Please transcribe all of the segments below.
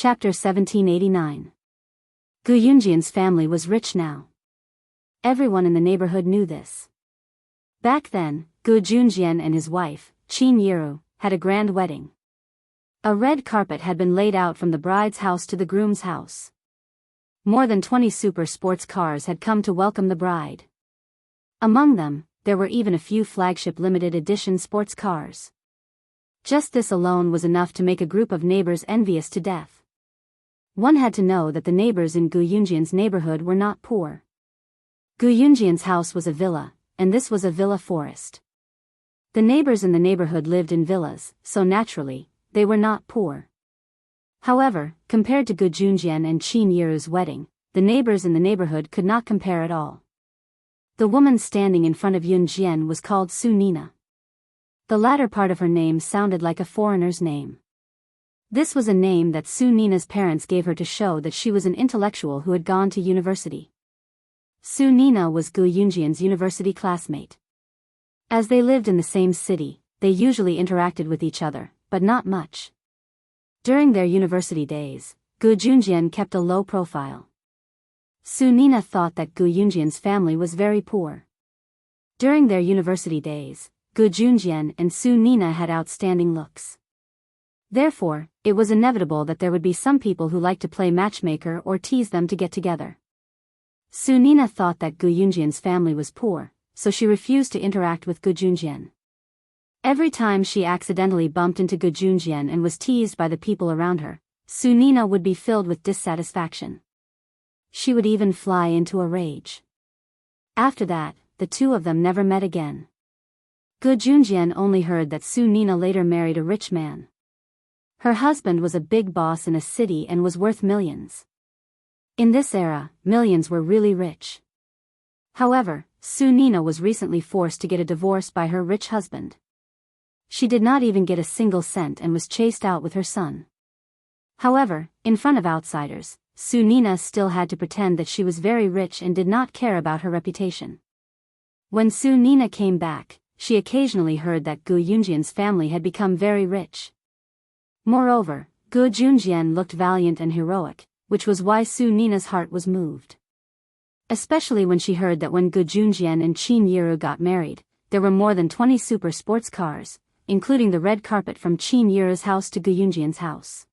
Chapter 1789. Gu Yunjian's family was rich now. Everyone in the neighborhood knew this. Back then, Gu Junjian and his wife, Qin Yiru, had a grand wedding. A red carpet had been laid out from the bride's house to the groom's house. More than 20 super sports cars had come to welcome the bride. Among them, there were even a few flagship limited edition sports cars. Just this alone was enough to make a group of neighbors envious to death. One had to know that the neighbors in Gu Yunjian's neighborhood were not poor. Gu Yunjian's house was a villa, and this was a villa forest. The neighbors in the neighborhood lived in villas, so naturally, they were not poor. However, compared to Gu Junjian and Qin Yiru's wedding, the neighbors in the neighborhood could not compare at all. The woman standing in front of Yunjian was called Su Nina. The latter part of her name sounded like a foreigner's name. This was a name that Su Nina's parents gave her to show that she was an intellectual who had gone to university. Su Nina was Gu Yunjian's university classmate. As they lived in the same city, they usually interacted with each other, but not much. During their university days, Gu Junjian kept a low profile. Su Nina thought that Gu Yunjian's family was very poor. During their university days, Gu Junjian and Su Nina had outstanding looks. Therefore, it was inevitable that there would be some people who liked to play matchmaker or tease them to get together. Su Nina thought that Gu Yunjian's family was poor, so she refused to interact with Gu Junjian. Every time she accidentally bumped into Gu Junjian and was teased by the people around her, Su Nina would be filled with dissatisfaction. She would even fly into a rage. After that, the two of them never met again. Gu Junjian only heard that Su Nina later married a rich man. Her husband was a big boss in a city and was worth millions. In this era, millions were really rich. However, Su Nina was recently forced to get a divorce by her rich husband. She did not even get a single cent and was chased out with her son. However, in front of outsiders, Su Nina still had to pretend that she was very rich and did not care about her reputation. When Su Nina came back, she occasionally heard that Gu Yunjian's family had become very rich. Moreover, Gu Junjian looked valiant and heroic, which was why Su Nina's heart was moved. Especially when she heard that when Gu Junjian and Qin Yiru got married, there were more than 20 super sports cars, including the red carpet from Qin Yiru's house to Gu Yunjian's house.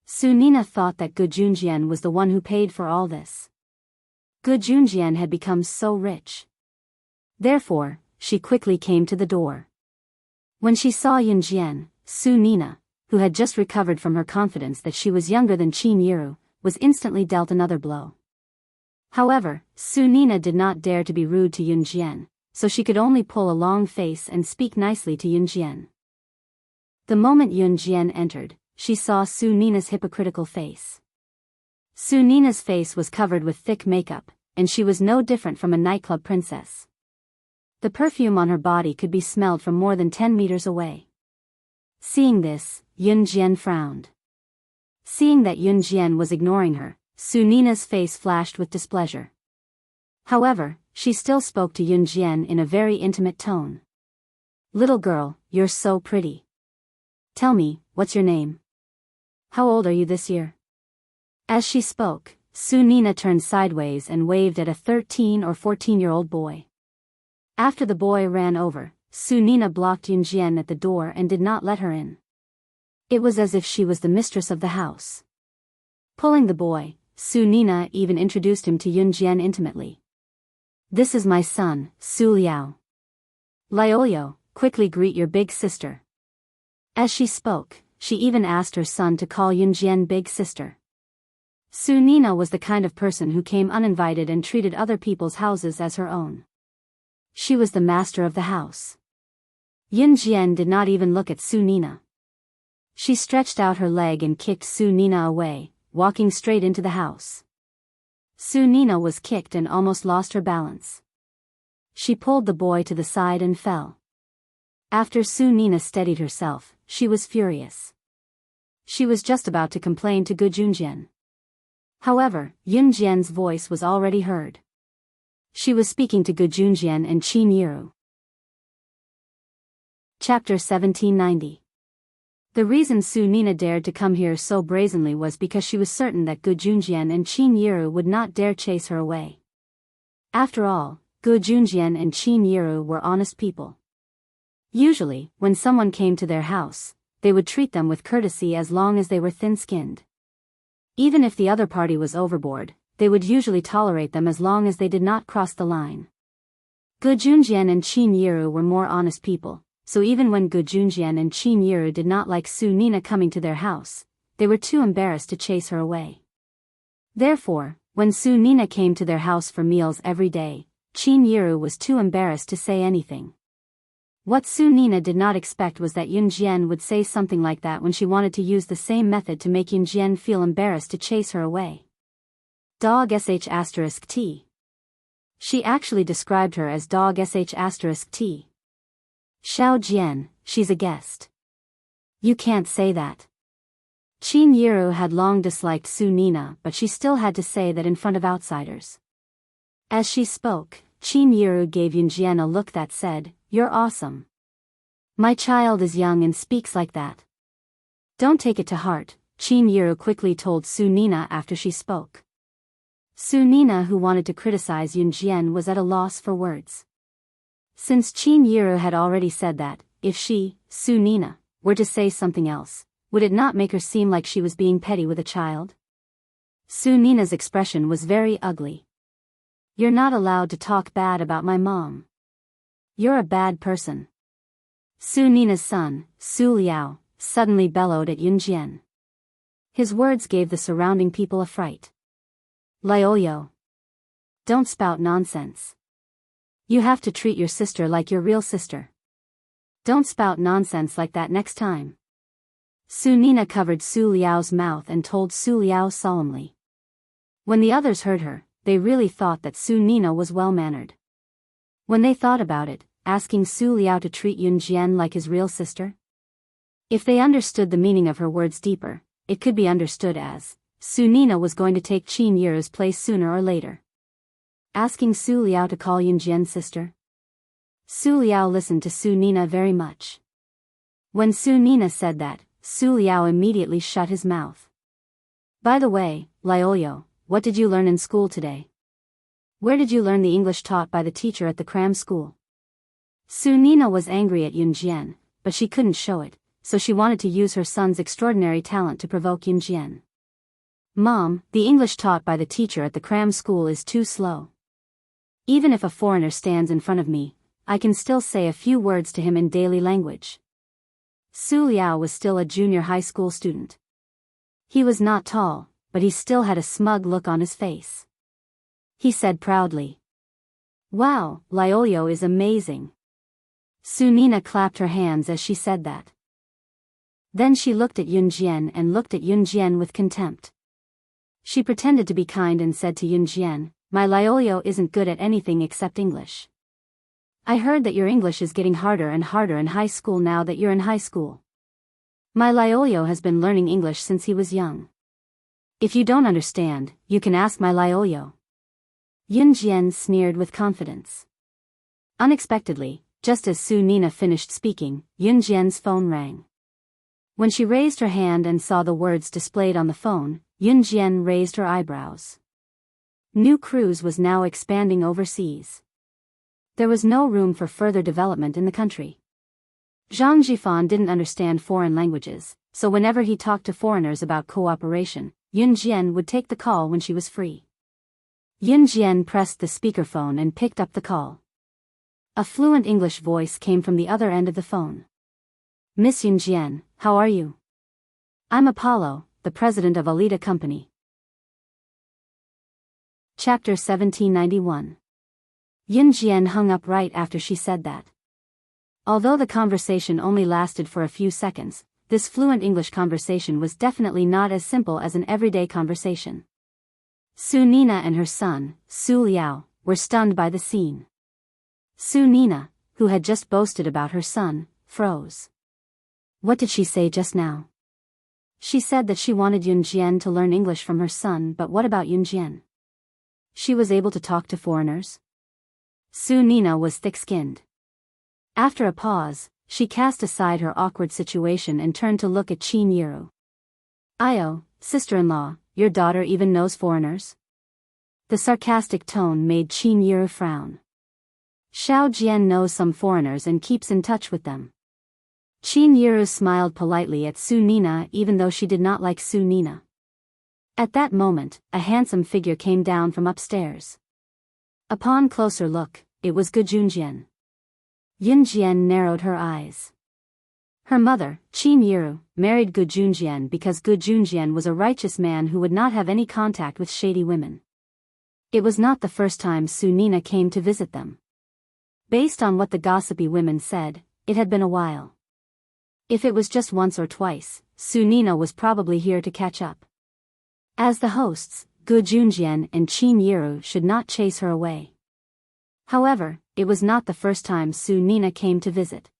Su Nina thought that Gu Junjian was the one who paid for all this. Gu Junjian had become so rich. Therefore, she quickly came to the door. When she saw Yunjian, Su Nina, who had just recovered from her confidence that she was younger than Qin Yiru, was instantly dealt another blow. However, Su Nina did not dare to be rude to Yunjian, so she could only pull a long face and speak nicely to Yunjian. The moment Yunjian entered, she saw Su Nina's hypocritical face. Su Nina's face was covered with thick makeup, and she was no different from a nightclub princess. The perfume on her body could be smelled from more than 10 meters away. Seeing this, Yunjian frowned. Seeing that Yunjian was ignoring her, Su Nina's face flashed with displeasure. However, she still spoke to Yunjian in a very intimate tone. "Little girl, you're so pretty. Tell me, what's your name? How old are you this year?" As she spoke, Su Nina turned sideways and waved at a 13 or 14-year-old boy. After the boy ran over, Su Nina blocked Yunjian at the door and did not let her in. It was as if she was the mistress of the house. Pulling the boy, Su Nina even introduced him to Yunjian intimately. "This is my son, Su Liao. Liolio, quickly greet your big sister." As she spoke, she even asked her son to call Yunjian big sister. Su Nina was the kind of person who came uninvited and treated other people's houses as her own. She was the master of the house. Yunjian did not even look at Su Nina. She stretched out her leg and kicked Su Nina away, walking straight into the house. Su Nina was kicked and almost lost her balance. She pulled the boy to the side and fell. After Su Nina steadied herself, she was furious. She was just about to complain to Gu Junjian. However, Yunjian's voice was already heard. She was speaking to Gu Junjian and Qin Yiru. Chapter 1790. The reason Su Nina dared to come here so brazenly was because she was certain that Gu Junjian and Qin Yiru would not dare chase her away. After all, Gu Junjian and Qin Yiru were honest people. Usually, when someone came to their house, they would treat them with courtesy as long as they were thin-skinned. Even if the other party was overboard, they would usually tolerate them as long as they did not cross the line. Gu Junjian and Qin Yiru were more honest people, so even when Gu Junjian and Qin Yiru did not like Su Nina coming to their house, they were too embarrassed to chase her away. Therefore, when Su Nina came to their house for meals every day, Qin Yiru was too embarrassed to say anything. What Su Nina did not expect was that Yun Jian would say something like that when she wanted to use the same method to make Yun Jian feel embarrassed to chase her away. Dog sh*t. She actually described her as dog sh*t. Xiao Jian, she's a guest. You can't say that. Qin Yiru had long disliked Su Nina, but she still had to say that in front of outsiders. As she spoke, Qin Yiru gave Yun Jian a look that said, "You're awesome. My child is young and speaks like that." "Don't take it to heart," Qin Yiru quickly told Su Nina after she spoke. Su Nina, who wanted to criticize Yun Jian, was at a loss for words. Since Qin Yiru had already said that, if she, Su Nina, were to say something else, would it not make her seem like she was being petty with a child? Su Nina's expression was very ugly. "You're not allowed to talk bad about my mom. You're a bad person." Su Nina's son, Su Liao, suddenly bellowed at Yun Jian. His words gave the surrounding people a fright. "Liao, don't spout nonsense. You have to treat your sister like your real sister. Don't spout nonsense like that next time." Su Nina covered Su Liao's mouth and told Su Liao solemnly. When the others heard her, they really thought that Su Nina was well-mannered. When they thought about it, asking Su Liao to treat Yun Jian like his real sister? If they understood the meaning of her words deeper, it could be understood as, Su Nina was going to take Qin Yiru's place sooner or later. Asking Su Liao to call Yun Jian's sister? Su Liao listened to Su Nina very much. When Su Nina said that, Su Liao immediately shut his mouth. "By the way, Liao, what did you learn in school today? Where did you learn the English taught by the teacher at the cram school?" Su Nina was angry at Yun Jian, but she couldn't show it, so she wanted to use her son's extraordinary talent to provoke Yun Jian. "Mom, the English taught by the teacher at the cram school is too slow. Even if a foreigner stands in front of me, I can still say a few words to him in daily language." Su Liao was still a junior high school student. He was not tall, but he still had a smug look on his face. He said proudly, "Wow, Liao is amazing." Su Nina clapped her hands as she said that. Then she looked at Yun Jian and looked at Yun Jian with contempt. She pretended to be kind and said to Yun Jian, "My Liao isn't good at anything except English. I heard that your English is getting harder and harder in high school now that you're in high school. My Liao has been learning English since he was young. If you don't understand, you can ask my Liao." Yun Jian sneered with confidence. Unexpectedly, just as Su Nina finished speaking, Yun Jian's phone rang. When she raised her hand and saw the words displayed on the phone, Yun Jian raised her eyebrows. New cruise was now expanding overseas. There was no room for further development in the country. Zhang Jifan didn't understand foreign languages, so whenever he talked to foreigners about cooperation, Yun Jian would take the call when she was free. Yun Jian pressed the speakerphone and picked up the call. A fluent English voice came from the other end of the phone. "Miss Yun Jian, how are you? I'm Apollo, the president of Alita Company." Chapter 1791. Yun Jian hung up right after she said that. Although the conversation only lasted for a few seconds, this fluent English conversation was definitely not as simple as an everyday conversation. Su Nina and her son, Su Liao, were stunned by the scene. Su Nina, who had just boasted about her son, froze. What did she say just now? She said that she wanted Yun Jian to learn English from her son, but what about Yun Jian? She was able to talk to foreigners? Su Nina was thick-skinned. After a pause, she cast aside her awkward situation and turned to look at Qin Yiru. "Io, sister-in-law, your daughter even knows foreigners?" The sarcastic tone made Qin Yiru frown. "Xiao Jian knows some foreigners and keeps in touch with them." Qin Yiru smiled politely at Su Nina even though she did not like Su Nina. At that moment, a handsome figure came down from upstairs. Upon closer look, it was Gu Junjian. Yun Jian narrowed her eyes. Her mother, Qin Yiru, married Gu Junjian because Gu Junjian was a righteous man who would not have any contact with shady women. It was not the first time Su Nina came to visit them. Based on what the gossipy women said, it had been a while. If it was just once or twice, Su Nina was probably here to catch up. As the hosts, Gu Junjian and Qin Yiru should not chase her away. However, it was not the first time Su Nina came to visit.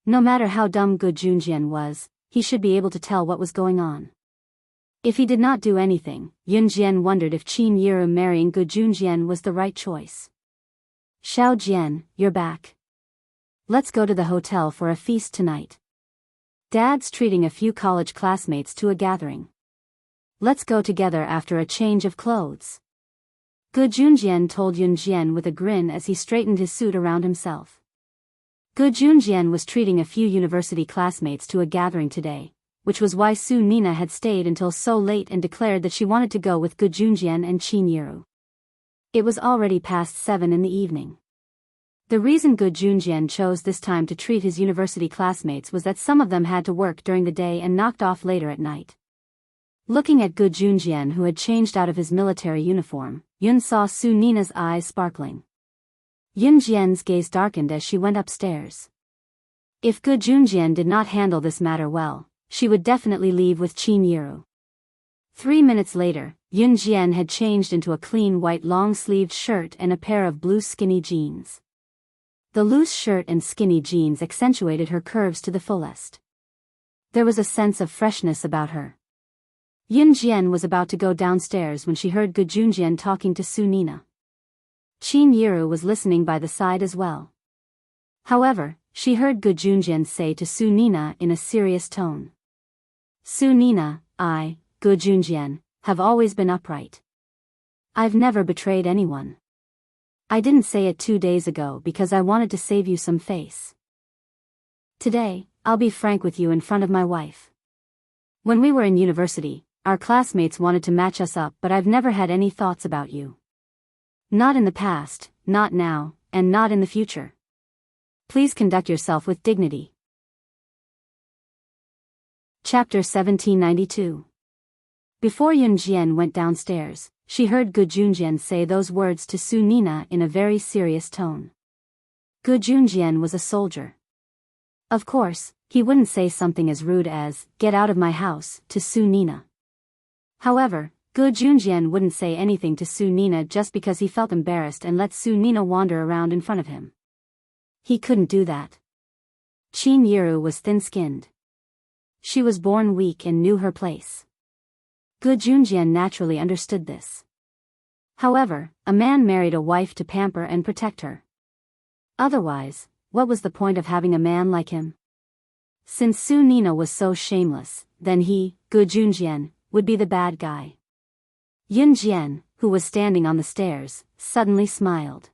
No matter how dumb Gu Junjian was, he should be able to tell what was going on. If he did not do anything, Yun Jian wondered if Qin Yiru marrying Gu Junjian was the right choice. "Xiao Jian, you're back. Let's go to the hotel for a feast tonight. Dad's treating a few college classmates to a gathering. Let's go together after a change of clothes." Gu Junjian told Yun Jian with a grin as he straightened his suit around himself. Gu Junjian was treating a few university classmates to a gathering today, which was why Su Nina had stayed until so late and declared that she wanted to go with Gu Junjian and Qin Yiru. It was already past 7 in the evening. The reason Gu Junjian chose this time to treat his university classmates was that some of them had to work during the day and knocked off later at night. Looking at Gu Junjian, who had changed out of his military uniform, Yun saw Su Nina's eyes sparkling. Yun Jian's gaze darkened as she went upstairs. If Gu Junjian did not handle this matter well, she would definitely leave with Qin Yiru. 3 minutes later, Yun Jian had changed into a clean white long-sleeved shirt and a pair of blue skinny jeans. The loose shirt and skinny jeans accentuated her curves to the fullest. There was a sense of freshness about her. Yun Jian was about to go downstairs when she heard Gu Junjian talking to Su Nina. Qin Yiru was listening by the side as well. However, she heard Gu Junjian say to Su Nina in a serious tone. "Su Nina, I, Gu Junjian, have always been upright. I've never betrayed anyone. I didn't say it 2 days ago because I wanted to save you some face. Today, I'll be frank with you in front of my wife. When we were in university, our classmates wanted to match us up, but I've never had any thoughts about you. Not in the past, not now, and not in the future. Please conduct yourself with dignity." Chapter 1792. Before Yun Jian went downstairs, she heard Gu Junjian say those words to Su Nina in a very serious tone. Gu Junjian was a soldier. Of course, he wouldn't say something as rude as, "Get out of my house," to Su Nina. However, Gu Junjian wouldn't say anything to Su Nina just because he felt embarrassed and let Su Nina wander around in front of him. He couldn't do that. Qin Yiru was thin-skinned. She was born weak and knew her place. Gu Junjian naturally understood this. However, a man married a wife to pamper and protect her. Otherwise, what was the point of having a man like him? Since Su Nina was so shameless, then he, Gu Junjian, would be the bad guy. Yun Jian, who was standing on the stairs, suddenly smiled.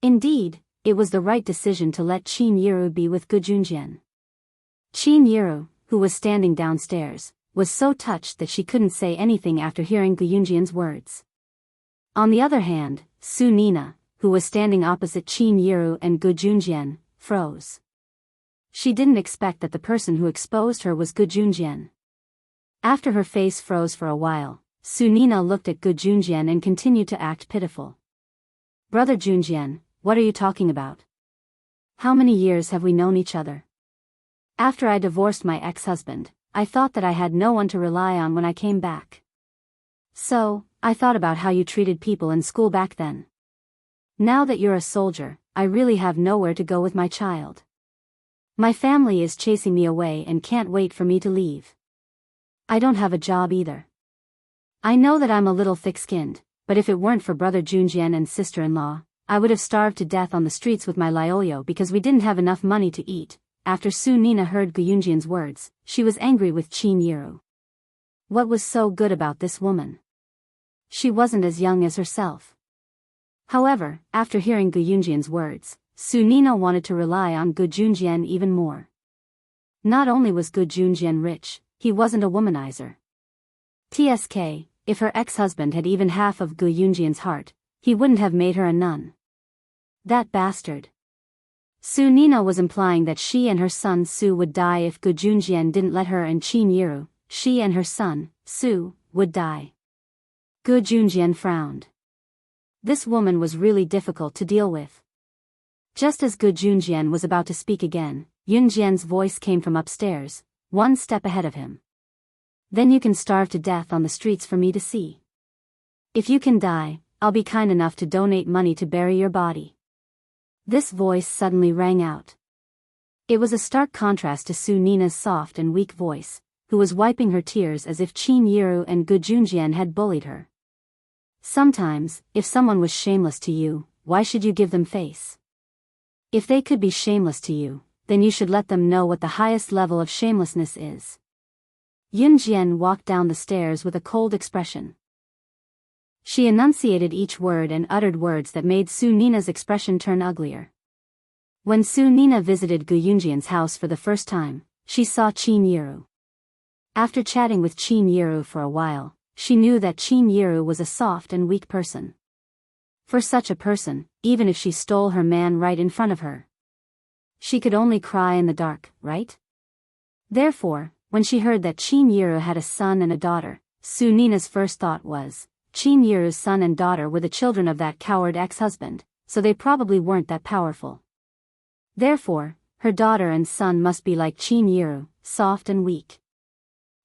Indeed, it was the right decision to let Qin Yiru be with Gu Junjian. Qin Yiru, who was standing downstairs, was so touched that she couldn't say anything after hearing Gu Junjian's words. On the other hand, Su Nina, who was standing opposite Qin Yiru and Gu Junjian, froze. She didn't expect that the person who exposed her was Gu Junjian. After her face froze for a while, Su Nina looked at Gu Junjian and continued to act pitiful. "Brother Junjian, what are you talking about? How many years have we known each other? After I divorced my ex-husband, I thought that I had no one to rely on when I came back. So, I thought about how you treated people in school back then. Now that you're a soldier, I really have nowhere to go with my child. My family is chasing me away and can't wait for me to leave. I don't have a job either. I know that I'm a little thick-skinned, but if it weren't for brother Junjian and sister-in-law, I would have starved to death on the streets with my Lyoyo because we didn't have enough money to eat. After Su Nina heard Gu Yunjian's words, she was angry with Qin Yiru. What was so good about this woman? She wasn't as young as herself. However, after hearing Gu Yunjian's words, Su Nina wanted to rely on Gu Junjian even more. Not only was Gu Junjian rich, he wasn't a womanizer. TSK, if her ex-husband had even half of Gu Yunjian's heart, he wouldn't have made her a nun. That bastard. Su Nina was implying that she and her son Su would die if Gu Junjian didn't let her and Qin Yiru, she and her son, Su, would die. Gu Junjian frowned. This woman was really difficult to deal with. Just as Gu Junjian was about to speak again, Yunjian's voice came from upstairs, one step ahead of him. Then you can starve to death on the streets for me to see. If you can die, I'll be kind enough to donate money to bury your body. This voice suddenly rang out. It was a stark contrast to Su Nina's soft and weak voice, who was wiping her tears as if Qin Yiru and Gu Junjian had bullied her. Sometimes, if someone was shameless to you, why should you give them face? If they could be shameless to you, then you should let them know what the highest level of shamelessness is. Yunjian walked down the stairs with a cold expression. She enunciated each word and uttered words that made Su Nina's expression turn uglier. When Su Nina visited Gu Yunjian's house for the first time, she saw Qin Yiru. After chatting with Qin Yiru for a while, she knew that Qin Yiru was a soft and weak person. For such a person, even if she stole her man right in front of her, she could only cry in the dark, right? Therefore, when she heard that Qin Yiru had a son and a daughter, Su Nina's first thought was, Qin Yiru's son and daughter were the children of that coward ex-husband, so they probably weren't that powerful. Therefore, her daughter and son must be like Qin Yiru, soft and weak.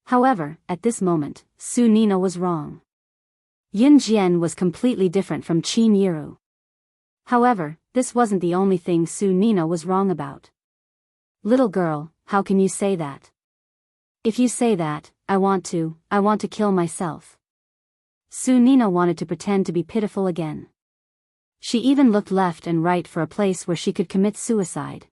However, at this moment, Su Nina was wrong. Yunjian was completely different from Qin Yiru. However, this wasn't the only thing Su Nina was wrong about. Little girl, how can you say that? If you say that, I want to kill myself. Su Nina wanted to pretend to be pitiful again. She even looked left and right for a place where she could commit suicide.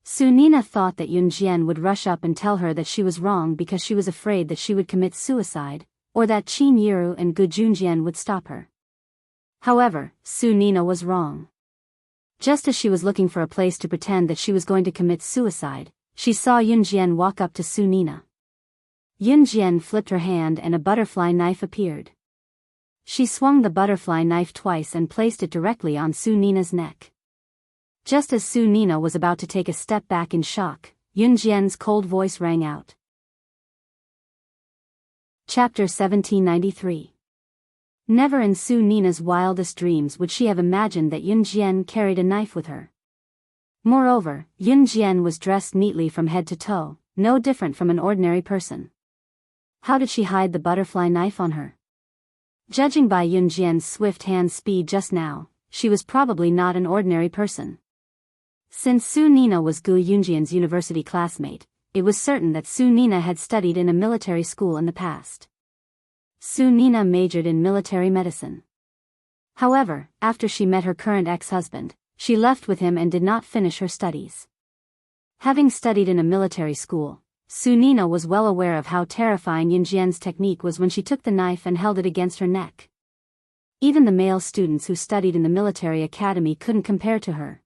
Su Nina thought that Yunjian would rush up and tell her that she was wrong because she was afraid that she would commit suicide, or that Qin Yiru and Gu Junjian would stop her. However, Su Nina was wrong. Just as she was looking for a place to pretend that she was going to commit suicide, she saw Yunjian walk up to Su Nina. Yunjian flipped her hand and a butterfly knife appeared. She swung the butterfly knife twice and placed it directly on Su Nina's neck. Just as Su Nina was about to take a step back in shock, Yunjian's cold voice rang out. Chapter 1793. Never in Su Nina's wildest dreams would she have imagined that Yunjian carried a knife with her. Moreover, Yunjian was dressed neatly from head to toe, no different from an ordinary person. How did she hide the butterfly knife on her? Judging by Yunjian's swift hand speed just now, she was probably not an ordinary person. Since Su Nina was Gu Yunjian's university classmate, it was certain that Su Nina had studied in a military school in the past. Su Nina majored in military medicine. However, after she met her current ex-husband, she left with him and did not finish her studies. Having studied in a military school, Su Nina was well aware of how terrifying Yunjian's technique was when she took the knife and held it against her neck. Even the male students who studied in the military academy couldn't compare to her.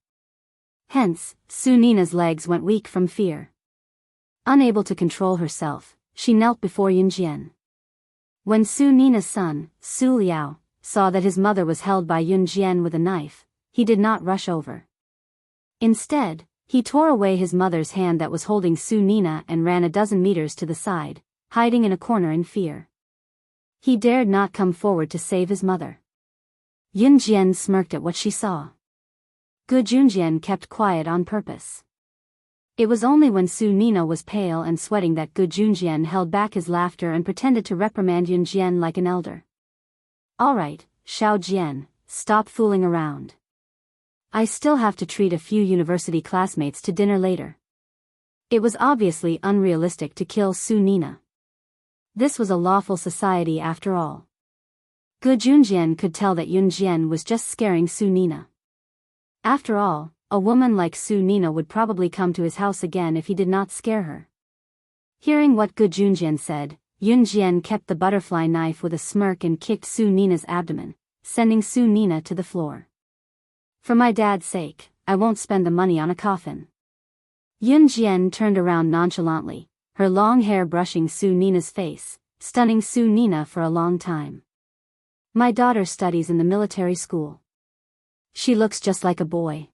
Hence, Su Nina's legs went weak from fear. Unable to control herself, she knelt before Yunjian. When Su Nina's son, Su Liao, saw that his mother was held by Yunjian with a knife, he did not rush over. Instead, he tore away his mother's hand that was holding Su Nina and ran a dozen meters to the side, hiding in a corner in fear. He dared not come forward to save his mother. Yunjian smirked at what she saw. Gu Junjian kept quiet on purpose. It was only when Su Nina was pale and sweating that Gu Junjian held back his laughter and pretended to reprimand Yunjian like an elder. All right, Xiao Jian, stop fooling around. I still have to treat a few university classmates to dinner later. It was obviously unrealistic to kill Su Nina. This was a lawful society after all. Gu Junjian could tell that Yunjian was just scaring Su Nina. After all, a woman like Su Nina would probably come to his house again if he did not scare her. Hearing what Gu Junjian said, Yun Jian kept the butterfly knife with a smirk and kicked Su Nina's abdomen, sending Su Nina to the floor. For my dad's sake, I won't spend the money on a coffin. Yun Jian turned around nonchalantly, her long hair brushing Su Nina's face, stunning Su Nina for a long time. My daughter studies in the military school. She looks just like a boy.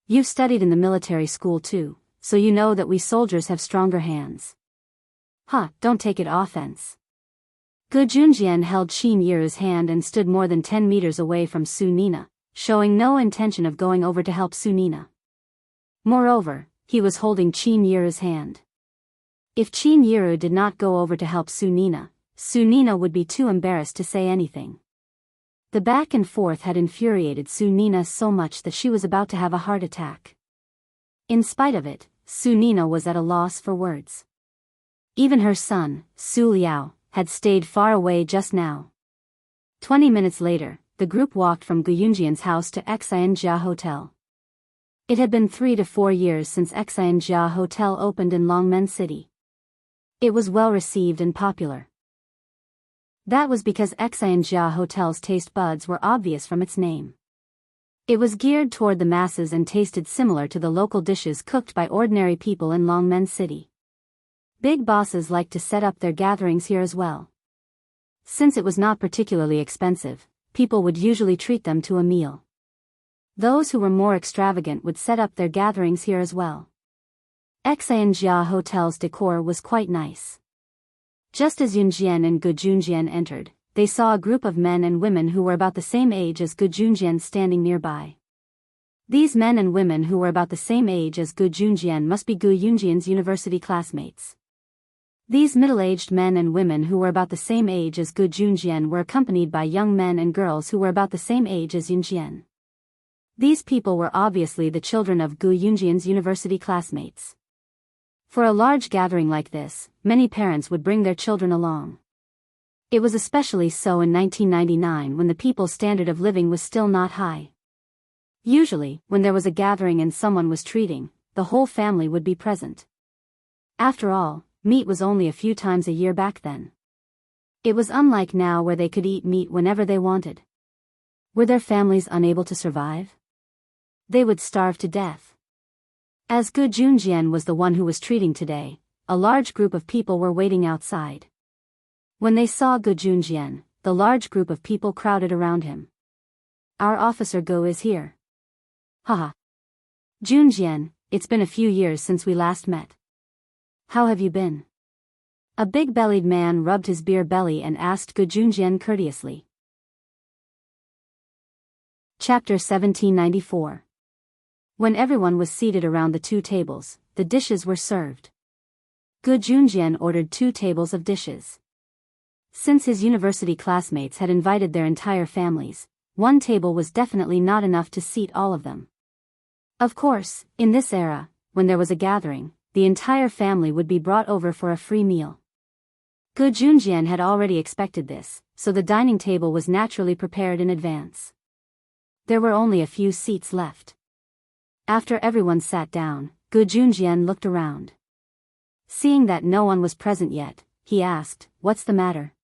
You've studied in the military school too, so you know that we soldiers have stronger hands. Don't take it offense. Gu Junjian held Qin Yiru's hand and stood more than 10 meters away from Su Nina, showing no intention of going over to help Su Nina. Moreover, he was holding Qin Yiru's hand. If Qin Yiru did not go over to help Su Nina would be too embarrassed to say anything. The back and forth had infuriated Su Nina so much that she was about to have a heart attack. In spite of it, Su Nina was at a loss for words. Even her son, Su Liao, had stayed far away just now. 20 minutes later, the group walked from Gu Yunjian's house to Enchanting Hotel. It had been 3 to 4 years since Enchanting Hotel opened in Longmen City. It was well received and popular. That was because Enchanting Hotel's taste buds were obvious from its name. It was geared toward the masses and tasted similar to the local dishes cooked by ordinary people in Longmen City. Big bosses liked to set up their gatherings here as well. Since it was not particularly expensive, people would usually treat them to a meal. Those who were more extravagant would set up their gatherings here as well. Enchanting Hotel's decor was quite nice. Just as Yun Jian and Gu Junjian entered, they saw a group of men and women who were about the same age as Gu Junjian standing nearby. These men and women who were about the same age as Gu Junjian must be Gu Yunjian's university classmates. These middle-aged men and women who were about the same age as Gu Junjian were accompanied by young men and girls who were about the same age as Yun Jian. These people were obviously the children of Gu Yunjian's university classmates. For a large gathering like this, many parents would bring their children along. It was especially so in 1999 when the people's standard of living was still not high. Usually, when there was a gathering and someone was treating, the whole family would be present. After all, meat was only a few times a year back then. It was unlike now where they could eat meat whenever they wanted. Were their families unable to survive? They would starve to death. As Gu Junjian was the one who was treating today, a large group of people were waiting outside. When they saw Gu Junjian, the large group of people crowded around him. Our officer Gu is here. Haha. Junjian, it's been a few years since we last met. How have you been? A big-bellied man rubbed his beer belly and asked Gu Junjian courteously. Chapter 1794. When everyone was seated around the 2 tables, the dishes were served. Gu Junjian ordered 2 tables of dishes. Since his university classmates had invited their entire families, 1 table was definitely not enough to seat all of them. Of course, in this era, when there was a gathering, the entire family would be brought over for a free meal. Gu Junjian had already expected this, so the dining table was naturally prepared in advance. There were only a few seats left. After everyone sat down, Gu Junjian looked around. Seeing that no one was present yet, he asked, "What's the matter?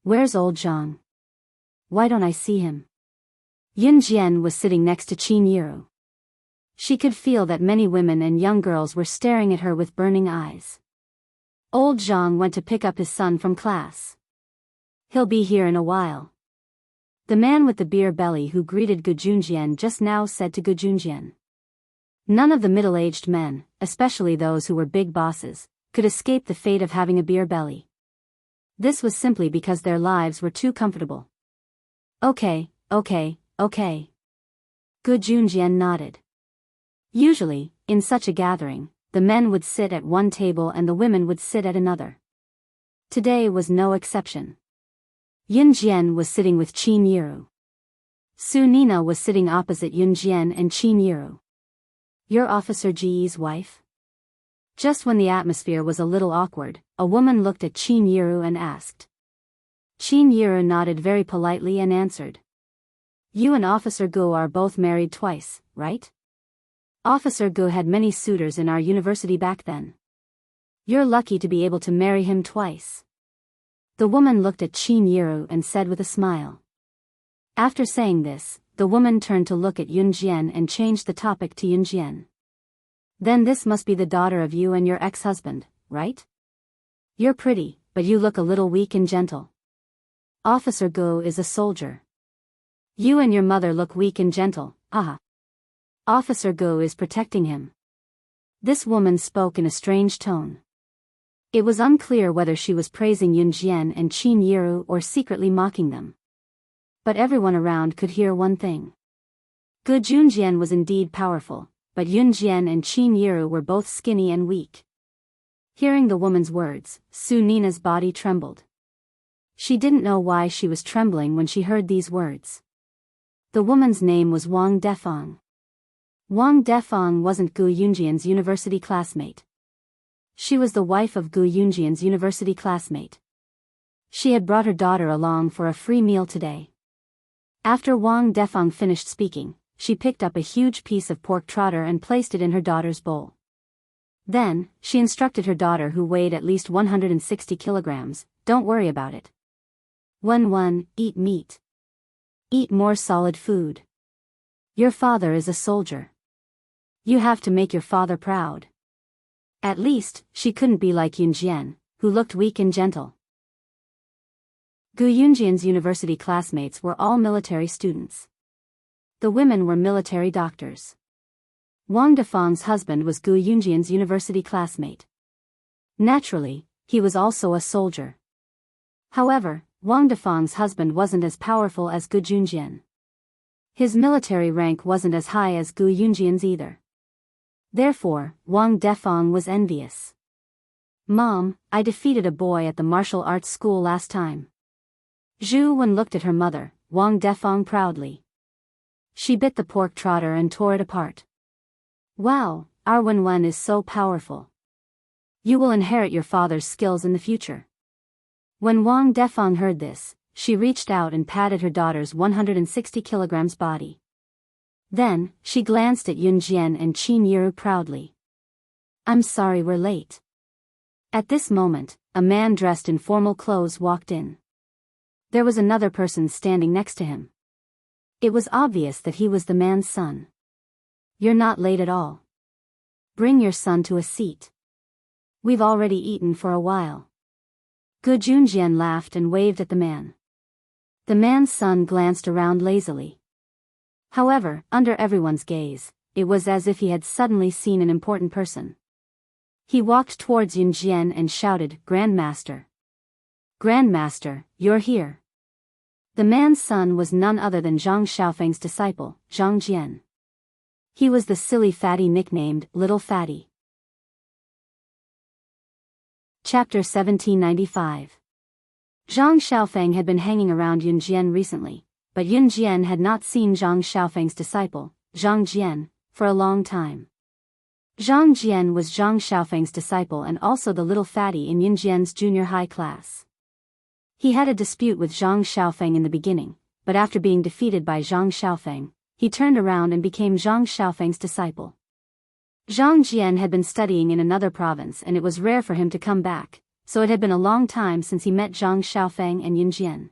Where's old Zhang? Why don't I see him?" Yun Jian was sitting next to Qin Yiru. She could feel that many women and young girls were staring at her with burning eyes. Old Zhang went to pick up his son from class. He'll be here in a while. The man with the beer belly who greeted Gu Junjian just now said to Gu Junjian. None of the middle-aged men, especially those who were big bosses, could escape the fate of having a beer belly. This was simply because their lives were too comfortable. Okay. Gu Junjian nodded. Usually, in such a gathering, the men would sit at one table and the women would sit at another. Today was no exception. Yun Jian was sitting with Qin Yiru. Su Nina was sitting opposite Yun Jian and Qin Yiru. Your Officer Ji's wife? Just when the atmosphere was a little awkward, a woman looked at Qin Yiru and asked. Qin Yiru nodded very politely and answered. You and Officer Go are both married twice, right? Officer Go had many suitors in our university back then. You're lucky to be able to marry him twice. The woman looked at Qin Yiru and said with a smile. After saying this, the woman turned to look at Yun Jian and changed the topic to Yun Jian. Then this must be the daughter of you and your ex-husband, right? You're pretty, but you look a little weak and gentle. Officer Go is a soldier. You and your mother look weak and gentle, aha. Officer Go is protecting him. This woman spoke in a strange tone. It was unclear whether she was praising Yun Jian and Qin Yiru or secretly mocking them. But everyone around could hear one thing. Gu Junjian was indeed powerful, but Yun Jian and Qin Yiru were both skinny and weak. Hearing the woman's words, Su Nina's body trembled. She didn't know why she was trembling when she heard these words. The woman's name was Wang Defang. Wang Defang wasn't Gu Yunjian's university classmate. She was the wife of Gu Yunjian's university classmate. She had brought her daughter along for a free meal today. After Wang Defang finished speaking, she picked up a huge piece of pork trotter and placed it in her daughter's bowl. Then, she instructed her daughter, who weighed at least 160 kilograms, "Don't worry about it. 1. Eat meat. Eat more solid food. Your father is a soldier. You have to make your father proud." At least, she couldn't be like Yun Jian, who looked weak and gentle. Gu Yunjian's university classmates were all military students. The women were military doctors. Wang Defang's husband was Gu Yunjian's university classmate. Naturally, he was also a soldier. However, Wang Defang's husband wasn't as powerful as Gu Junjian. His military rank wasn't as high as Gu Yunjian's either. Therefore, Wang Defang was envious. "Mom, I defeated a boy at the martial arts school last time." Zhu Wen looked at her mother, Wang Defang, proudly. She bit the pork trotter and tore it apart. "Wow, our Wen is so powerful. You will inherit your father's skills in the future." When Wang Defang heard this, she reached out and patted her daughter's 160 kilograms body. Then, she glanced at Yun Jian and Qin Yiru proudly. "I'm sorry we're late." At this moment, a man dressed in formal clothes walked in. There was another person standing next to him. It was obvious that he was the man's son. "You're not late at all. Bring your son to a seat. We've already eaten for a while." Gu Junjian laughed and waved at the man. The man's son glanced around lazily. However, under everyone's gaze, it was as if he had suddenly seen an important person. He walked towards Yun Jian and shouted, "Grandmaster! Grandmaster, you're here." The man's son was none other than Zhang Xiaofeng's disciple, Zhang Jian. He was the silly fatty nicknamed Little Fatty. Chapter 1795. Zhang Xiaofeng had been hanging around Yun Jian recently, but Yun Jian had not seen Zhang Xiaofeng's disciple, Zhang Jian, for a long time. Zhang Jian was Zhang Xiaofeng's disciple and also the little fatty in Yun Jian's junior high class. He had a dispute with Zhang Xiaofeng in the beginning, but after being defeated by Zhang Xiaofeng, he turned around and became Zhang Xiaofeng's disciple. Zhang Jian had been studying in another province and it was rare for him to come back, so it had been a long time since he met Zhang Xiaofeng and Yun Jian.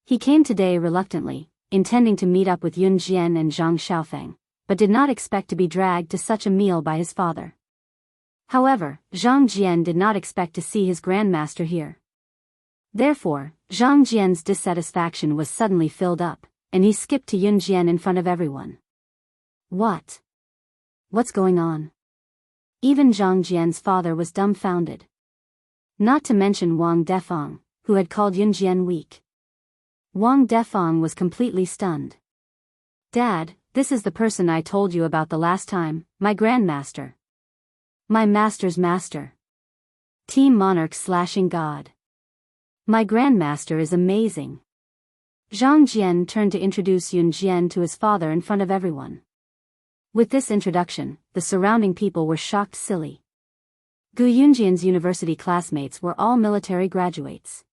He came today reluctantly, intending to meet up with Yun Jian and Zhang Xiaofeng, but did not expect to be dragged to such a meal by his father. However, Zhang Jian did not expect to see his grandmaster here. Therefore, Zhang Jian's dissatisfaction was suddenly filled up, and he skipped to Yun Jian in front of everyone. "What? What's going on?" Even Zhang Jian's father was dumbfounded. Not to mention Wang Defang, who had called Yun Jian weak. Wang Defang was completely stunned. "Dad, this is the person I told you about the last time, my grandmaster. My master's master. Team Monarch slashing god. My grandmaster is amazing." Zhang Jian turned to introduce Yun Jian to his father in front of everyone. With this introduction, the surrounding people were shocked silly. Gu Yunjian's university classmates were all military graduates.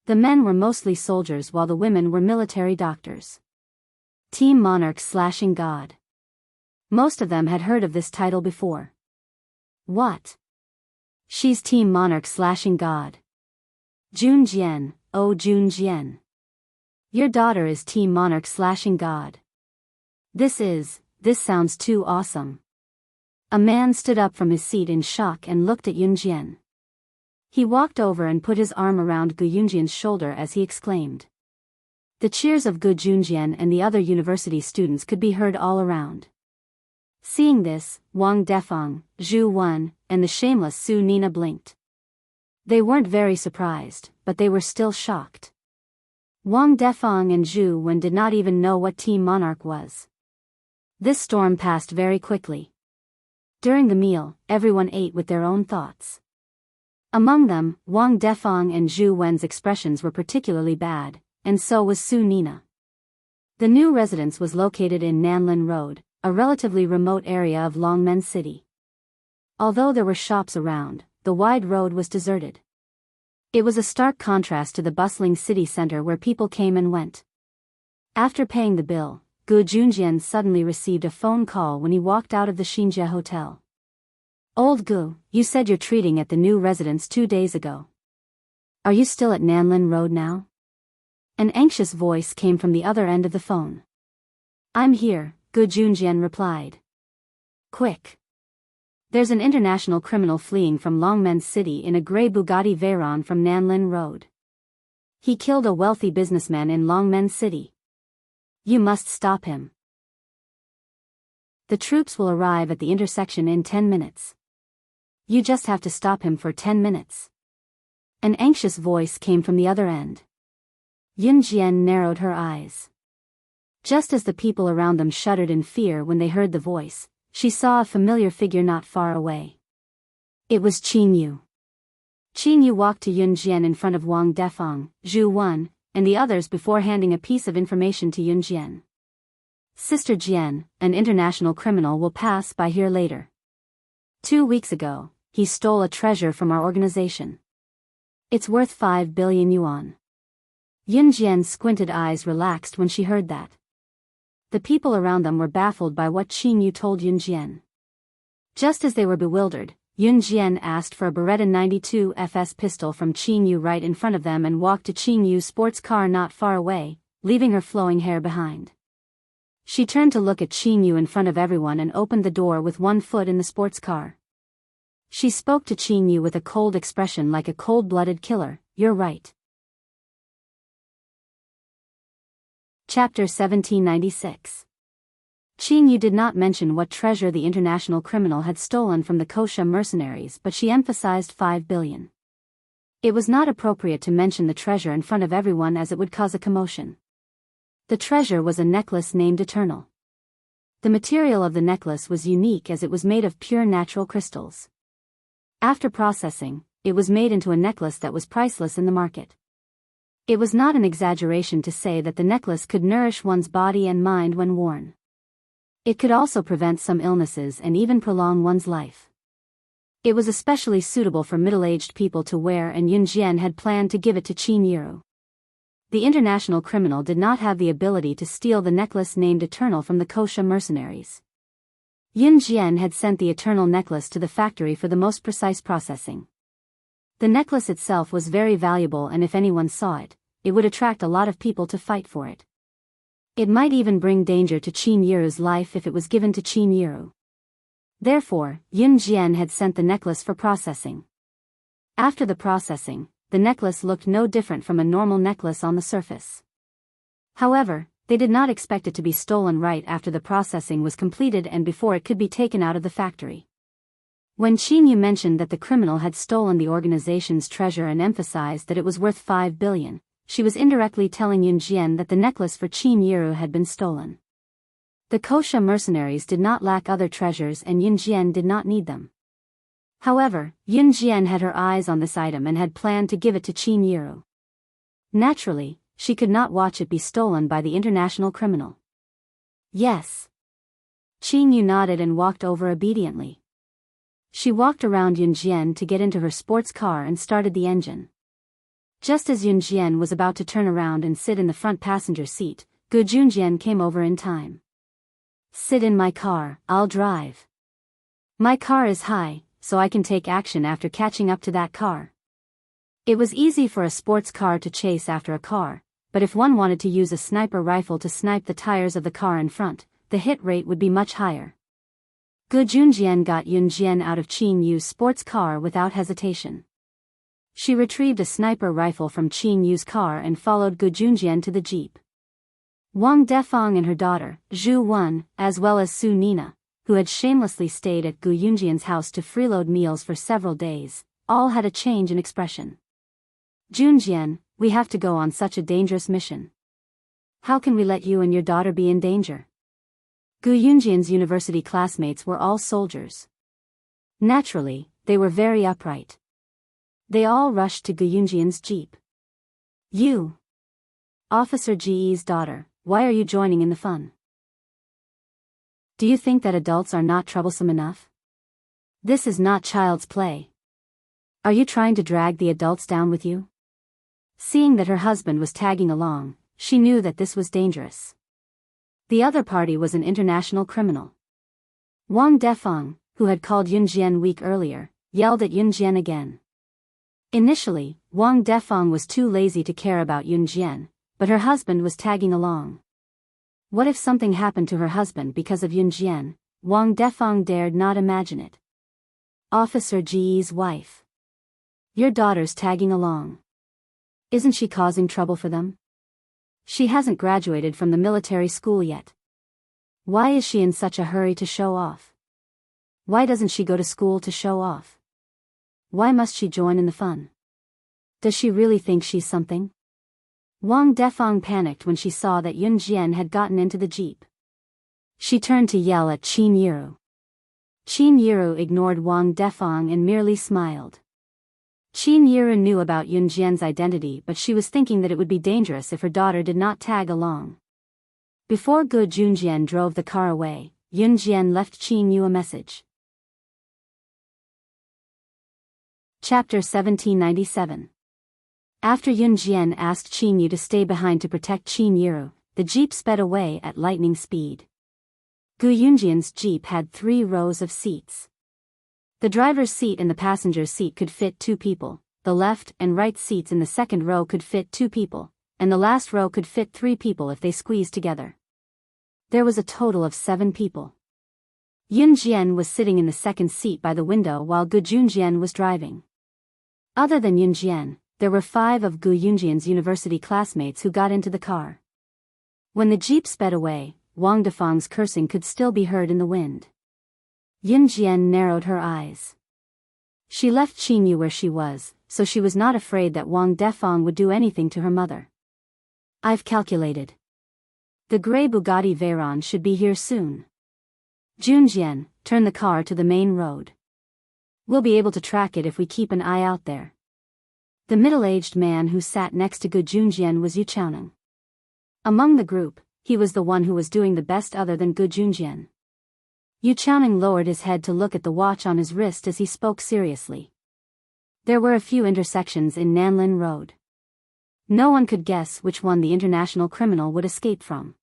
The men were mostly soldiers while the women were military doctors. Team Monarch Slashing God. Most of them had heard of this title before. What? She's Team Monarch Slashing God. Junjian, oh Junjian. Your daughter is Team Monarch Slashing God. This sounds too awesome. A man stood up from his seat in shock and looked at Yunjian. He walked over and put his arm around Gu Yunjian's shoulder as he exclaimed. The cheers of Gu Junjian and the other university students could be heard all around. Seeing this, Wang Defeng, Zhu Wen, and the shameless Su Nina blinked. They weren't very surprised, but they were still shocked. Wang Defeng and Zhu Wen did not even know what Team Monarch was. This storm passed very quickly. During the meal, everyone ate with their own thoughts. Among them, Wang Defeng and Zhu Wen's expressions were particularly bad, and so was Su Nina. The new residence was located in Nanlin Road, a relatively remote area of Longmen City. Although there were shops around, the wide road was deserted. It was a stark contrast to the bustling city center where people came and went. After paying the bill, Gu Junjian suddenly received a phone call when he walked out of the Xinjie Hotel. Old Gu, you said you're treating at the new residence 2 days ago. Are you still at Nanlin Road now? An anxious voice came from the other end of the phone. I'm here, Gu Junjian replied. Quick. There's an international criminal fleeing from Longmen City in a grey Bugatti Veyron from Nanlin Road. He killed a wealthy businessman in Longmen City. You must stop him. The troops will arrive at the intersection in 10 minutes. You just have to stop him for 10 minutes. An anxious voice came from the other end. Yunjian narrowed her eyes. Just as the people around them shuddered in fear when they heard the voice, she saw a familiar figure not far away. It was Qin Yu. Qin Yu walked to Yunjian in front of Wang Defeng, Zhu Wen, and the others before handing a piece of information to Yunjian. Sister Jian, an international criminal, will pass by here later. 2 weeks ago, he stole a treasure from our organization. It's worth 5 billion yuan. Yunjian's squinted eyes relaxed when she heard that. The people around them were baffled by what Qin Yu told Yunjian. Just as they were bewildered, Yunjian asked for a Beretta 92 FS pistol from Qin Yu right in front of them and walked to Qin Yu's sports car not far away, leaving her flowing hair behind. She turned to look at Qin Yu in front of everyone and opened the door with one foot in the sports car. She spoke to Qin Yu with a cold expression like a cold-blooded killer. You're right. Chapter 1796. Qin Yu did not mention what treasure the international criminal had stolen from the Kosha mercenaries, but she emphasized 5 billion. It was not appropriate to mention the treasure in front of everyone as it would cause a commotion. The treasure was a necklace named Eternal. The material of the necklace was unique as it was made of pure natural crystals. After processing, it was made into a necklace that was priceless in the market. It was not an exaggeration to say that the necklace could nourish one's body and mind when worn. It could also prevent some illnesses and even prolong one's life. It was especially suitable for middle-aged people to wear, and Yunjian had planned to give it to Qin Yu. The international criminal did not have the ability to steal the necklace named Eternal from the Kosha mercenaries. Yunjian had sent the Eternal necklace to the factory for the most precise processing. The necklace itself was very valuable, and if anyone saw it, it would attract a lot of people to fight for it. It might even bring danger to Qin Yu's life if it was given to Qin Yu. Therefore, Yunjian had sent the necklace for processing. After the processing, the necklace looked no different from a normal necklace on the surface. However, they did not expect it to be stolen right after the processing was completed and before it could be taken out of the factory. When Qin Yu mentioned that the criminal had stolen the organization's treasure and emphasized that it was worth 5 billion, she was indirectly telling Yunjian that the necklace for Qin Yu had been stolen. The Kosha mercenaries did not lack other treasures and Yunjian did not need them. However, Yunjian had her eyes on this item and had planned to give it to Qin Yu. Naturally, she could not watch it be stolen by the international criminal. Yes. Qin Yu nodded and walked over obediently. She walked around Yunjian to get into her sports car and started the engine. Just as Yunjian was about to turn around and sit in the front passenger seat, Gu Junjian came over in time. Sit in my car, I'll drive. My car is high, so I can take action after catching up to that car. It was easy for a sports car to chase after a car, but if one wanted to use a sniper rifle to snipe the tires of the car in front, the hit rate would be much higher. Gu Junjian got Yunjian out of Qin Yu's sports car without hesitation. She retrieved a sniper rifle from Qin Yu's car and followed Gu Junjian to the jeep. Wang Defang and her daughter, Zhu Wen, as well as Su Nina, who had shamelessly stayed at Gu Yunjian's house to freeload meals for several days, all had a change in expression. Junjian, we have to go on such a dangerous mission. How can we let you and your daughter be in danger? Gu Yunjian's university classmates were all soldiers. Naturally, they were very upright. They all rushed to Gu Yunjian's jeep. You, Officer Ji's daughter, why are you joining in the fun? Do you think that adults are not troublesome enough? This is not child's play. Are you trying to drag the adults down with you? Seeing that her husband was tagging along, she knew that this was dangerous. The other party was an international criminal. Wang Defang, who had called Yunjian weak earlier, yelled at Yunjian again. Initially, Wang Defang was too lazy to care about Yunjian, but her husband was tagging along. What if something happened to her husband because of Yunjian? Wang Defang dared not imagine it. Officer Ji's wife. Your daughter's tagging along. Isn't she causing trouble for them? She hasn't graduated from the military school yet. Why is she in such a hurry to show off? Why doesn't she go to school to show off? Why must she join in the fun? Does she really think she's something? Wang Defang panicked when she saw that Yunjian had gotten into the jeep. She turned to yell at Qin Yiru. Qin Yiru ignored Wang Defang and merely smiled. Qin Yiru knew about Yunjian's identity, but she was thinking that it would be dangerous if her daughter did not tag along. Before Gu Junjian drove the car away, Yunjian left Qin Yu a message. Chapter 1797. After Yunjian asked Qin Yu to stay behind to protect Qin Yiru, the jeep sped away at lightning speed. Gu Yunjian's jeep had 3 rows of seats. The driver's seat and the passenger's seat could fit 2 people, the left and right seats in the second row could fit 2 people, and the last row could fit 3 people if they squeezed together. There was a total of 7 people. Yunjian was sitting in the second seat by the window while Gu Junjian was driving. Other than Yunjian, there were 5 of Gu Yunjian's university classmates who got into the car. When the jeep sped away, Wang Defang's cursing could still be heard in the wind. Yunjian narrowed her eyes. She left Qin Yu where she was, so she was not afraid that Wang Defang would do anything to her mother. I've calculated. The gray Bugatti Veyron should be here soon. Junjian, turn the car to the main road. We'll be able to track it if we keep an eye out there. The middle-aged man who sat next to Gu Junjian was Enchanting. Among the group, he was the one who was doing the best other than Gu Junjian. Enchanting lowered his head to look at the watch on his wrist as he spoke seriously. There were a few intersections in Nanlin Road. No one could guess which one the international criminal would escape from.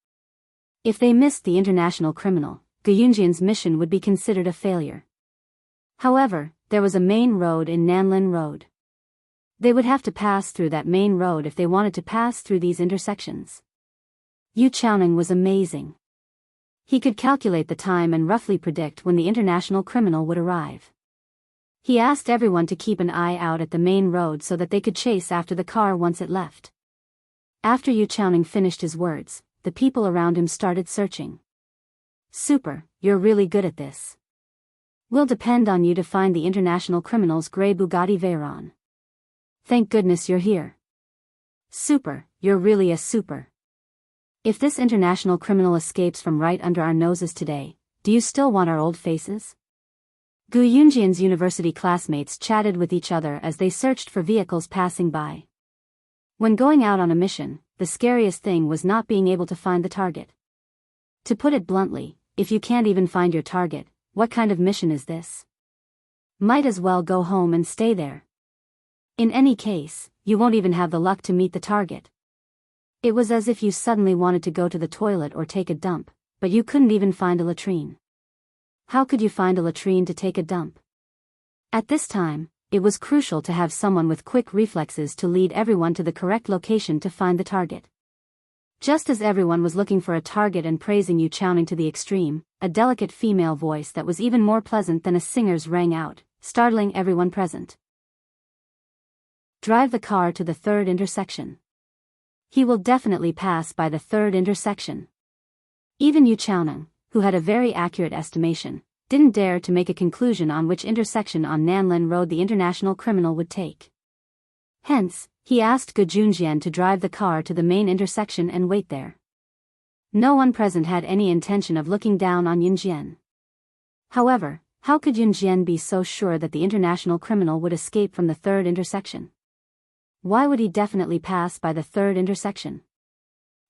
If they missed the international criminal, Gu Yunjian's mission would be considered a failure. However, there was a main road in Nanlin Road. They would have to pass through that main road if they wanted to pass through these intersections. Enchanting was amazing. He could calculate the time and roughly predict when the international criminal would arrive. He asked everyone to keep an eye out at the main road so that they could chase after the car once it left. After Enchanting finished his words, the people around him started searching. Super, you're really good at this. We'll depend on you to find the international criminal's gray Bugatti Veyron. Thank goodness you're here. Super, you're really a super. If this international criminal escapes from right under our noses today, do you still want our old faces? Gu Yunjian's university classmates chatted with each other as they searched for vehicles passing by. When going out on a mission, the scariest thing was not being able to find the target. To put it bluntly, if you can't even find your target, what kind of mission is this? Might as well go home and stay there. In any case, you won't even have the luck to meet the target. It was as if you suddenly wanted to go to the toilet or take a dump, but you couldn't even find a latrine. How could you find a latrine to take a dump? At this time, it was crucial to have someone with quick reflexes to lead everyone to the correct location to find the target. Just as everyone was looking for a target and praising Yu Chowning to the extreme, a delicate female voice that was even more pleasant than a singer's rang out, startling everyone present. Drive the car to the third intersection. He will definitely pass by the third intersection. Even Yu Chowning, who had a very accurate estimation, didn't dare to make a conclusion on which intersection on Nanlin Road the international criminal would take. Hence, he asked Gu Junjian to drive the car to the main intersection and wait there. No one present had any intention of looking down on Yunjian. However, how could Yunjian be so sure that the international criminal would escape from the third intersection? Why would he definitely pass by the third intersection?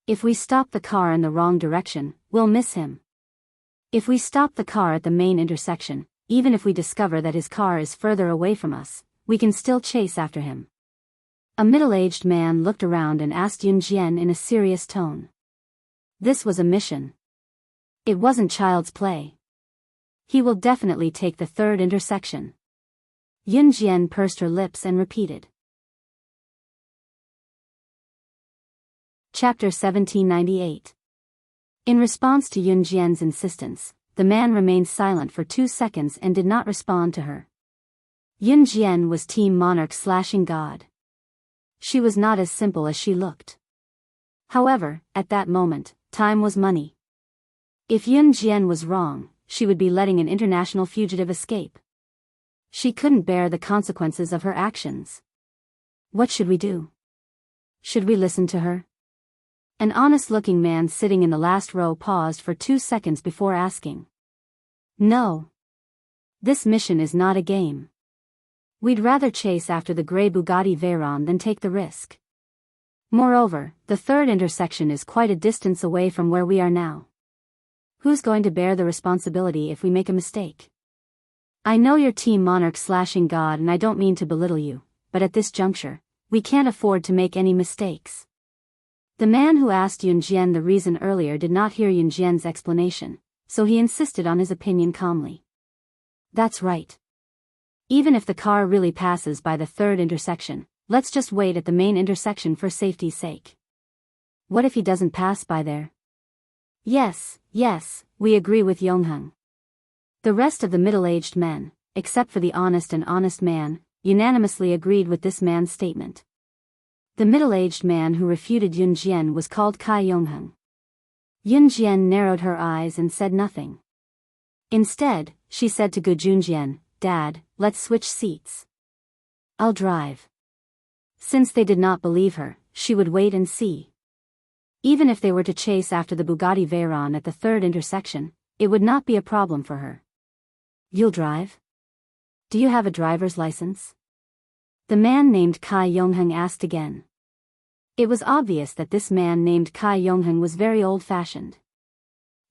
If we stop the car in the wrong direction, we'll miss him. If we stop the car at the main intersection, even if we discover that his car is further away from us, we can still chase after him. A middle-aged man looked around and asked Yunjian in a serious tone. This was a mission. It wasn't child's play. He will definitely take the third intersection. Yunjian pursed her lips and repeated. Chapter 1798. In response to Yunjian's insistence, the man remained silent for 2 seconds and did not respond to her. Yunjian was Team Monarch slashing God. She was not as simple as she looked. However, at that moment, time was money. If Yunjian was wrong, she would be letting an international fugitive escape. She couldn't bear the consequences of her actions. What should we do? Should we listen to her? An honest-looking man sitting in the last row paused for 2 seconds before asking. No. This mission is not a game. We'd rather chase after the grey Bugatti Veyron than take the risk. Moreover, the third intersection is quite a distance away from where we are now. Who's going to bear the responsibility if we make a mistake? I know you're Team Monarch slashing God and I don't mean to belittle you, but at this juncture, we can't afford to make any mistakes. The man who asked Yunjian the reason earlier did not hear Yunjian's explanation, so he insisted on his opinion calmly. That's right. Even if the car really passes by the third intersection, let's just wait at the main intersection for safety's sake. What if he doesn't pass by there? Yes, we agree with Yongheng. The rest of the middle-aged men, except for the honest man, unanimously agreed with this man's statement. The middle-aged man who refuted Yunjian was called Kai Yongheng. Yunjian narrowed her eyes and said nothing. Instead, she said to Gu Junjian, Dad, let's switch seats. I'll drive. Since they did not believe her, she would wait and see. Even if they were to chase after the Bugatti Veyron at the third intersection, it would not be a problem for her. You'll drive? Do you have a driver's license? The man named Kai Yongheng asked again. It was obvious that this man named Kai Yongheng was very old-fashioned.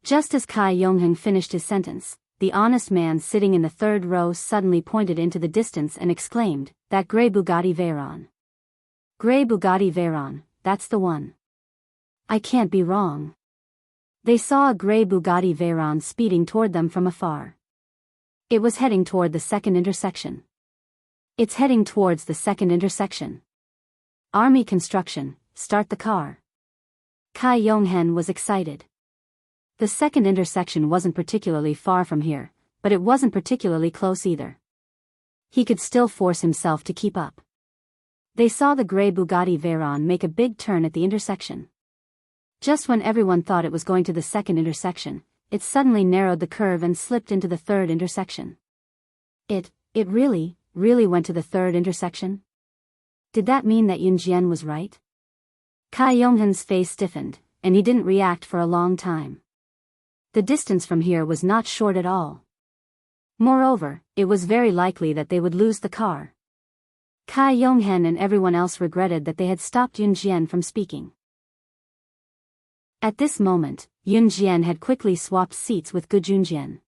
Just as Kai Yongheng finished his sentence, the honest man sitting in the third row suddenly pointed into the distance and exclaimed, That grey Bugatti Veyron. Grey Bugatti Veyron, that's the one. I can't be wrong. They saw a grey Bugatti Veyron speeding toward them from afar. It was heading toward the second intersection. It's heading towards the second intersection. Army construction, start the car. Kai Yongheng was excited. The second intersection wasn't particularly far from here, but it wasn't particularly close either. He could still force himself to keep up. They saw the grey Bugatti Veyron make a big turn at the intersection. Just when everyone thought it was going to the second intersection, it suddenly narrowed the curve and slipped into the third intersection. It really went to the third intersection? Did that mean that Yunjian was right? Kai Yongheng's face stiffened, and he didn't react for a long time. The distance from here was not short at all. Moreover, it was very likely that they would lose the car. Kai Yongheng and everyone else regretted that they had stopped Yunjian from speaking. At this moment, Yunjian had quickly swapped seats with Gu Junjian.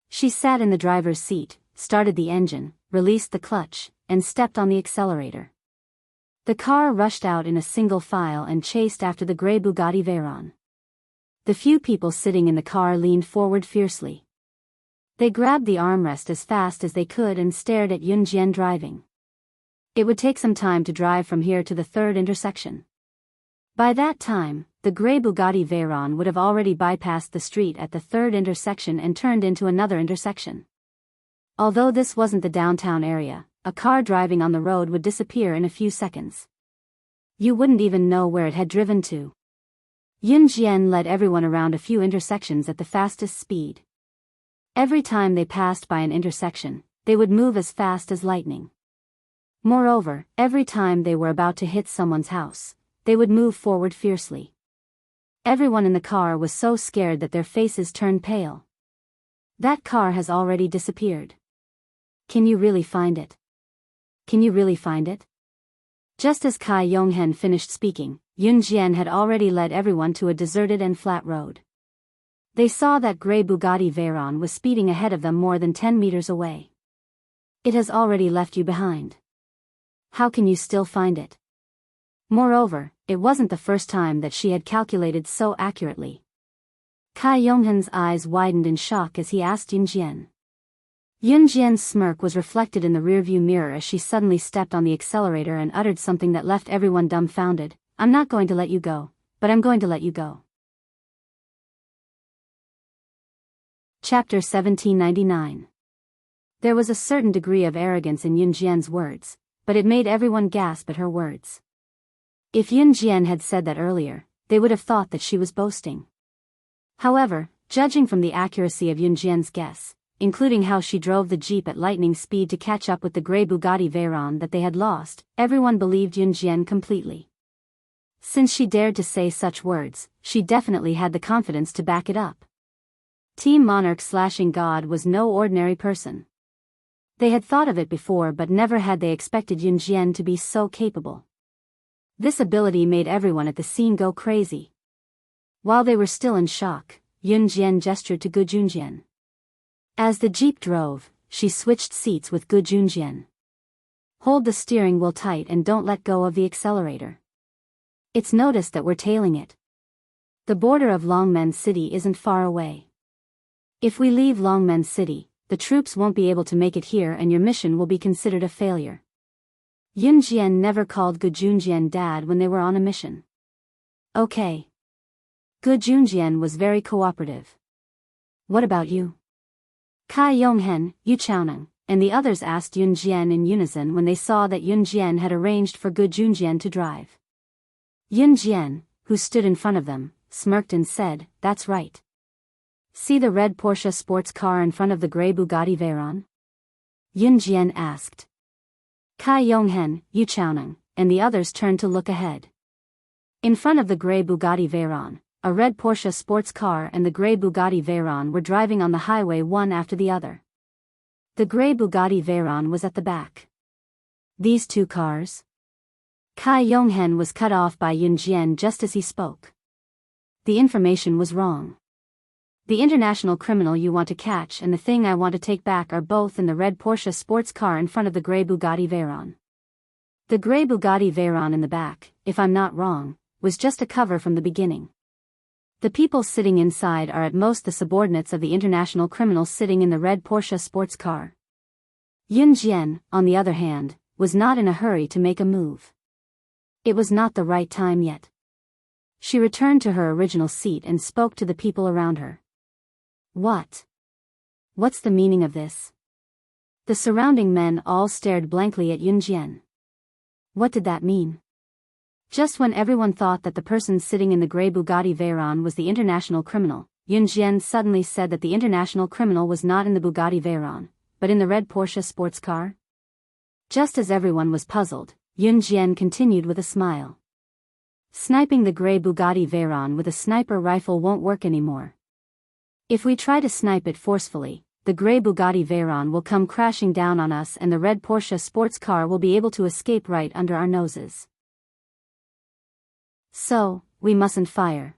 She sat in the driver's seat, started the engine, released the clutch, and stepped on the accelerator. The car rushed out in a single file and chased after the grey Bugatti Veyron. The few people sitting in the car leaned forward fiercely. They grabbed the armrest as fast as they could and stared at Yun Jian driving. It would take some time to drive from here to the third intersection. By that time, the grey Bugatti Veyron would have already bypassed the street at the third intersection and turned into another intersection. Although this wasn't the downtown area, a car driving on the road would disappear in a few seconds. You wouldn't even know where it had driven to. Yun Jian led everyone around a few intersections at the fastest speed. Every time they passed by an intersection, they would move as fast as lightning. Moreover, every time they were about to hit someone's house, they would move forward fiercely. Everyone in the car was so scared that their faces turned pale. That car has already disappeared. Can you really find it? Can you really find it? Just as Kai Yonghen finished speaking, Yun Jian had already led everyone to a deserted and flat road. They saw that grey Bugatti Veyron was speeding ahead of them more than 10 meters away. It has already left you behind. How can you still find it? Moreover, it wasn't the first time that she had calculated so accurately. Kai Yonghen's eyes widened in shock as he asked Yun Jian. Yun Jian's smirk was reflected in the rearview mirror as she suddenly stepped on the accelerator and uttered something that left everyone dumbfounded. I'm not going to let you go, but I'm going to let you go. Chapter 1799. There was a certain degree of arrogance in Yun Jian's words, but it made everyone gasp at her words. If Yun Jian had said that earlier, they would have thought that she was boasting. However, judging from the accuracy of Yun Jian's guess, including how she drove the jeep at lightning speed to catch up with the grey Bugatti Veyron that they had lost, everyone believed Yun Jian completely. Since she dared to say such words, she definitely had the confidence to back it up. Team Monarch/God was no ordinary person. They had thought of it before, but never had they expected Yun Jian to be so capable. This ability made everyone at the scene go crazy. While they were still in shock, Yun Jian gestured to Gu Junjian. As the jeep drove, she switched seats with Gu Junjian. Hold the steering wheel tight and don't let go of the accelerator. It's noticed that we're tailing it. The border of Longmen City isn't far away. If we leave Longmen City, the troops won't be able to make it here and your mission will be considered a failure. Yun Jian never called Gu Junjian dad when they were on a mission. Okay. Gu Junjian was very cooperative. What about you? Kai Yonghen, Yu Chaoneng, and the others asked Yun Jian in unison when they saw that Yun Jian had arranged for Gu Junjian to drive. Yun Jian, who stood in front of them, smirked and said, "That's right. See the red Porsche sports car in front of the grey Bugatti Veyron?" Yun Jian asked. Kai Yonghen, Yu Chaoneng, and the others turned to look ahead. In front of the grey Bugatti Veyron, a red Porsche sports car and the grey Bugatti Veyron were driving on the highway one after the other. The grey Bugatti Veyron was at the back. These two cars? Kai Yonghen was cut off by Yun Jian just as he spoke. The information was wrong. The international criminal you want to catch and the thing I want to take back are both in the red Porsche sports car in front of the grey Bugatti Veyron. The grey Bugatti Veyron in the back, if I'm not wrong, was just a cover from the beginning. The people sitting inside are at most the subordinates of the international criminal sitting in the red Porsche sports car. Yun Jian, on the other hand, was not in a hurry to make a move. It was not the right time yet. She returned to her original seat and spoke to the people around her. What? What's the meaning of this? The surrounding men all stared blankly at Yun Jian. What did that mean? Just when everyone thought that the person sitting in the grey Bugatti Veyron was the international criminal, Yun Jian suddenly said that the international criminal was not in the Bugatti Veyron, but in the red Porsche sports car. Just as everyone was puzzled, Yun Jian continued with a smile. Sniping the grey Bugatti Veyron with a sniper rifle won't work anymore. If we try to snipe it forcefully, the grey Bugatti Veyron will come crashing down on us and the red Porsche sports car will be able to escape right under our noses. So, we mustn't fire.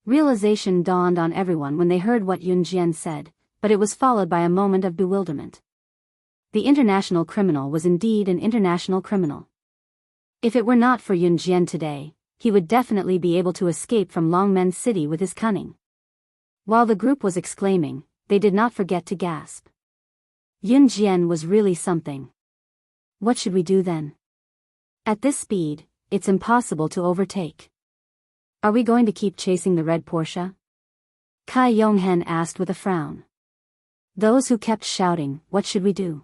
Realization dawned on everyone when they heard what Yun Jian said, but it was followed by a moment of bewilderment. The international criminal was indeed an international criminal. If it were not for Yun Jian today, he would definitely be able to escape from Longmen City with his cunning. While the group was exclaiming, they did not forget to gasp. Yun Jian was really something. What should we do then? At this speed, it's impossible to overtake. Are we going to keep chasing the red Porsche? Kai Yonghen asked with a frown. Those who kept shouting, "What should we do?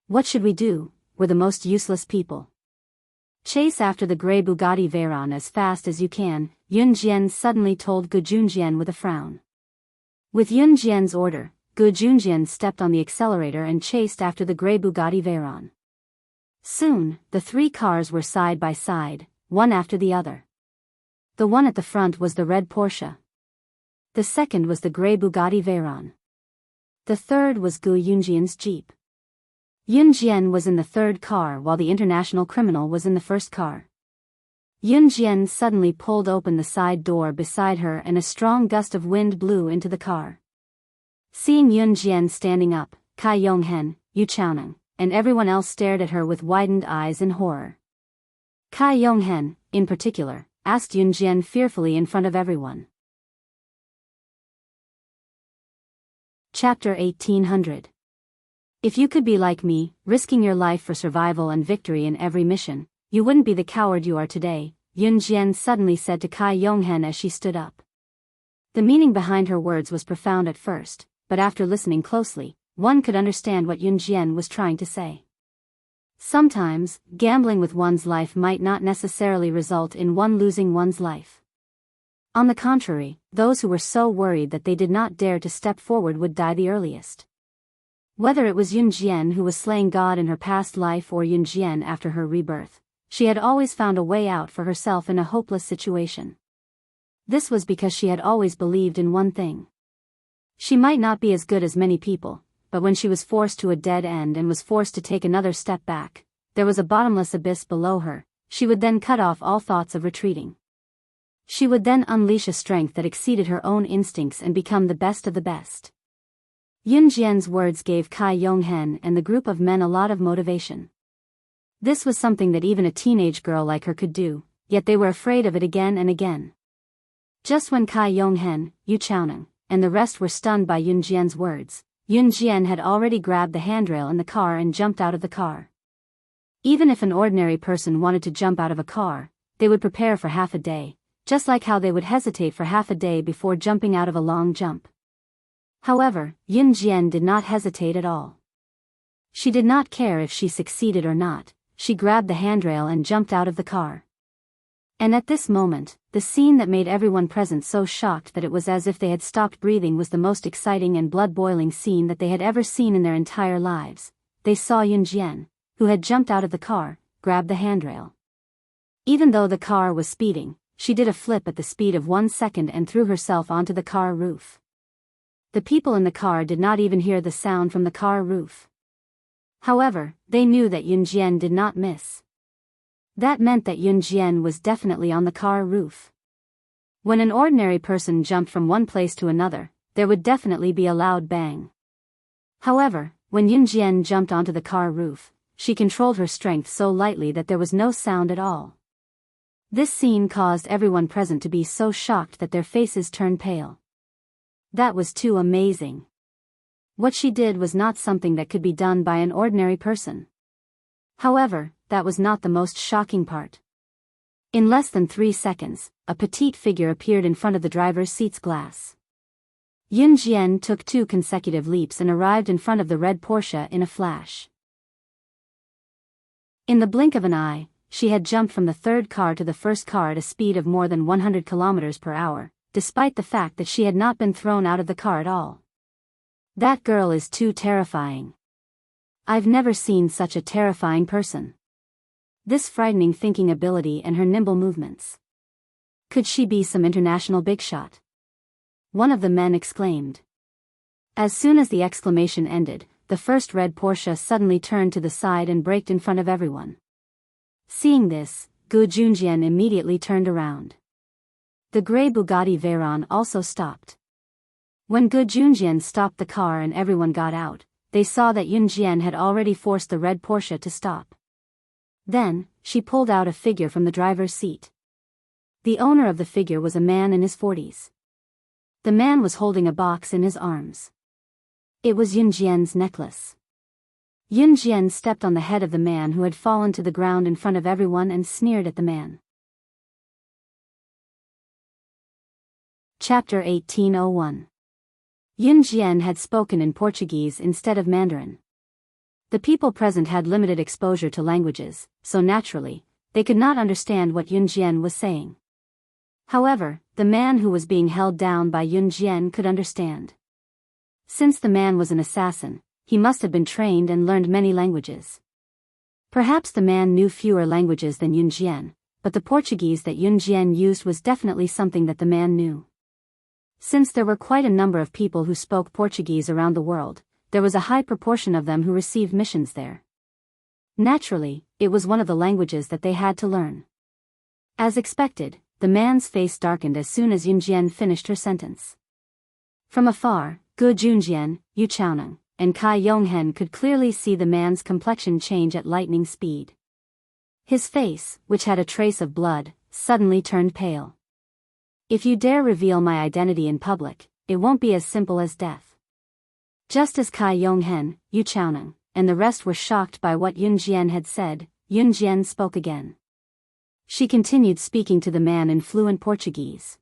What should we do?" were the most useless people. Chase after the grey Bugatti Veyron as fast as you can, Yun Jian suddenly told Gu Junjian with a frown. With Yun Jian's order, Gu Junjian stepped on the accelerator and chased after the grey Bugatti Veyron. Soon, the three cars were side by side, one after the other. The one at the front was the red Porsche. The second was the grey Bugatti Veyron. The third was Gu Yunjian's Jeep. Yun Jian was in the third car while the international criminal was in the first car. Yun Jian suddenly pulled open the side door beside her and a strong gust of wind blew into the car. Seeing Yun Jian standing up, Kai Yonghen, Yu Chaoneng, and everyone else stared at her with widened eyes in horror. Kai Yonghen, in particular, asked Yun Jian fearfully in front of everyone. Chapter 1800. If you could be like me, risking your life for survival and victory in every mission, you wouldn't be the coward you are today, Yun Jian suddenly said to Kai Yonghen as she stood up. The meaning behind her words was profound at first, but after listening closely, one could understand what Yun Jian was trying to say. Sometimes, gambling with one's life might not necessarily result in one losing one's life. On the contrary, those who were so worried that they did not dare to step forward would die the earliest. Whether it was Yun Jian who was slaying God in her past life or Yun Jian after her rebirth, she had always found a way out for herself in a hopeless situation. This was because she had always believed in one thing. She might not be as good as many people, but when she was forced to a dead end and was forced to take another step back, there was a bottomless abyss below her. She would then cut off all thoughts of retreating. She would then unleash a strength that exceeded her own instincts and become the best of the best. Yun Jian's words gave Kai Yonghen and the group of men a lot of motivation. This was something that even a teenage girl like her could do, yet they were afraid of it again and again. Just when Kai Yonghen, Yu Chaoneng, and the rest were stunned by Yun Jian's words, Yun Jian had already grabbed the handrail in the car and jumped out of the car. Even if an ordinary person wanted to jump out of a car, they would prepare for half a day, just like how they would hesitate for half a day before jumping out of a long jump. However, Yun Jian did not hesitate at all. She did not care if she succeeded or not, she grabbed the handrail and jumped out of the car. And at this moment, the scene that made everyone present so shocked that it was as if they had stopped breathing was the most exciting and blood-boiling scene that they had ever seen in their entire lives. They saw Yun Jian, who had jumped out of the car, grab the handrail. Even though the car was speeding, she did a flip at the speed of 1 second and threw herself onto the car roof. The people in the car did not even hear the sound from the car roof. However, they knew that Yun Jian did not miss. That meant that Yun Jian was definitely on the car roof. When an ordinary person jumped from one place to another, there would definitely be a loud bang. However, when Yun Jian jumped onto the car roof, she controlled her strength so lightly that there was no sound at all. This scene caused everyone present to be so shocked that their faces turned pale. That was too amazing. What she did was not something that could be done by an ordinary person. However, that was not the most shocking part. In less than 3 seconds, a petite figure appeared in front of the driver's seat's glass. Yun Jian took 2 consecutive leaps and arrived in front of the red Porsche in a flash. In the blink of an eye, she had jumped from the third car to the first car at a speed of more than 100 kilometers per hour, despite the fact that she had not been thrown out of the car at all. That girl is too terrifying. I've never seen such a terrifying person. This frightening thinking ability and her nimble movements. Could she be some international big shot? One of the men exclaimed. As soon as the exclamation ended, the first red Porsche suddenly turned to the side and braked in front of everyone. Seeing this, Gu Junjian immediately turned around. The grey Bugatti Veyron also stopped. When Gu Junjian stopped the car and everyone got out, they saw that Yun Jian had already forced the red Porsche to stop. Then, she pulled out a figure from the driver's seat. The owner of the figure was a man in his 40s. The man was holding a box in his arms. It was Yun Jian's necklace. Yun Jian stepped on the head of the man who had fallen to the ground in front of everyone and sneered at the man. Chapter 1801. Yun Jian had spoken in Portuguese instead of Mandarin. The people present had limited exposure to languages, so naturally, they could not understand what Yun Jian was saying. However, the man who was being held down by Yun Jian could understand. Since the man was an assassin, he must have been trained and learned many languages. Perhaps the man knew fewer languages than Yun Jian, but the Portuguese that Yun Jian used was definitely something that the man knew. Since there were quite a number of people who spoke Portuguese around the world, there was a high proportion of them who received missions there. Naturally, it was one of the languages that they had to learn. As expected, the man's face darkened as soon as Yun Jian finished her sentence. From afar, Gu Junjian, Yu Chaoneng, and Kai Yonghen could clearly see the man's complexion change at lightning speed. His face, which had a trace of blood, suddenly turned pale. If you dare reveal my identity in public, it won't be as simple as death. Just as Kai Yonghen, Yu Chaoneng, and the rest were shocked by what Yun Jian had said, Yun Jian spoke again. She continued speaking to the man in fluent Portuguese.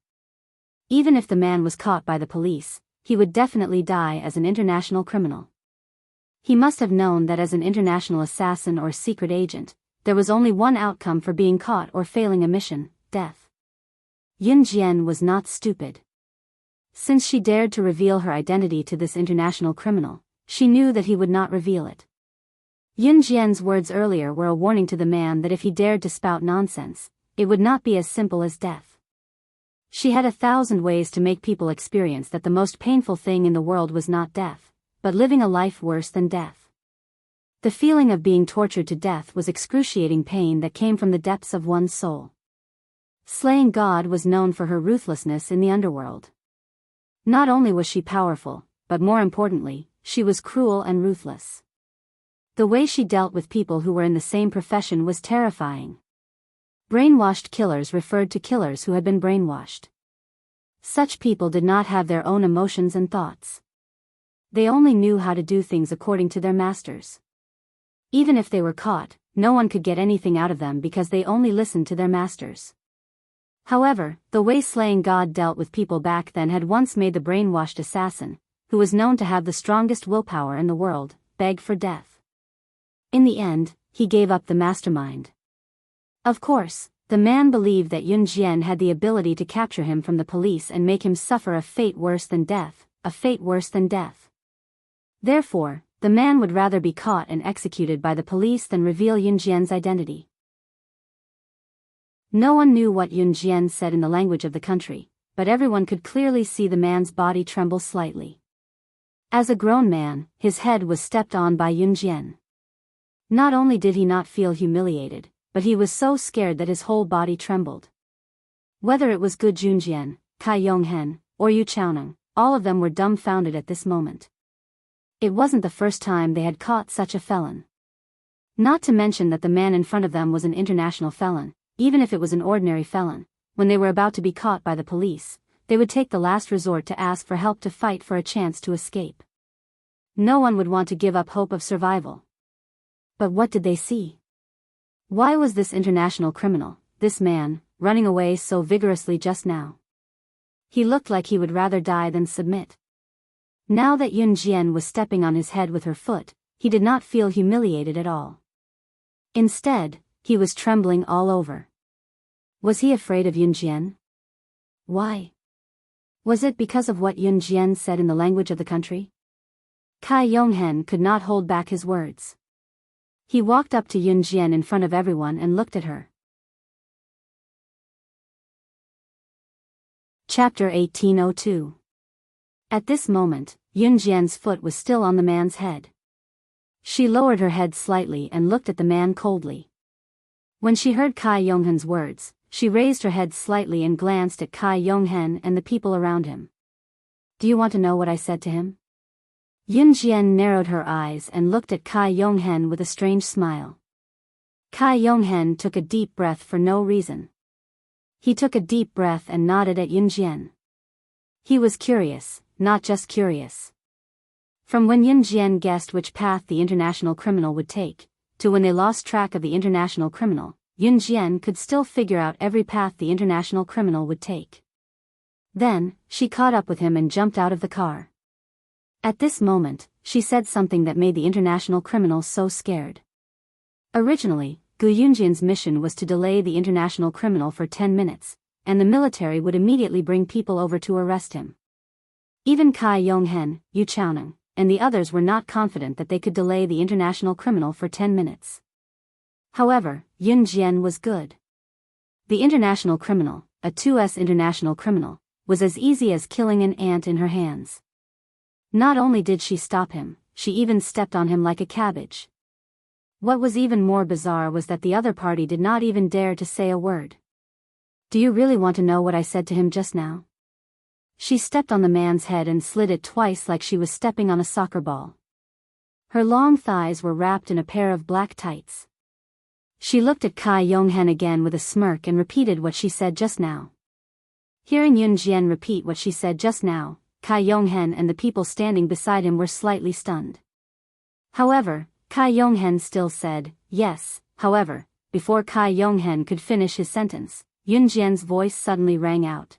Even if the man was caught by the police, he would definitely die as an international criminal. He must have known that as an international assassin or secret agent, there was only one outcome for being caught or failing a mission: death. Yun Jian was not stupid. Since she dared to reveal her identity to this international criminal, she knew that he would not reveal it. Yun Jian's words earlier were a warning to the man that if he dared to spout nonsense, it would not be as simple as death. She had 1,000 ways to make people experience that the most painful thing in the world was not death, but living a life worse than death. The feeling of being tortured to death was excruciating pain that came from the depths of one's soul. Slaying God was known for her ruthlessness in the underworld. Not only was she powerful, but more importantly, she was cruel and ruthless. The way she dealt with people who were in the same profession was terrifying. Brainwashed killers referred to killers who had been brainwashed. Such people did not have their own emotions and thoughts. They only knew how to do things according to their masters. Even if they were caught, no one could get anything out of them because they only listened to their masters. However, the way Slaying God dealt with people back then had once made the brainwashed assassin, who was known to have the strongest willpower in the world, beg for death. In the end, he gave up the mastermind. Of course, the man believed that Yun Jian had the ability to capture him from the police and make him suffer a fate worse than death, a fate worse than death. Therefore, the man would rather be caught and executed by the police than reveal Yun Jian's identity. No one knew what Yun Jian said in the language of the country, but everyone could clearly see the man's body tremble slightly. As a grown man, his head was stepped on by Yun Jian. Not only did he not feel humiliated, but he was so scared that his whole body trembled. Whether it was Gu Junjian, Kai Yonghen, or Yu Chaoneng, all of them were dumbfounded at this moment. It wasn't the first time they had caught such a felon. Not to mention that the man in front of them was an international felon. Even if it was an ordinary felon, when they were about to be caught by the police, they would take the last resort to ask for help to fight for a chance to escape. No one would want to give up hope of survival. But what did they see? Why was this international criminal, this man, running away so vigorously just now? He looked like he would rather die than submit. Now that Yun Jian was stepping on his head with her foot, he did not feel humiliated at all. Instead, he was trembling all over. Was he afraid of Yun Jian? Why? Was it because of what Yun Jian said in the language of the country? Kai Yonghen could not hold back his words. He walked up to Yun Jian in front of everyone and looked at her. Chapter 1802. At this moment, Yun Jian's foot was still on the man's head. She lowered her head slightly and looked at the man coldly. When she heard Kai Yonghen's words, she raised her head slightly and glanced at Kai Yonghen and the people around him. Do you want to know what I said to him? Yun Jian narrowed her eyes and looked at Kai Yonghen with a strange smile. Kai Yonghen took a deep breath for no reason. He took a deep breath and nodded at Yunjian. He was curious, not just curious. From when Yunjian guessed which path the international criminal would take, to when they lost track of the international criminal, Yunjian could still figure out every path the international criminal would take. Then, she caught up with him and jumped out of the car. At this moment, she said something that made the international criminal so scared. Originally, Gu Yunjian's mission was to delay the international criminal for 10 minutes, and the military would immediately bring people over to arrest him. Even Kai Yonghen, Yu Chaoneng, and the others were not confident that they could delay the international criminal for 10 minutes. However, Yunjian was good. The international criminal, a 2S international criminal, was as easy as killing an ant in her hands. Not only did she stop him, she even stepped on him like a cabbage. What was even more bizarre was that the other party did not even dare to say a word. Do you really want to know what I said to him just now? She stepped on the man's head and slid it twice like she was stepping on a soccer ball. Her long thighs were wrapped in a pair of black tights. She looked at Kai Yonghen again with a smirk and repeated what she said just now. Hearing Yunjian repeat what she said just now, Kai Yonghen and the people standing beside him were slightly stunned. However, Kai Yonghen still said, yes. However, before Kai Yonghen could finish his sentence, Yunjian's voice suddenly rang out.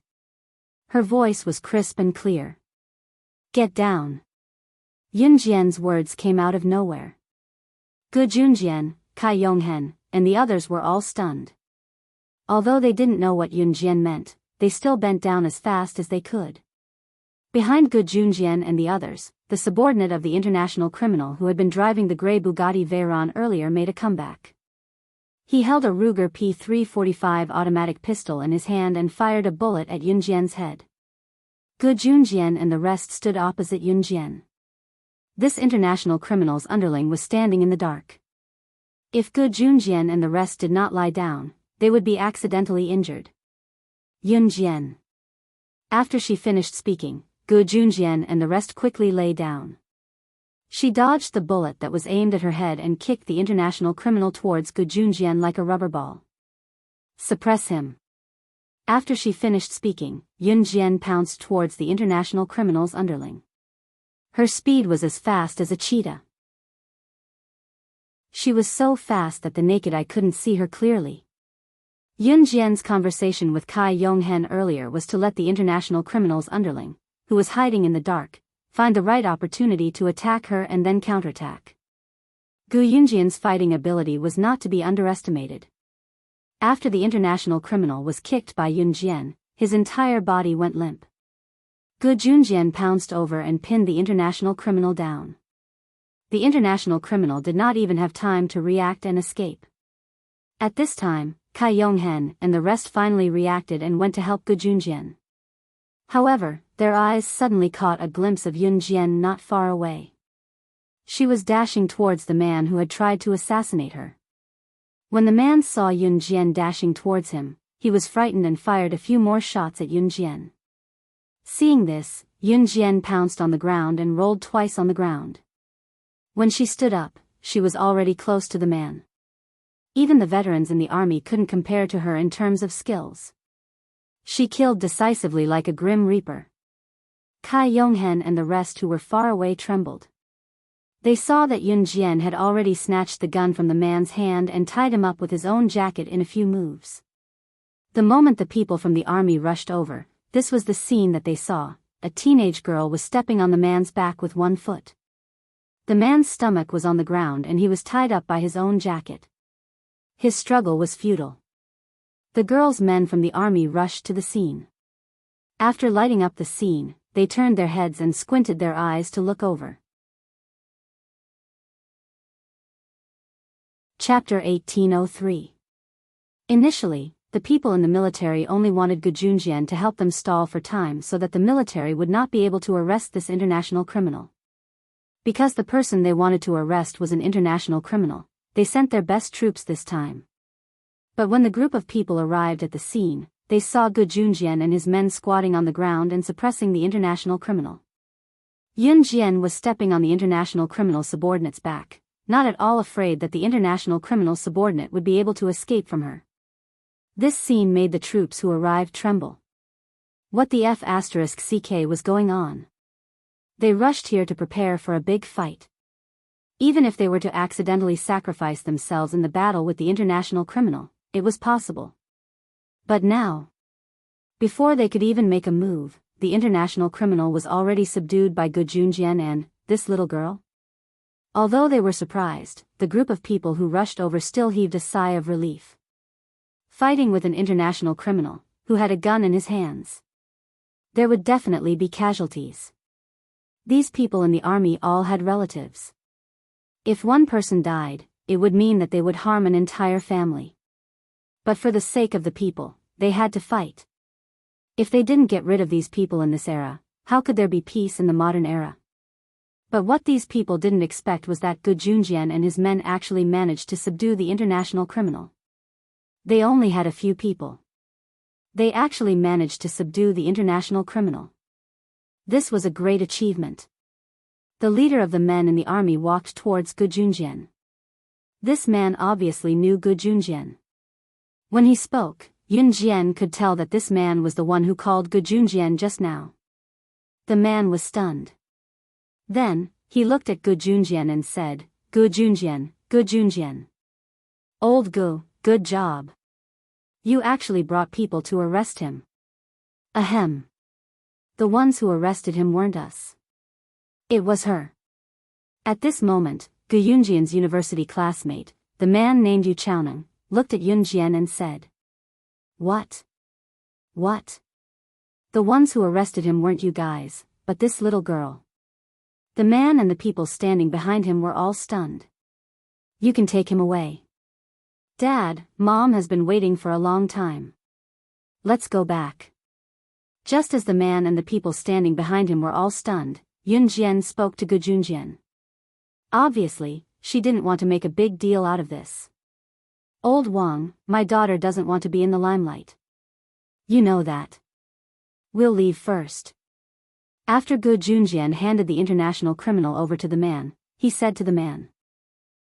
Her voice was crisp and clear. Get down. Yunjian's words came out of nowhere. Gu Junjian, Kai Yonghen, and the others were all stunned. Although they didn't know what Yunjian meant, they still bent down as fast as they could. Behind Gu Junjian and the others, the subordinate of the international criminal who had been driving the grey Bugatti Veyron earlier made a comeback. He held a Ruger P345 automatic pistol in his hand and fired a bullet at Yunjian's head. Gu Junjian and the rest stood opposite Yunjian. This international criminal's underling was standing in the dark. If Gu Junjian and the rest did not lie down, they would be accidentally injured. Yunjian. After she finished speaking, Gu Junjian and the rest quickly lay down. She dodged the bullet that was aimed at her head and kicked the international criminal towards Gu Junjian like a rubber ball. Suppress him. After she finished speaking, Yunjian pounced towards the international criminal's underling. Her speed was as fast as a cheetah. She was so fast that the naked eye couldn't see her clearly. Yunjian's conversation with Kai Yonghen earlier was to let the international criminal's underling, who was hiding in the dark, find the right opportunity to attack her and then counterattack. Gu Yunjian's fighting ability was not to be underestimated. After the international criminal was kicked by Yunjian, his entire body went limp. Gu Junjian pounced over and pinned the international criminal down. The international criminal did not even have time to react and escape. At this time, Kai Yonghen and the rest finally reacted and went to help Gu Junjian. However, their eyes suddenly caught a glimpse of Yunjian not far away. She was dashing towards the man who had tried to assassinate her. When the man saw Yunjian dashing towards him, he was frightened and fired a few more shots at Yunjian. Seeing this, Yunjian pounced on the ground and rolled twice on the ground. When she stood up, she was already close to the man. Even the veterans in the army couldn't compare to her in terms of skills. She killed decisively like a grim reaper. Kai Yonghen and the rest who were far away trembled. They saw that Yunjian had already snatched the gun from the man's hand and tied him up with his own jacket in a few moves. The moment the people from the army rushed over, this was the scene that they saw. A teenage girl was stepping on the man's back with one foot. The man's stomach was on the ground and he was tied up by his own jacket. His struggle was futile. The girl's men from the army rushed to the scene. After lighting up the scene, they turned their heads and squinted their eyes to look over. Chapter 1803. Initially, the people in the military only wanted Gu Junjian to help them stall for time so that the military would not be able to arrest this international criminal. Because the person they wanted to arrest was an international criminal, they sent their best troops this time. But when the group of people arrived at the scene, they saw Gu Junjian and his men squatting on the ground and suppressing the international criminal. Yunjian was stepping on the international criminal subordinate's back, not at all afraid that the international criminal subordinate would be able to escape from her. This scene made the troops who arrived tremble. What the F***ck was going on? They rushed here to prepare for a big fight. Even if they were to accidentally sacrifice themselves in the battle with the international criminal, it was possible. But now, before they could even make a move, the international criminal was already subdued by Gu Junjian and this little girl. Although they were surprised, the group of people who rushed over still heaved a sigh of relief. Fighting with an international criminal, who had a gun in his hands. There would definitely be casualties. These people in the army all had relatives. If one person died, it would mean that they would harm an entire family. But for the sake of the people, they had to fight. If they didn't get rid of these people in this era, how could there be peace in the modern era? But what these people didn't expect was that Gu Junjian and his men actually managed to subdue the international criminal. They only had a few people. They actually managed to subdue the international criminal. This was a great achievement. The leader of the men in the army walked towards Gu Junjian. This man obviously knew Gu Junjian. When he spoke, Yun Jian could tell that this man was the one who called Gu Junjian just now. The man was stunned. Then, he looked at Gu Junjian and said, Gu Junjian, Gu Junjian. Old Gu, good job. You actually brought people to arrest him. Ahem. The ones who arrested him weren't us. It was her. At this moment, Gu Yunjian's university classmate, the man named Yu Chaoning, looked at Yun Jian and said, What? What? The ones who arrested him weren't you guys, but this little girl. The man and the people standing behind him were all stunned. You can take him away. Dad, Mom has been waiting for a long time. Let's go back. Just as the man and the people standing behind him were all stunned, Yun Jian spoke to Gu Junjian. Obviously, she didn't want to make a big deal out of this. Old Wang, my daughter doesn't want to be in the limelight. You know that. We'll leave first. After Gu Junjian handed the international criminal over to the man, he said to the man.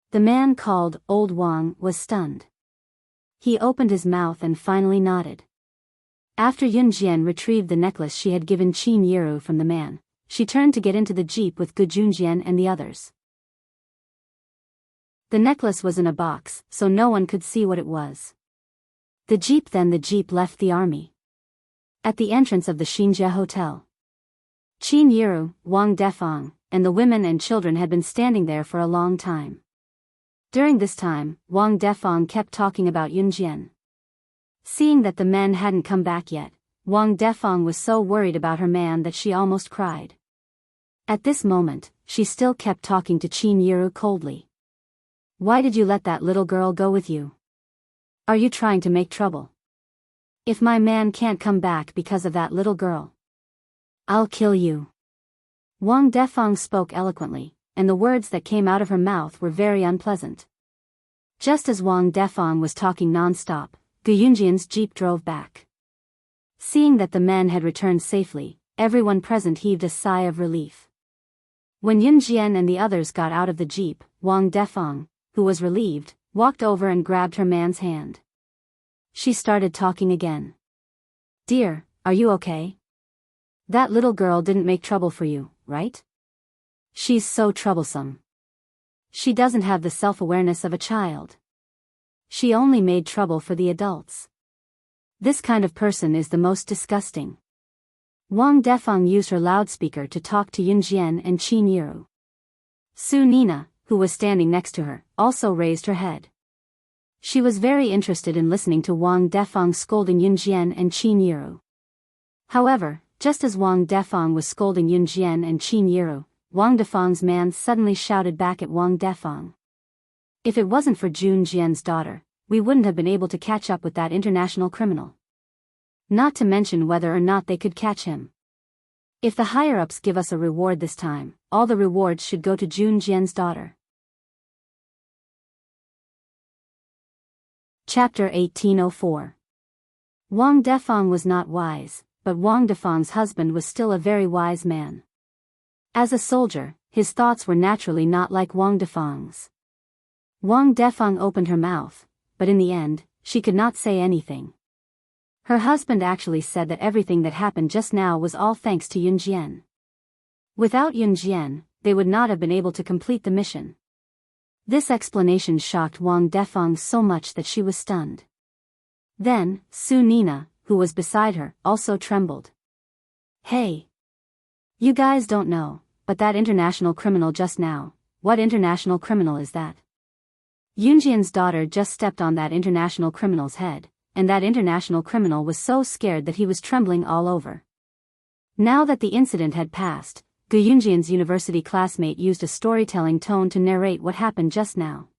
The man called Old Wang was stunned. He opened his mouth and finally nodded. After Yun Jian retrieved the necklace she had given Qin Yiru from the man, she turned to get into the jeep with Gu Junjian and the others. The necklace was in a box, so no one could see what it was. The jeep left the army. At the entrance of the Xinjie Hotel, Qin Yiru, Wang Defang, and the women and children had been standing there for a long time. During this time, Wang Defang kept talking about Yun Jian. Seeing that the men hadn't come back yet, Wang Defang was so worried about her man that she almost cried. At this moment, she still kept talking to Qin Yiru coldly. Why did you let that little girl go with you? Are you trying to make trouble? If my man can't come back because of that little girl, I'll kill you. Wang Defang spoke eloquently, and the words that came out of her mouth were very unpleasant. Just as Wang Defang was talking non-stop, Gu Yunjian's jeep drove back. Seeing that the men had returned safely, everyone present heaved a sigh of relief. When Yun Jian and the others got out of the jeep, Wang Defang, who was relieved, walked over and grabbed her man's hand. She started talking again. Dear, are you okay? That little girl didn't make trouble for you, right? She's so troublesome. She doesn't have the self-awareness of a child. She only made trouble for the adults. This kind of person is the most disgusting. Wang Defang used her loudspeaker to talk to Yun Jian and Qin Yiru. Su Nina, who was standing next to her, also raised her head. She was very interested in listening to Wang Defang scolding Yun Jian and Qin Yiru. However, just as Wang Defang was scolding Yun Jian and Qin Yiru, Wang Defang's man suddenly shouted back at Wang Defang. If it wasn't for Jun Jian's daughter, we wouldn't have been able to catch up with that international criminal. Not to mention whether or not they could catch him. If the higher-ups give us a reward this time, all the rewards should go to Jun Jian's daughter. Chapter 1804. Wang Defang was not wise, but Wang Defang's husband was still a very wise man. As a soldier, his thoughts were naturally not like Wang Defang's. Wang Defeng opened her mouth, but in the end, she could not say anything. Her husband actually said that everything that happened just now was all thanks to Yun Jian. Without Yun Jian, they would not have been able to complete the mission. This explanation shocked Wang Defeng so much that she was stunned. Then, Su Nina, who was beside her, also trembled. Hey! You guys don't know, but that international criminal just now, what international criminal is that? Yunjian's daughter just stepped on that international criminal's head, and that international criminal was so scared that he was trembling all over. Now that the incident had passed, Gu Yunjian's university classmate used a storytelling tone to narrate what happened just now.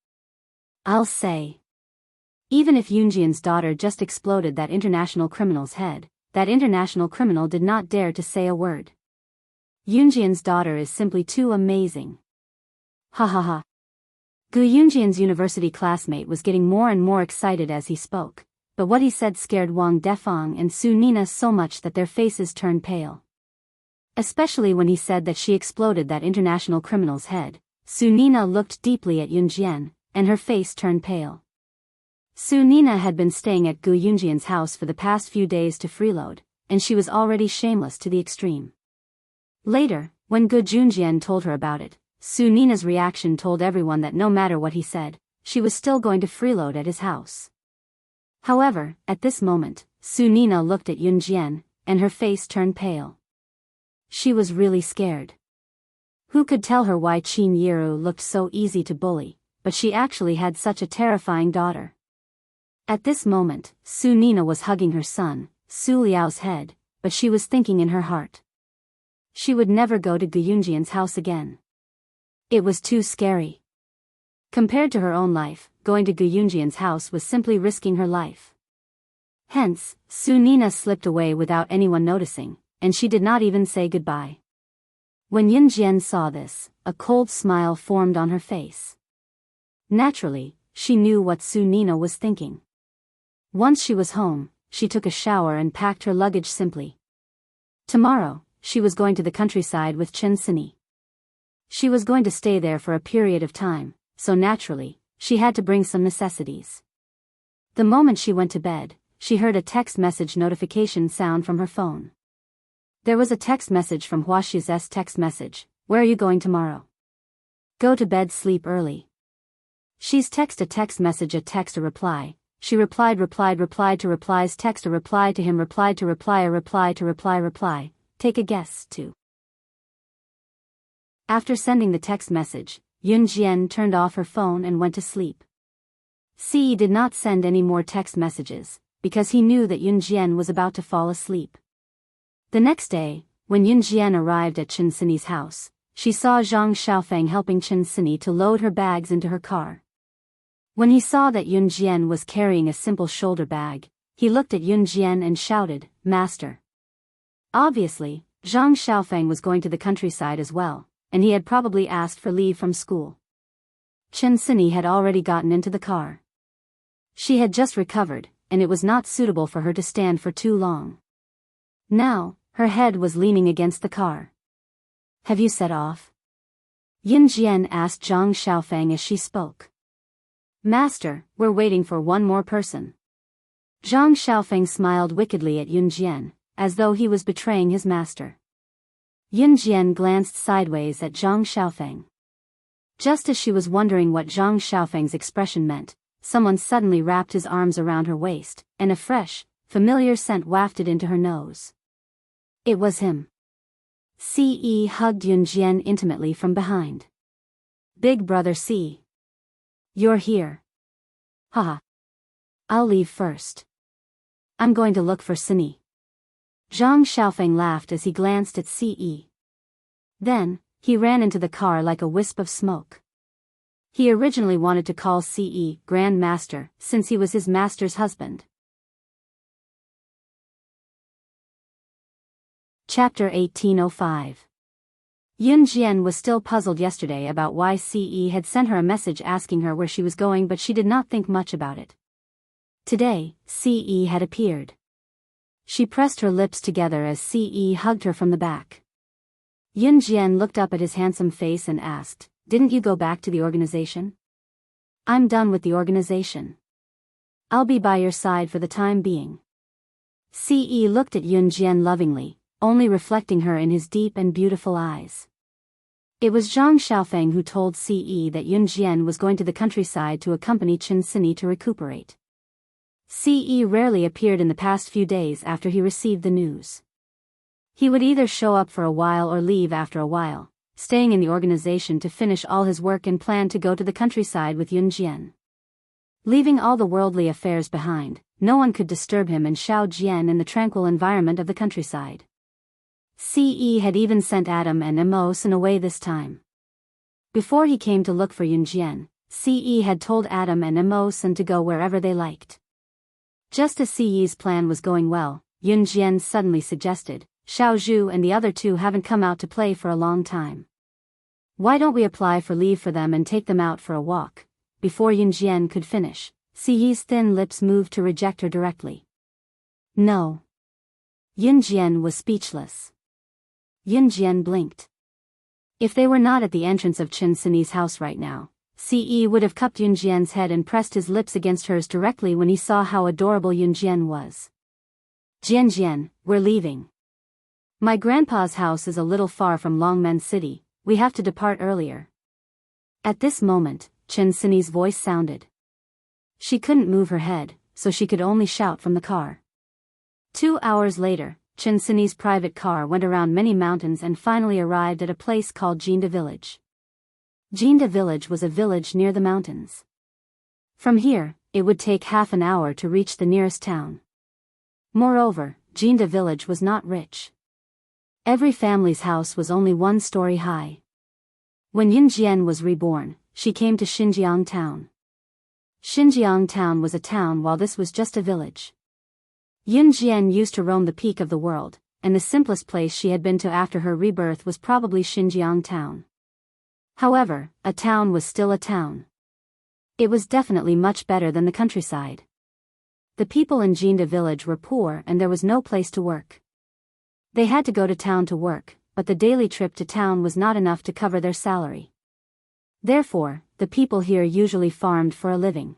I'll say. Even if Yunjian's daughter just exploded that international criminal's head, that international criminal did not dare to say a word. Yunjian's daughter is simply too amazing. Ha ha ha. Gu Yunjian's university classmate was getting more and more excited as he spoke, but what he said scared Wang Defeng and Su Nina so much that their faces turned pale. Especially when he said that she exploded that international criminal's head, Su Nina looked deeply at Yun Jian, and her face turned pale. Su Nina had been staying at Gu Yunjian's house for the past few days to freeload, and she was already shameless to the extreme. Later, when Gu Yunjian told her about it, Su Nina's reaction told everyone that no matter what he said, she was still going to freeload at his house. However, at this moment, Su Nina looked at Yun Jian, and her face turned pale. She was really scared. Who could tell her why Qin Yiru looked so easy to bully, but she actually had such a terrifying daughter? At this moment, Su Nina was hugging her son, Su Liao's head, but she was thinking in her heart. She would never go to Gu Yunjian's house again. It was too scary. Compared to her own life, going to Gu Yunjian's house was simply risking her life. Hence, Su Nina slipped away without anyone noticing, and she did not even say goodbye. When Yun Jian saw this, a cold smile formed on her face. Naturally, she knew what Su Nina was thinking. Once she was home, she took a shower and packed her luggage simply. Tomorrow, she was going to the countryside with Chen Sini. She was going to stay there for a period of time, so naturally, she had to bring some necessities. The moment she went to bed, she heard a text message notification sound from her phone. There was a text message from Hua Shi's text message. Where are you going tomorrow? Go to bed, sleep early. She's text a text message, a text a reply. She replied to replies, text a reply to him, replied to reply, a reply to reply. Take a guess, too. After sending the text message, Yun Jian turned off her phone and went to sleep. Ce did not send any more text messages, because he knew that Yun Jian was about to fall asleep. The next day, when Yun Jian arrived at Chen Sini's house, she saw Zhang Xiaofeng helping Chen Sini to load her bags into her car. When he saw that Yun Jian was carrying a simple shoulder bag, he looked at Yun Jian and shouted, "Master." Obviously, Zhang Xiaofeng was going to the countryside as well, and he had probably asked for leave from school. Chen Sini had already gotten into the car. She had just recovered, and it was not suitable for her to stand for too long. Now, her head was leaning against the car. Have you set off? Yun Jian asked Zhang Xiaofeng as she spoke. Master, we're waiting for one more person. Zhang Xiaofeng smiled wickedly at Yun Jian, as though he was betraying his master. Yun Jian glanced sideways at Zhang Xiaofeng. Just as she was wondering what Zhang Xiaofeng's expression meant, someone suddenly wrapped his arms around her waist, and a fresh, familiar scent wafted into her nose. It was him. Ce hugged Yun Jian intimately from behind. Big brother Ce. You're here. Haha. I'll leave first. I'm going to look for Sini. Zhang Xiaofeng laughed as he glanced at Ce. Then, he ran into the car like a wisp of smoke. He originally wanted to call Ce Grand Master, since he was his master's husband. Chapter 1805. Yun Jian was still puzzled yesterday about why Ce had sent her a message asking her where she was going, but she did not think much about it. Today, Ce had appeared. She pressed her lips together as Ce hugged her from the back. Yun Jian looked up at his handsome face and asked, "Didn't you go back to the organization?" I'm done with the organization. I'll be by your side for the time being. Ce looked at Yunjian lovingly, only reflecting her in his deep and beautiful eyes. It was Zhang Xiaofeng who told Ce that Yunjian was going to the countryside to accompany Chen Sini to recuperate. Ce rarely appeared in the past few days after he received the news. He would either show up for a while or leave after a while, staying in the organization to finish all his work and plan to go to the countryside with Yunjian. Leaving all the worldly affairs behind, no one could disturb him and Xiaojian in the tranquil environment of the countryside. Ce had even sent Adam and Immerse away this time. Before he came to look for Yunjian, Ce had told Adam and Immerse to go wherever they liked. Just as Ce's plan was going well, Yunjian suddenly suggested, Xiaozhu and the other two haven't come out to play for a long time. Why don't we apply for leave for them and take them out for a walk? Before Yunjian could finish, Ce's thin lips moved to reject her directly. No. Yunjian was speechless. Yunjian blinked. If they were not at the entrance of Chen Sini's house right now, Ce would have cupped Yunjian's head and pressed his lips against hers directly when he saw how adorable Yunjian was. Jianjian, we're leaving. My grandpa's house is a little far from Longmen City, we have to depart earlier. At this moment, Chen Sini's voice sounded. She couldn't move her head, so she could only shout from the car. 2 hours later, Chen Sini's private car went around many mountains and finally arrived at a place called Jinda Village. Jinda Village was a village near the mountains. From here, it would take half an hour to reach the nearest town. Moreover, Jinda Village was not rich. Every family's house was only 1 story high. When Yunjian was reborn, she came to Xinjiang town. Xinjiang town was a town while this was just a village. Yunjian used to roam the peak of the world, and the simplest place she had been to after her rebirth was probably Xinjiang town. However, a town was still a town. It was definitely much better than the countryside. The people in Jinda village were poor and there was no place to work. They had to go to town to work, but the daily trip to town was not enough to cover their salary. Therefore, the people here usually farmed for a living.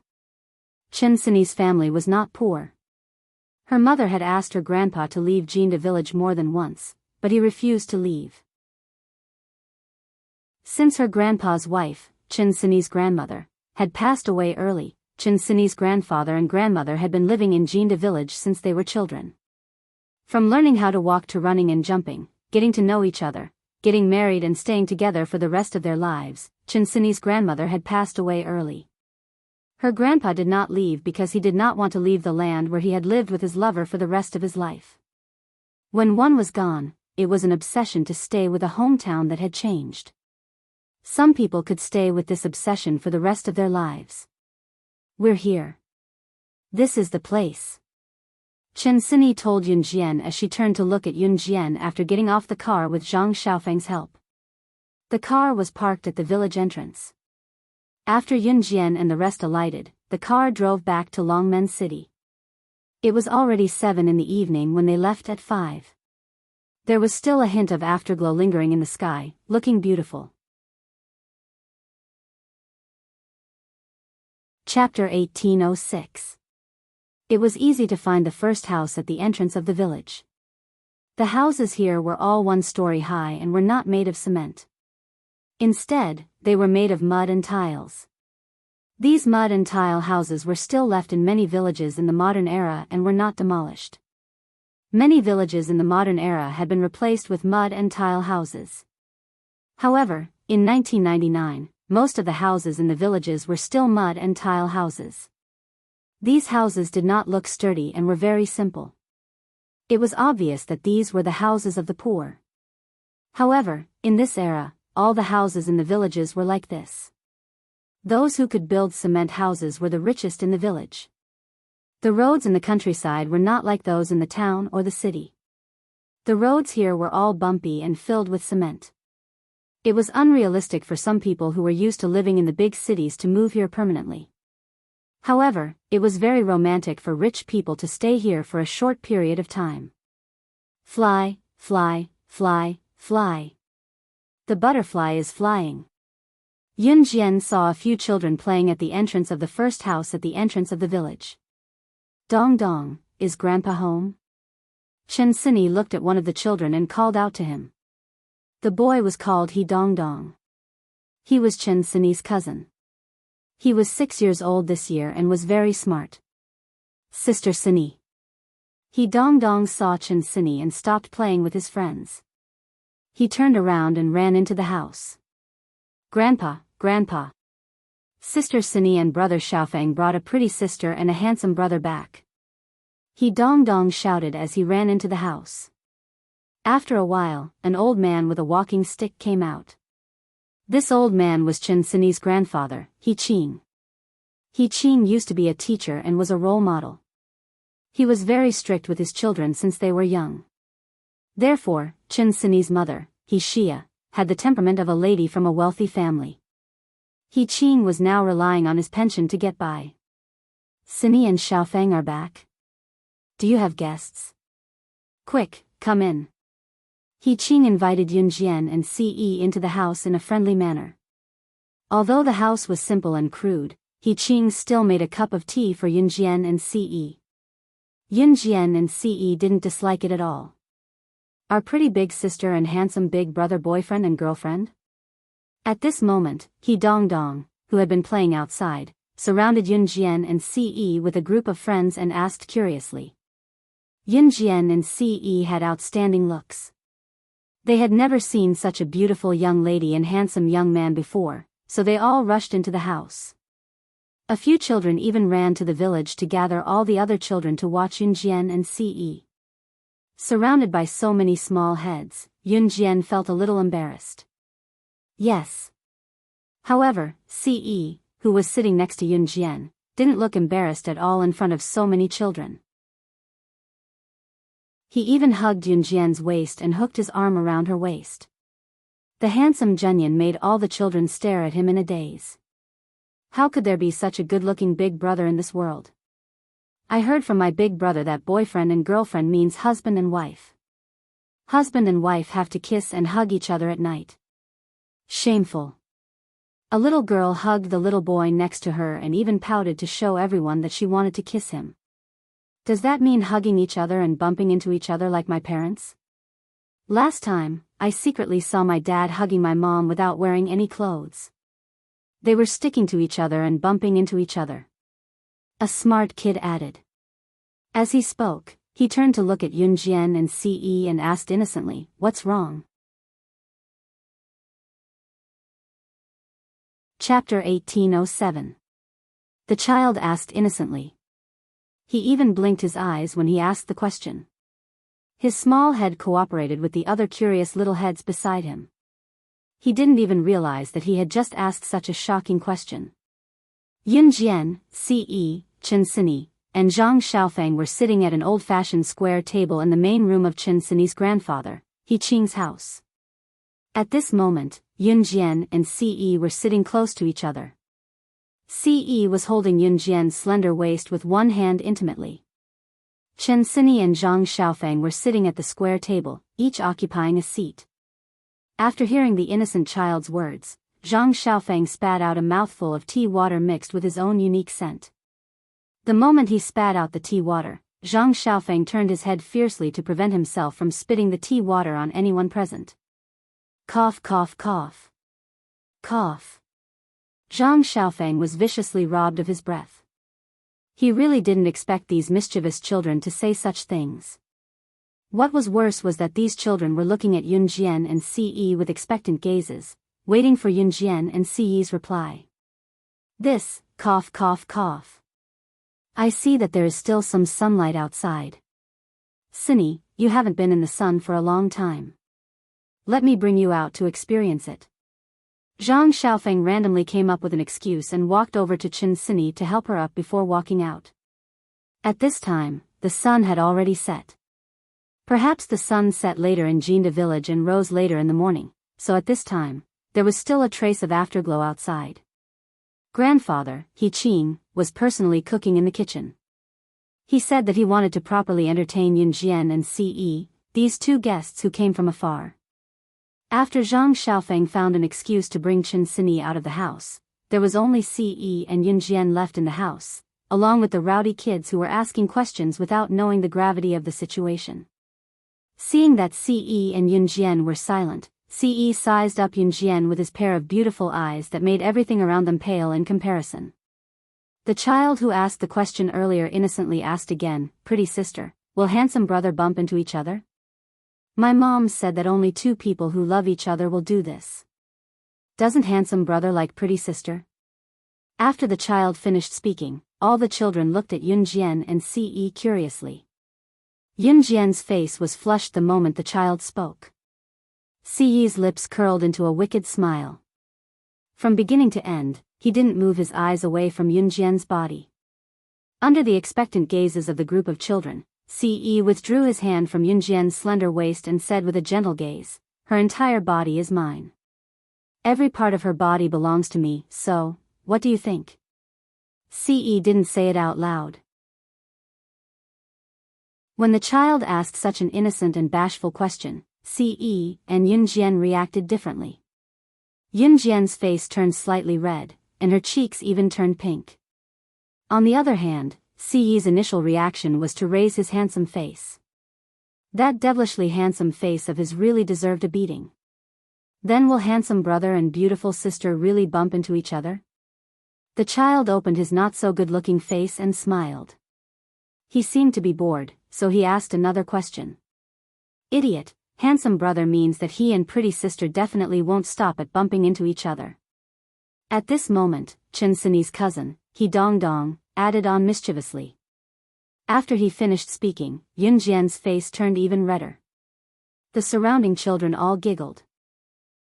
Chen Sini's family was not poor. Her mother had asked her grandpa to leave Jinda village more than once, but he refused to leave. Since her grandpa's wife, Chen Sini's grandmother, had passed away early, Chen Sini's grandfather and grandmother had been living in Jinda village since they were children. From learning how to walk to running and jumping, getting to know each other, getting married and staying together for the rest of their lives, Chen Sini's grandmother had passed away early. Her grandpa did not leave because he did not want to leave the land where he had lived with his lover for the rest of his life. When one was gone, it was an obsession to stay with a hometown that had changed. Some people could stay with this obsession for the rest of their lives. We're here. This is the place. Chen Sini told Yunjian as she turned to look at Yunjian after getting off the car with Zhang Xiaofeng's help. The car was parked at the village entrance. After Yunjian and the rest alighted, the car drove back to Longmen City. It was already 7 in the evening when they left at 5. There was still a hint of afterglow lingering in the sky, looking beautiful. Chapter 1806. It was easy to find the first house at the entrance of the village. The houses here were all 1 story high and were not made of cement. Instead, they were made of mud and tiles. These mud and tile houses were still left in many villages in the modern era and were not demolished. Many villages in the modern era had been replaced with mud and tile houses. However, in 1999, most of the houses in the villages were still mud and tile houses. These houses did not look sturdy and were very simple. It was obvious that these were the houses of the poor. However, in this era, all the houses in the villages were like this. Those who could build cement houses were the richest in the village. The roads in the countryside were not like those in the town or the city. The roads here were all bumpy and filled with cement. It was unrealistic for some people who were used to living in the big cities to move here permanently. However, it was very romantic for rich people to stay here for a short period of time. Fly, fly, fly, fly. The butterfly is flying. Yun Jian saw a few children playing at the entrance of the first house at the entrance of the village. Dong dong, is Grandpa home? Chen Sini looked at one of the children and called out to him. The boy was called He Dong Dong. He was Chen Sini's cousin. He was 6 years old this year and was very smart. Sister Sini. He Dong Dong saw Chen Sini and stopped playing with his friends. He turned around and ran into the house. Grandpa, Grandpa. Sister Sini and brother Xiaofeng brought a pretty sister and a handsome brother back. He Dong Dong shouted as he ran into the house. After a while, an old man with a walking stick came out. This old man was Chen Sini's grandfather, He Qing. He Qing used to be a teacher and was a role model. He was very strict with his children since they were young. Therefore, Chen Sini's mother, He Xia, had the temperament of a lady from a wealthy family. He Qing was now relying on his pension to get by. Sini and Xiaofeng are back. Do you have guests? Quick, come in. He Qing invited Yun Jian and Ce into the house in a friendly manner. Although the house was simple and crude, He Qing still made a cup of tea for Yun Jian and Ce. Yun Jian and Ce didn't dislike it at all. Our pretty big sister and handsome big brother boyfriend and girlfriend? At this moment, He Dong Dong, who had been playing outside, surrounded Yun Jian and Ce with a group of friends and asked curiously. Yun Jian and Ce had outstanding looks. They had never seen such a beautiful young lady and handsome young man before, so they all rushed into the house. A few children even ran to the village to gather all the other children to watch Yun Jian and Ce. Surrounded by so many small heads, Yun Jian felt a little embarrassed. Yes. However, Ce, who was sitting next to Yun Jian, didn't look embarrassed at all in front of so many children. He even hugged Yun Jian's waist and hooked his arm around her waist. The handsome Zhenyan made all the children stare at him in a daze. How could there be such a good-looking big brother in this world? I heard from my big brother that boyfriend and girlfriend means husband and wife. Husband and wife have to kiss and hug each other at night. Shameful. A little girl hugged the little boy next to her and even pouted to show everyone that she wanted to kiss him. Does that mean hugging each other and bumping into each other like my parents? Last time, I secretly saw my dad hugging my mom without wearing any clothes. They were sticking to each other and bumping into each other. A smart kid added. As he spoke, he turned to look at Yun Jian and Ce and asked innocently, "What's wrong?" Chapter 1807. The child asked innocently. He even blinked his eyes when he asked the question. His small head cooperated with the other curious little heads beside him. He didn't even realize that he had just asked such a shocking question. Yun Jian, Ce, Chen Sini, and Zhang Xiaofeng were sitting at an old-fashioned square table in the main room of Chen Sini's grandfather, He Qing's house. At this moment, Yun Jian and Ce were sitting close to each other. Ce was holding Yun Jian's slender waist with one hand intimately. Chen Sini and Zhang Xiaofeng were sitting at the square table, each occupying a seat. After hearing the innocent child's words, Zhang Xiaofeng spat out a mouthful of tea water mixed with his own unique scent. The moment he spat out the tea water, Zhang Xiaofeng turned his head fiercely to prevent himself from spitting the tea water on anyone present. Cough, cough, cough. Cough. Zhang Xiaofeng was viciously robbed of his breath. He really didn't expect these mischievous children to say such things. What was worse was that these children were looking at Yun Jian and Ce with expectant gazes, waiting for Yun Jian and Ce's reply. This, cough, cough, cough. I see that there is still some sunlight outside. Sini, you haven't been in the sun for a long time. Let me bring you out to experience it. Zhang Xiaofeng randomly came up with an excuse and walked over to Chen Sini to help her up before walking out. At this time, the sun had already set. Perhaps the sun set later in Jinda village and rose later in the morning, so at this time, there was still a trace of afterglow outside. Grandfather, He Qing, was personally cooking in the kitchen. He said that he wanted to properly entertain Yun Jian and Ce, these two guests who came from afar. After Zhang Xiaofeng found an excuse to bring Chen Sini out of the house, there was only Ce and Yunjian left in the house, along with the rowdy kids who were asking questions without knowing the gravity of the situation. Seeing that Ce and Yunjian were silent, Ce sized up Yunjian with his pair of beautiful eyes that made everything around them pale in comparison. The child who asked the question earlier innocently asked again, "Pretty sister, will handsome brother bump into each other?" "My mom said that only two people who love each other will do this. Doesn't handsome brother like pretty sister?" After the child finished speaking, all the children looked at Yunjian and Ce curiously. Yunjian's face was flushed the moment the child spoke. Ce's lips curled into a wicked smile. From beginning to end, he didn't move his eyes away from Yunjian's body. Under the expectant gazes of the group of children, Ce withdrew his hand from Yunjian's slender waist and said with a gentle gaze, "Her entire body is mine. Every part of her body belongs to me, so, what do you think?" Ce didn't say it out loud. When the child asked such an innocent and bashful question, Ce and Yunjian reacted differently. Yunjian's face turned slightly red, and her cheeks even turned pink. On the other hand, Ce's initial reaction was to raise his handsome face. That devilishly handsome face of his really deserved a beating. Then will handsome brother and beautiful sister really bump into each other? The child opened his not-so-good-looking face and smiled. He seemed to be bored, so he asked another question. "Idiot, handsome brother means that he and pretty sister definitely won't stop at bumping into each other." At this moment, Chen Sini's cousin, He Dong Dong, added on mischievously. After he finished speaking, Yunjian's face turned even redder. The surrounding children all giggled.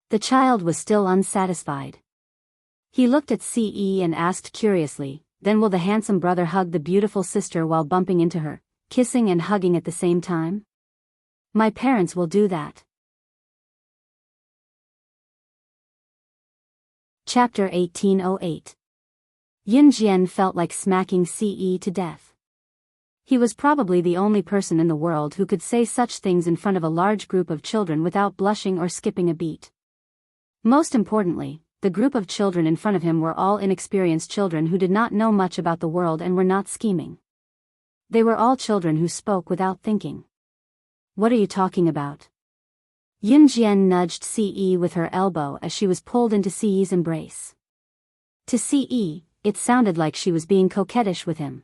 The child was still unsatisfied. He looked at Ce and asked curiously, "Then will the handsome brother hug the beautiful sister while bumping into her, kissing and hugging at the same time?" "My parents will do that." Chapter 1808. Yunjian felt like smacking Ce to death. He was probably the only person in the world who could say such things in front of a large group of children without blushing or skipping a beat. Most importantly, the group of children in front of him were all inexperienced children who did not know much about the world and were not scheming. They were all children who spoke without thinking. "What are you talking about?" Yunjian nudged Ce with her elbow as she was pulled into Ce's embrace. To Ce, it sounded like she was being coquettish with him.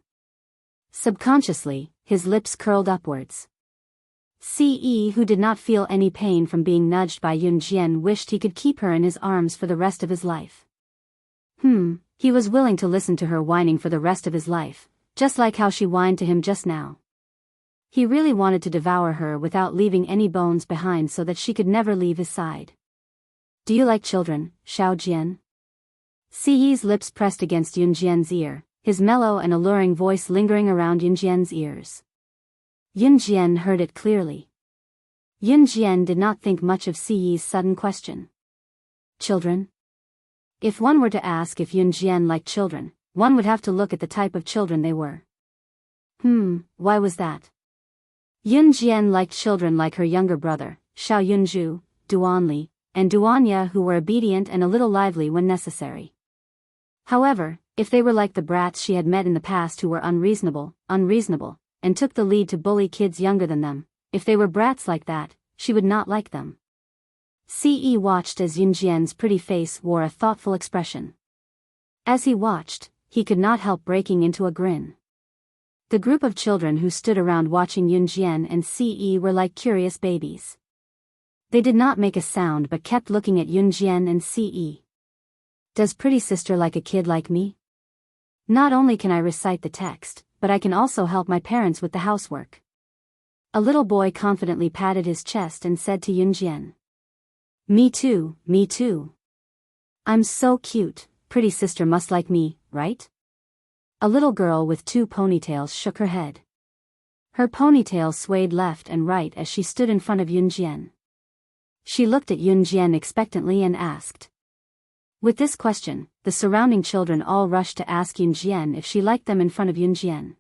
Subconsciously, his lips curled upwards. Ce, who did not feel any pain from being nudged by Yunjian, wished he could keep her in his arms for the rest of his life. He was willing to listen to her whining for the rest of his life, just like how she whined to him just now. He really wanted to devour her without leaving any bones behind so that she could never leave his side. "Do you like children, Xiao Jian?" Ce's lips pressed against Yunjian's ear, his mellow and alluring voice lingering around Yunjian's ears. Yunjian heard it clearly. Yunjian did not think much of Ce's sudden question. Children? If one were to ask if Yunjian liked children, one would have to look at the type of children they were. Why was that? Yunjian liked children like her younger brother, Xiao Yunju, Duanli, and Duanya, who were obedient and a little lively when necessary. However, if they were like the brats she had met in the past who were unreasonable, and took the lead to bully kids younger than them, if they were brats like that, she would not like them. Ce watched as Yunjian's pretty face wore a thoughtful expression. As he watched, he could not help breaking into a grin. The group of children who stood around watching Yunjian and Ce were like curious babies. They did not make a sound but kept looking at Yunjian and Ce. "Does pretty sister like a kid like me? Not only can I recite the text, but I can also help my parents with the housework." A little boy confidently patted his chest and said to Yunjian, Me too. I'm so cute, pretty sister must like me, right?" A little girl with 2 ponytails shook her head. Her ponytail swayed left and right as she stood in front of Yunjian. She looked at Yunjian expectantly and asked. With this question, the surrounding children all rushed to ask Yunjian if she liked them in front of Yunjian.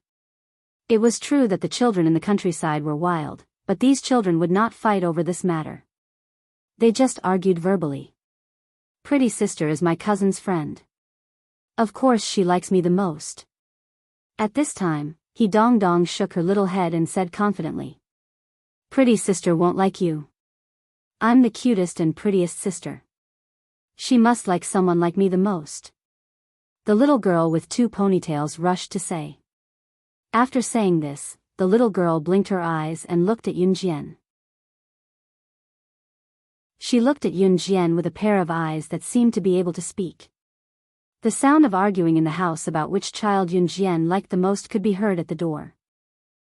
It was true that the children in the countryside were wild, but these children would not fight over this matter. They just argued verbally. Pretty sister is my cousin's friend. Of course she likes me the most. At this time, He Dong Dong shook her little head and said confidently. Pretty sister won't like you. I'm the cutest and prettiest sister. She must like someone like me the most. The little girl with 2 ponytails rushed to say. After saying this, the little girl blinked her eyes and looked at Yunjian. She looked at Yunjian with a pair of eyes that seemed to be able to speak. The sound of arguing in the house about which child Yunjian liked the most could be heard at the door.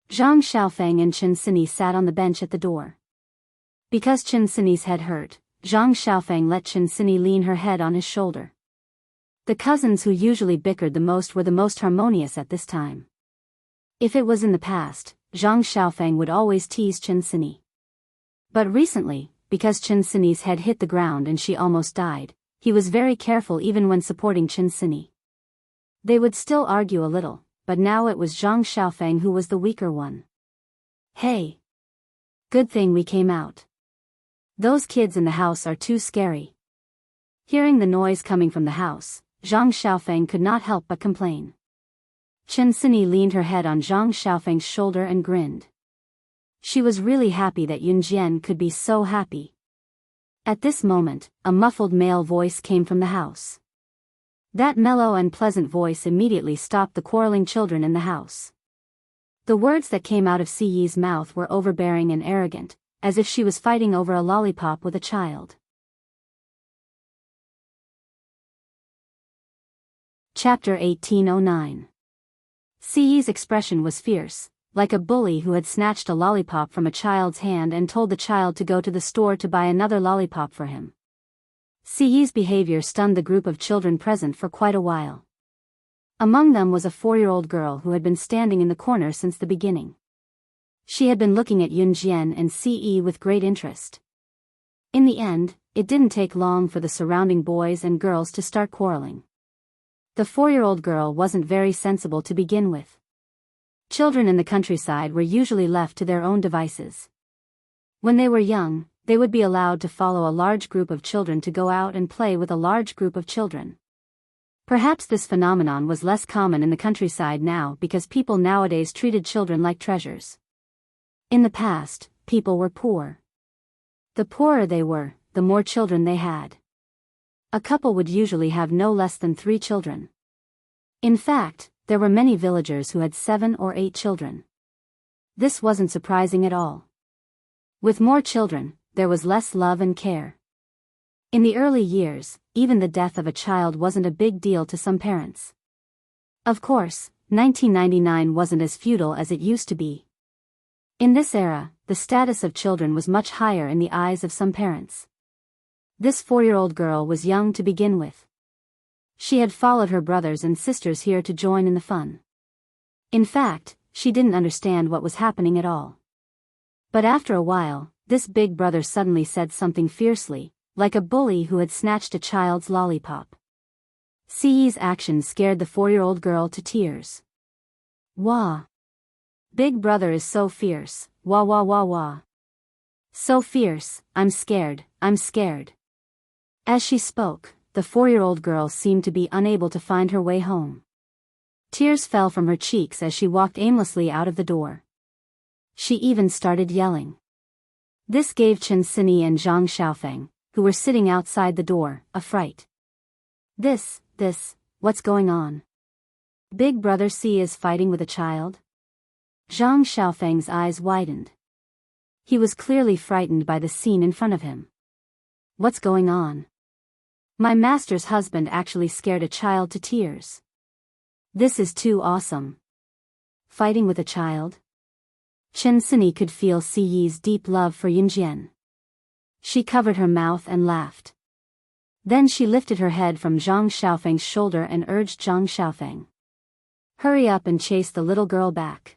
Zhang Xiaofeng and Chen Sini sat on the bench at the door. Because Chen Sini's head hurt, Zhang Xiaofeng let Chen Sini lean her head on his shoulder. The cousins who usually bickered the most were the most harmonious at this time. If it was in the past, Zhang Xiaofeng would always tease Chen Sini. But recently, because Chen Sini's head hit the ground and she almost died, he was very careful even when supporting Chen Sini. They would still argue a little, but now it was Zhang Xiaofeng who was the weaker one. Hey! Good thing we came out. Those kids in the house are too scary. Hearing the noise coming from the house, Zhang Xiaofeng could not help but complain. Chen Sini leaned her head on Zhang Xiaofeng's shoulder and grinned. She was really happy that Yunjian could be so happy. At this moment, a muffled male voice came from the house. That mellow and pleasant voice immediately stopped the quarreling children in the house. The words that came out of Siyi's mouth were overbearing and arrogant, as if she was fighting over a lollipop with a child. Chapter 1809. Siyi's expression was fierce, like a bully who had snatched a lollipop from a child's hand and told the child to go to the store to buy another lollipop for him. Siyi's behavior stunned the group of children present for quite a while. Among them was a 4-year-old girl who had been standing in the corner since the beginning. She had been looking at Yunjian and Siyi with great interest. In the end, it didn't take long for the surrounding boys and girls to start quarreling. The 4-year-old girl wasn't very sensible to begin with. Children in the countryside were usually left to their own devices. When they were young, they would be allowed to follow a large group of children to go out and play with a large group of children. Perhaps this phenomenon was less common in the countryside now because people nowadays treated children like treasures. In the past, people were poor. The poorer they were, the more children they had. A couple would usually have no less than 3 children. In fact, there were many villagers who had 7 or 8 children. This wasn't surprising at all. With more children, there was less love and care. In the early years, even the death of a child wasn't a big deal to some parents. Of course, 1999 wasn't as feudal as it used to be. In this era, the status of children was much higher in the eyes of some parents. This 4-year-old girl was young to begin with. She had followed her brothers and sisters here to join in the fun. In fact, she didn't understand what was happening at all. But after a while, this big brother suddenly said something fiercely, like a bully who had snatched a child's lollipop. Siyi's action scared the 4-year-old girl to tears. Wah! Big brother is so fierce, wah wah wah wah. So fierce, I'm scared, I'm scared. As she spoke, the 4-year-old girl seemed to be unable to find her way home. Tears fell from her cheeks as she walked aimlessly out of the door. She even started yelling. This gave Chen Sini and Zhang Xiaofeng, who were sitting outside the door, a fright. What's going on? Big brother Si is fighting with a child? Zhang Xiaofeng's eyes widened. He was clearly frightened by the scene in front of him. What's going on? My master's husband actually scared a child to tears. This is too awesome. Fighting with a child? Chen Sini could feel Siyi's deep love for Yunjian. She covered her mouth and laughed. Then she lifted her head from Zhang Xiaofeng's shoulder and urged Zhang Xiaofeng. Hurry up and chase the little girl back.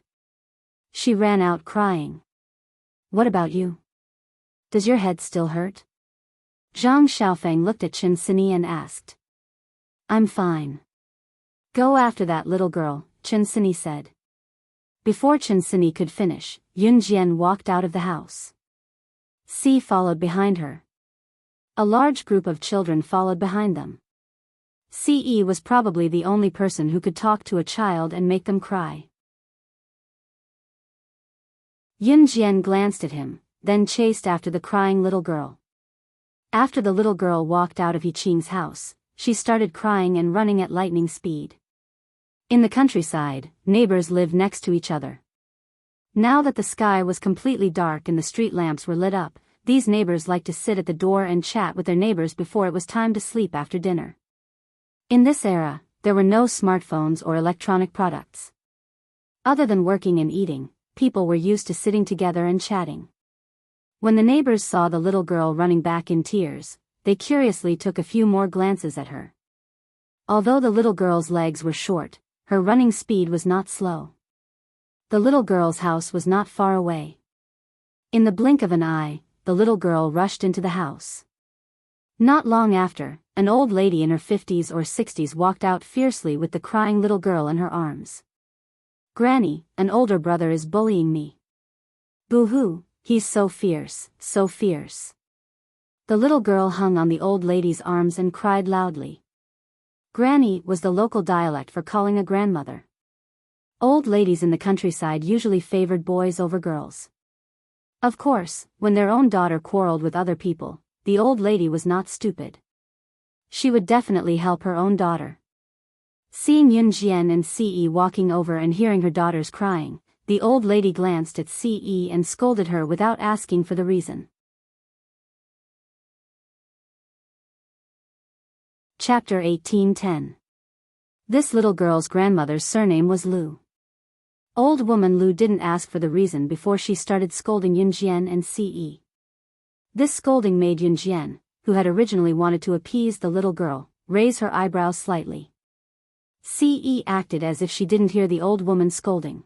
She ran out crying. What about you? Does your head still hurt? Zhang Xiaofeng looked at Chen Sini and asked. I'm fine. Go after that little girl, Chen Sini said. Before Chen Sini could finish, Yunjian walked out of the house. Si followed behind her. A large group of children followed behind them. Ce was probably the only person who could talk to a child and make them cry. Yunjian glanced at him, then chased after the crying little girl. After the little girl walked out of Yiqing's house, she started crying and running at lightning speed. In the countryside, neighbors lived next to each other. Now that the sky was completely dark and the street lamps were lit up, these neighbors liked to sit at the door and chat with their neighbors before it was time to sleep after dinner. In this era, there were no smartphones or electronic products. Other than working and eating, people were used to sitting together and chatting. When the neighbors saw the little girl running back in tears, they curiously took a few more glances at her. Although the little girl's legs were short, her running speed was not slow. The little girl's house was not far away. In the blink of an eye, the little girl rushed into the house. Not long after, an old lady in her 50s or 60s walked out fiercely with the crying little girl in her arms. "Granny, an older brother is bullying me. Boo-hoo, he's so fierce, so fierce." The little girl hung on the old lady's arms and cried loudly. Granny was the local dialect for calling a grandmother. Old ladies in the countryside usually favored boys over girls. Of course, when their own daughter quarreled with other people, the old lady was not stupid. She would definitely help her own daughter. Seeing Yunjian and Ce walking over and hearing her daughters crying, the old lady glanced at Ce and scolded her without asking for the reason. Chapter 18:10. This little girl's grandmother's surname was Lu. Old woman Lu didn't ask for the reason before she started scolding Yunjian and Ce. This scolding made Yunjian, who had originally wanted to appease the little girl, raise her eyebrows slightly. Ce acted as if she didn't hear the old woman's scolding.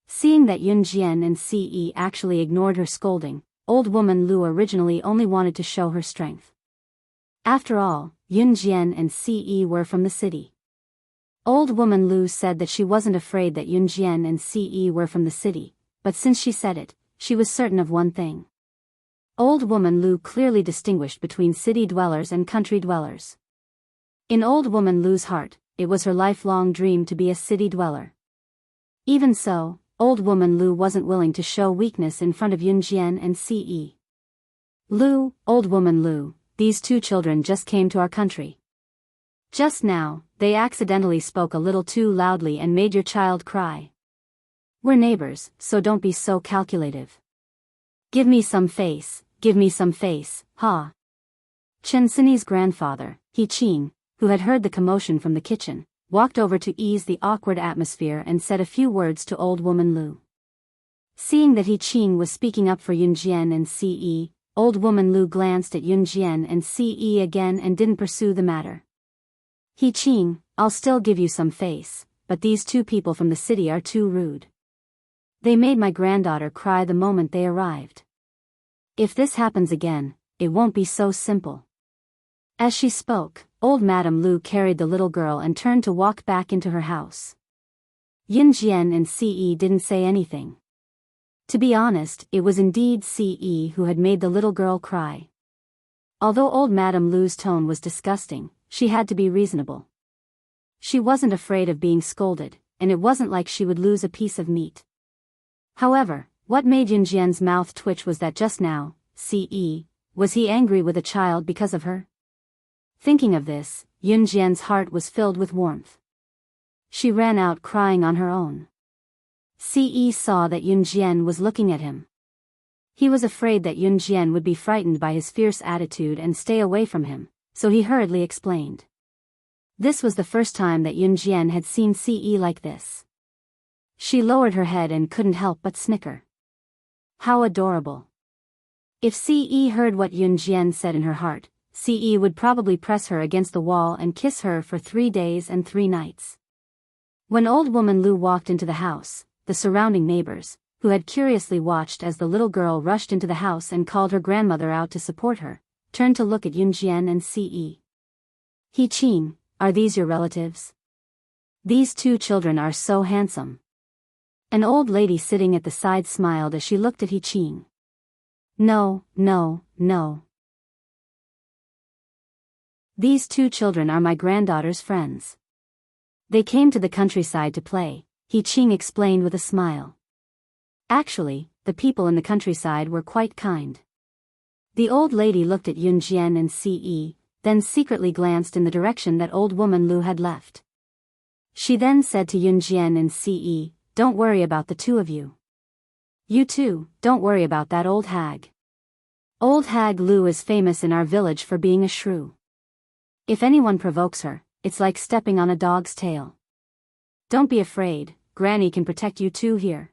Seeing that Yunjian and Ce actually ignored her scolding, old woman Lu originally only wanted to show her strength. After all, Yunjian and Ce were from the city. Old woman Lu said that she wasn't afraid that Yunjian and Ce were from the city, but since she said it, she was certain of one thing. Old woman Lu clearly distinguished between city dwellers and country dwellers. In old woman Lu's heart, it was her lifelong dream to be a city dweller. Even so, old woman Lu wasn't willing to show weakness in front of Yunjian and Ce. "Lu, old woman Lu, these two children just came to our country. Just now, they accidentally spoke a little too loudly and made your child cry. We're neighbors, so don't be so calculative. Give me some face, ha." Chen Sini's grandfather, Yiqing, who had heard the commotion from the kitchen, walked over to ease the awkward atmosphere and said a few words to old woman Lu. Seeing that Yiqing was speaking up for Yunjian and Ce, old woman Lu glanced at Yunjian and Ce again and didn't pursue the matter. "Yiqing, I'll still give you some face, but these two people from the city are too rude. They made my granddaughter cry the moment they arrived. If this happens again, it won't be so simple." As she spoke, old Madame Lu carried the little girl and turned to walk back into her house. Yunjian and Ce didn't say anything. To be honest, it was indeed Ce who had made the little girl cry. Although old Madame Lu's tone was disgusting, she had to be reasonable. She wasn't afraid of being scolded, and it wasn't like she would lose a piece of meat. However, what made Yunjian's mouth twitch was that just now, was he angry with a child because of her? Thinking of this, Yunjian's heart was filled with warmth. She ran out crying on her own. Ce saw that Yunjian was looking at him. He was afraid that Yunjian would be frightened by his fierce attitude and stay away from him, so he hurriedly explained. This was the first time that Yunjian had seen Ce like this. She lowered her head and couldn't help but snicker. How adorable. If Ce heard what Yunjian said in her heart, Ce would probably press her against the wall and kiss her for 3 days and 3 nights. When old woman Lu walked into the house, the surrounding neighbors, who had curiously watched as the little girl rushed into the house and called her grandmother out to support her, turned to look at Yunjian and Ce. "Yiqing, are these your relatives? These two children are so handsome." An old lady sitting at the side smiled as she looked at Yiqing. No. These two children are my granddaughter's friends. They came to the countryside to play, He Qing explained with a smile. Actually, the people in the countryside were quite kind. The old lady looked at Yun Jian and Ce, then secretly glanced in the direction that old woman Lu had left. She then said to Yun Jian and Ce, "Don't worry about the two of you. You too, don't worry about that old hag. Old hag Lu is famous in our village for being a shrew. If anyone provokes her, it's like stepping on a dog's tail. Don't be afraid, Granny can protect you two here."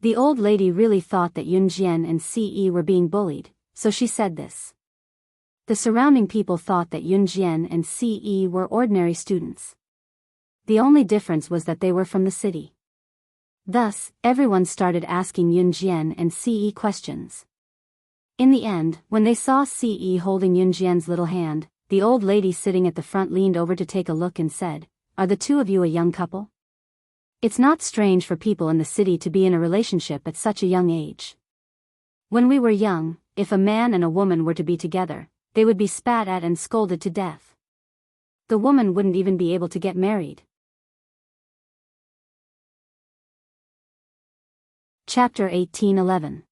The old lady really thought that Yun Jian and Ce were being bullied, so she said this. The surrounding people thought that Yun Jian and Ce were ordinary students. The only difference was that they were from the city. Thus, everyone started asking Yun Jian and Ce questions. In the end, when they saw Ce holding Yun Jian's little hand, the old lady sitting at the front leaned over to take a look and said, "Are the two of you a young couple? It's not strange for people in the city to be in a relationship at such a young age. When we were young, if a man and a woman were to be together, they would be spat at and scolded to death. The woman wouldn't even be able to get married." Chapter 18:11.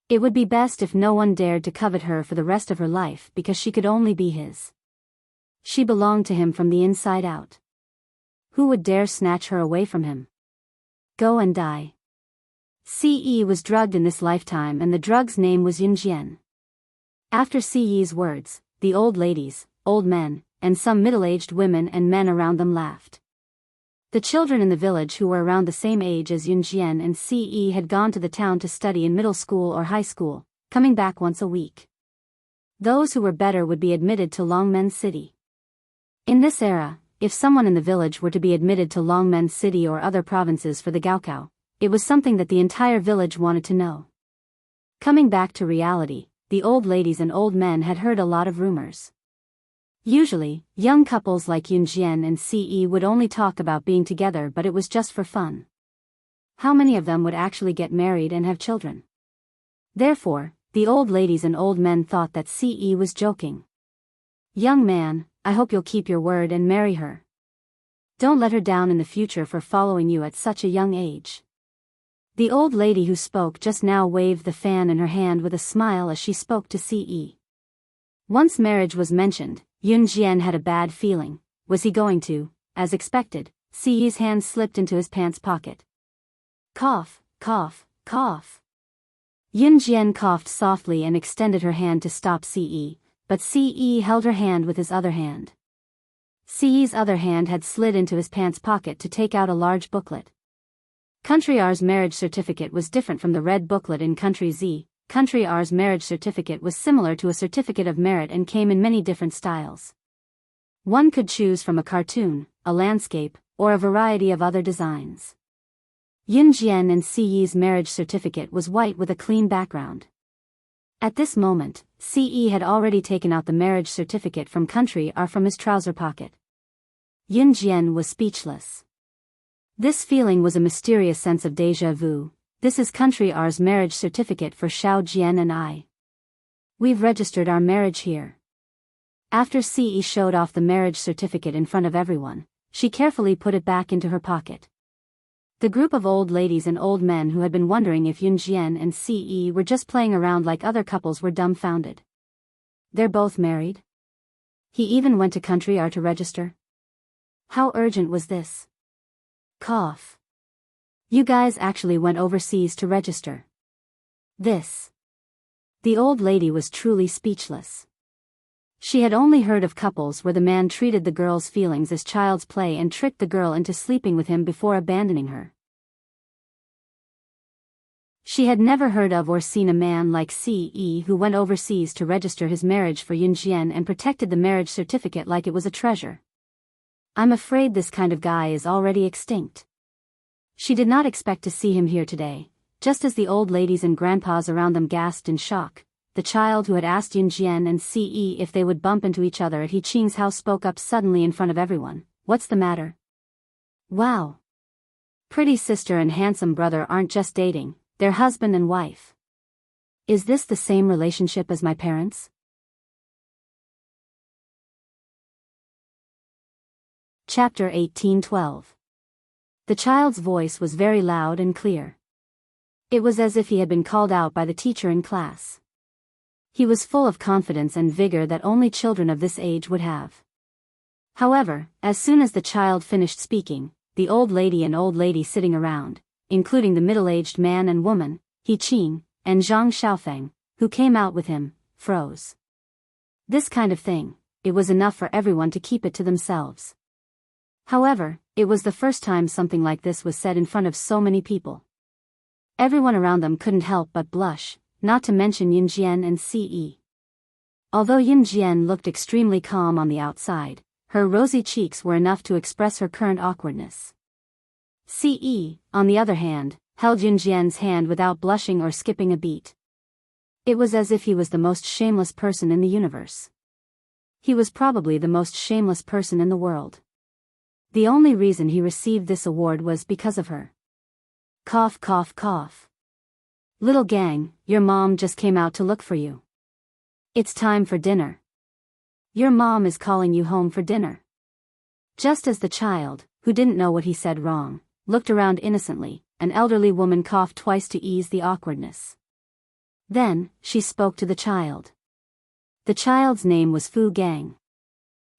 It would be best if no one dared to covet her for the rest of her life because she could only be his. She belonged to him from the inside out. Who would dare snatch her away from him? Go and die. Ce was drugged in this lifetime and the drug's name was Yun Jian. After Ce's words, the old ladies, old men, and some middle-aged women and men around them laughed. The children in the village who were around the same age as Yun Jian and Ce had gone to the town to study in middle school or high school, coming back once a week. Those who were better would be admitted to Longmen City. In this era, if someone in the village were to be admitted to Longmen City or other provinces for the Gaokao, it was something that the entire village wanted to know. Coming back to reality, the old ladies and old men had heard a lot of rumors. Usually, young couples like Yun Jian and Ce would only talk about being together, but it was just for fun. How many of them would actually get married and have children? Therefore, the old ladies and old men thought that Ce was joking. "Young man, I hope you'll keep your word and marry her. Don't let her down in the future for following you at such a young age." The old lady who spoke just now waved the fan in her hand with a smile as she spoke to Ce. Once marriage was mentioned, Yun Jian had a bad feeling. Was he going to? As expected, Ce's hand slipped into his pants pocket. Cough, cough, cough. Yun Jian coughed softly and extended her hand to stop Ce, but Ce held her hand with his other hand. Ce's other hand had slid into his pants pocket to take out a large booklet. Country R's marriage certificate was different from the red booklet in Country Z. Country R's marriage certificate was similar to a certificate of merit and came in many different styles. One could choose from a cartoon, a landscape, or a variety of other designs. Yun Jian and Ce's marriage certificate was white with a clean background. At this moment, Ce had already taken out the marriage certificate from Country R from his trouser pocket. Yun Jian was speechless. This feeling was a mysterious sense of déjà vu. "This is Country R's marriage certificate for Xiao Jian and I. We've registered our marriage here." After Ce showed off the marriage certificate in front of everyone, she carefully put it back into her pocket. The group of old ladies and old men who had been wondering if Yun Jian and Ce were just playing around like other couples were dumbfounded. They're both married? He even went to Country R to register? How urgent was this? Cough. You guys actually went overseas to register. This. The old lady was truly speechless. She had only heard of couples where the man treated the girl's feelings as child's play and tricked the girl into sleeping with him before abandoning her. She had never heard of or seen a man like Ce who went overseas to register his marriage for Yun Jian and protected the marriage certificate like it was a treasure. I'm afraid this kind of guy is already extinct. She did not expect to see him here today. Just as the old ladies and grandpas around them gasped in shock, the child who had asked Yun Jian and Ce if they would bump into each other at He Qing's house spoke up suddenly in front of everyone. "What's the matter?" "Wow. Pretty sister and handsome brother aren't just dating, they're husband and wife. Is this the same relationship as my parents?" Chapter 1812. The child's voice was very loud and clear. It was as if he had been called out by the teacher in class. He was full of confidence and vigor that only children of this age would have. However, as soon as the child finished speaking, the old lady and old lady sitting around, including the middle-aged man and woman, He Qing, and Zhang Xiaofeng, who came out with him, froze. This kind of thing, it was enough for everyone to keep it to themselves. However, it was the first time something like this was said in front of so many people. Everyone around them couldn't help but blush, not to mention Yin Jian and Ce. Although Yin Jian looked extremely calm on the outside, her rosy cheeks were enough to express her current awkwardness. Ce, on the other hand, held Yin Jian's hand without blushing or skipping a beat. It was as if he was the most shameless person in the universe. He was probably the most shameless person in the world. The only reason he received this award was because of her. Cough, cough, cough. Little gang, your mom just came out to look for you. It's time for dinner. Your mom is calling you home for dinner. Just as the child, who didn't know what he said wrong, looked around innocently, an elderly woman coughed twice to ease the awkwardness. Then, she spoke to the child. The child's name was Fu Gang.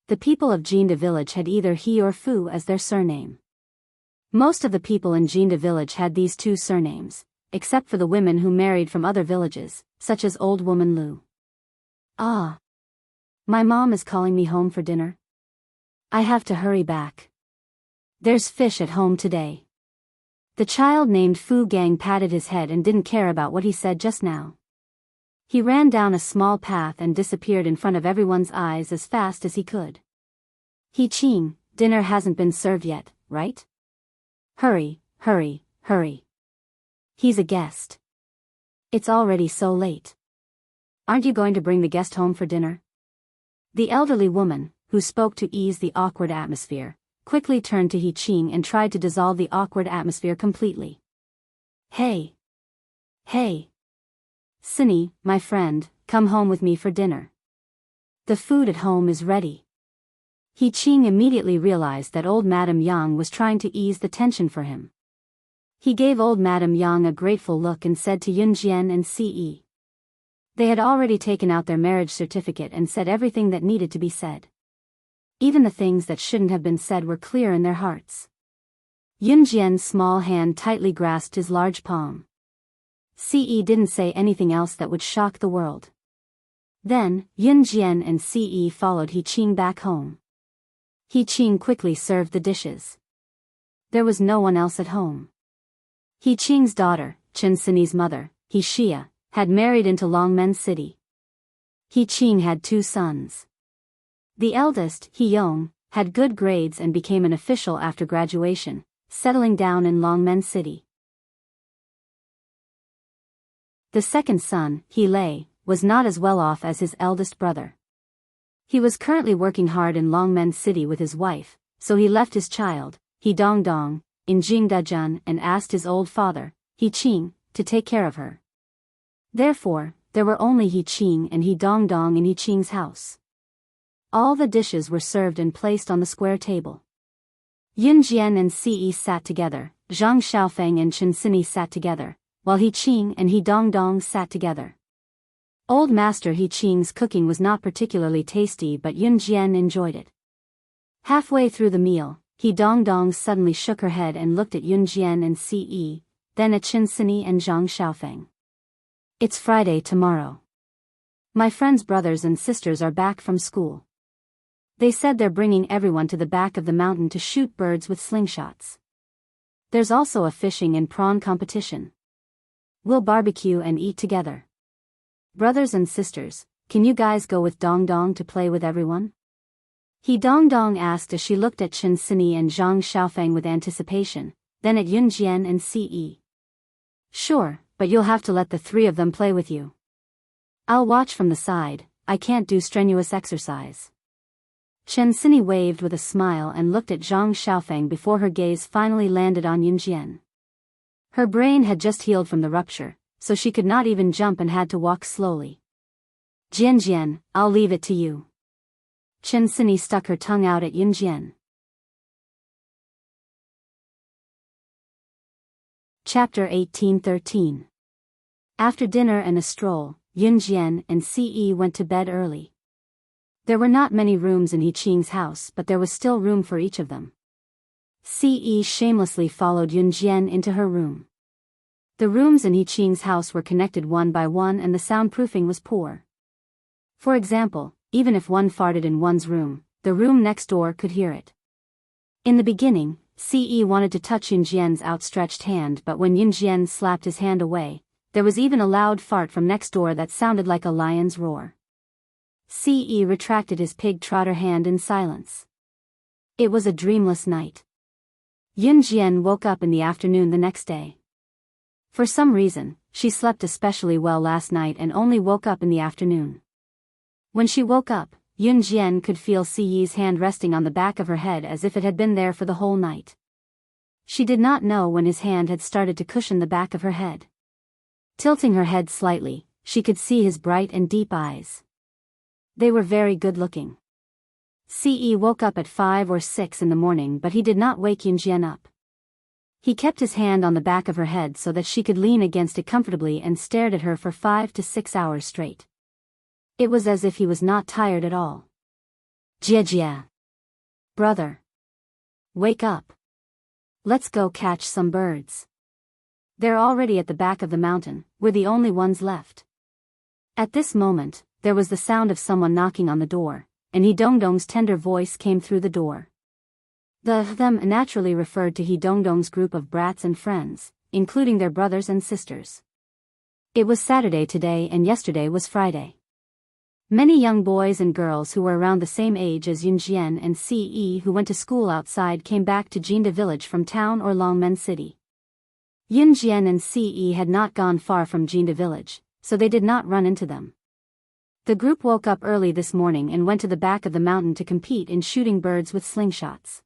The people of Jinda village had either He or Fu as their surname. Most of the people in Jinda village had these two surnames, except for the women who married from other villages, such as old woman Lu. Ah. My mom is calling me home for dinner. I have to hurry back. There's fish at home today. The child named Fu Gang patted his head and didn't care about what he said just now. He ran down a small path and disappeared in front of everyone's eyes as fast as he could. He Qing, dinner hasn't been served yet, right? Hurry, hurry, hurry. He's a guest. It's already so late. Aren't you going to bring the guest home for dinner? The elderly woman, who spoke to ease the awkward atmosphere, quickly turned to He Qing and tried to dissolve the awkward atmosphere completely. Hey! Hey! Cindy, my friend, come home with me for dinner. The food at home is ready. He Qing immediately realized that old Madame Yang was trying to ease the tension for him. He gave old Madame Yang a grateful look and said to Yun Jian and Ce. They had already taken out their marriage certificate and said everything that needed to be said. Even the things that shouldn't have been said were clear in their hearts. Yun Jian's small hand tightly grasped his large palm. Ce didn't say anything else that would shock the world. Then, Yun Jian and Ce followed He Qing back home. He Qing quickly served the dishes. There was no one else at home. He Qing's daughter, Chen Sini's mother, He Xia, had married into Longmen City. He Qing had two sons. The eldest, He Yong, had good grades and became an official after graduation, settling down in Longmen City. The second son, He Lei, was not as well off as his eldest brother. He was currently working hard in Longmen City with his wife, so he left his child, He Dongdong, in Jingdazhen and asked his old father, He Qing, to take care of her. Therefore, there were only He Qing and He Dongdong in He Qing's house. All the dishes were served and placed on the square table. Yun Jian and Ce sat together, Zhang Xiaofeng and Chen Sini sat together, while He Qing and He Dongdong sat together. Old Master He Qing's cooking was not particularly tasty, but Yun Jian enjoyed it. Halfway through the meal, He Dongdong suddenly shook her head and looked at Yun Jian and Ce, then at Chen Sini and Zhang Xiaofeng. It's Friday tomorrow. My friends' brothers and sisters are back from school. They said they're bringing everyone to the back of the mountain to shoot birds with slingshots. There's also a fishing and prawn competition. We'll barbecue and eat together. Brothers and sisters, can you guys go with Dongdong to play with everyone? He Dongdong asked as she looked at Chen Sini and Zhang Xiaofeng with anticipation, then at Yun Jian and Ce. Sure, but you'll have to let the three of them play with you. I'll watch from the side, I can't do strenuous exercise. Chen Sini waved with a smile and looked at Zhang Xiaofeng before her gaze finally landed on Yun Jian. Her brain had just healed from the rupture, so she could not even jump and had to walk slowly. Jian, I'll leave it to you. Chen Sini stuck her tongue out at Yun Jian. Chapter 18:13. After dinner and a stroll, Yunjian and Ce went to bed early. There were not many rooms in Hiqing's house, but there was still room for each of them. Ce shamelessly followed Yunjian into her room. The rooms in Hiqing's house were connected one by one and the soundproofing was poor. For example, even if one farted in one's room, the room next door could hear it. In the beginning, Ce wanted to touch Yunjian's outstretched hand, but when Yunjian slapped his hand away, there was even a loud fart from next door that sounded like a lion's roar. Ce retracted his pig trotter hand in silence. It was a dreamless night. Yunjian woke up in the afternoon the next day. For some reason, she slept especially well last night and only woke up in the afternoon. When she woke up, Yunjian could feel Ce's hand resting on the back of her head as if it had been there for the whole night. She did not know when his hand had started to cushion the back of her head. Tilting her head slightly, she could see his bright and deep eyes. They were very good-looking. Ce woke up at 5 or 6 in the morning, but he did not wake Yunjian up. He kept his hand on the back of her head so that she could lean against it comfortably and stared at her for 5 to 6 hours straight. It was as if he was not tired at all. Jia. Brother. Wake up. Let's go catch some birds. They're already at the back of the mountain, we're the only ones left. At this moment, there was the sound of someone knocking on the door, and Dongdong's tender voice came through the door. Them naturally referred to Dongdong's group of brats and friends, including their brothers and sisters. It was Saturday today and yesterday was Friday. Many young boys and girls who were around the same age as Yunjian and Ce who went to school outside came back to Jinda village from town or Longmen city. Yunjian and Ce had not gone far from Jinda village, so they did not run into them. The group woke up early this morning and went to the back of the mountain to compete in shooting birds with slingshots.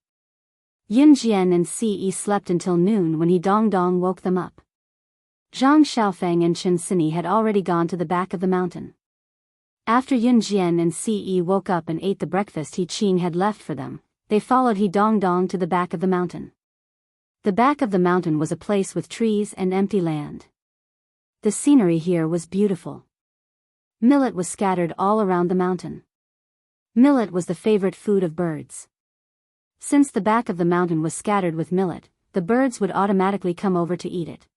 Yunjian and Ce slept until noon when Dongdong woke them up. Zhang Xiaofeng and Chen Sini had already gone to the back of the mountain. After Yunjian and Ce woke up and ate the breakfast Hiqing had left for them, they followed Dongdong to the back of the mountain. The back of the mountain was a place with trees and empty land. The scenery here was beautiful. Millet was scattered all around the mountain. Millet was the favorite food of birds. Since the back of the mountain was scattered with millet, the birds would automatically come over to eat it.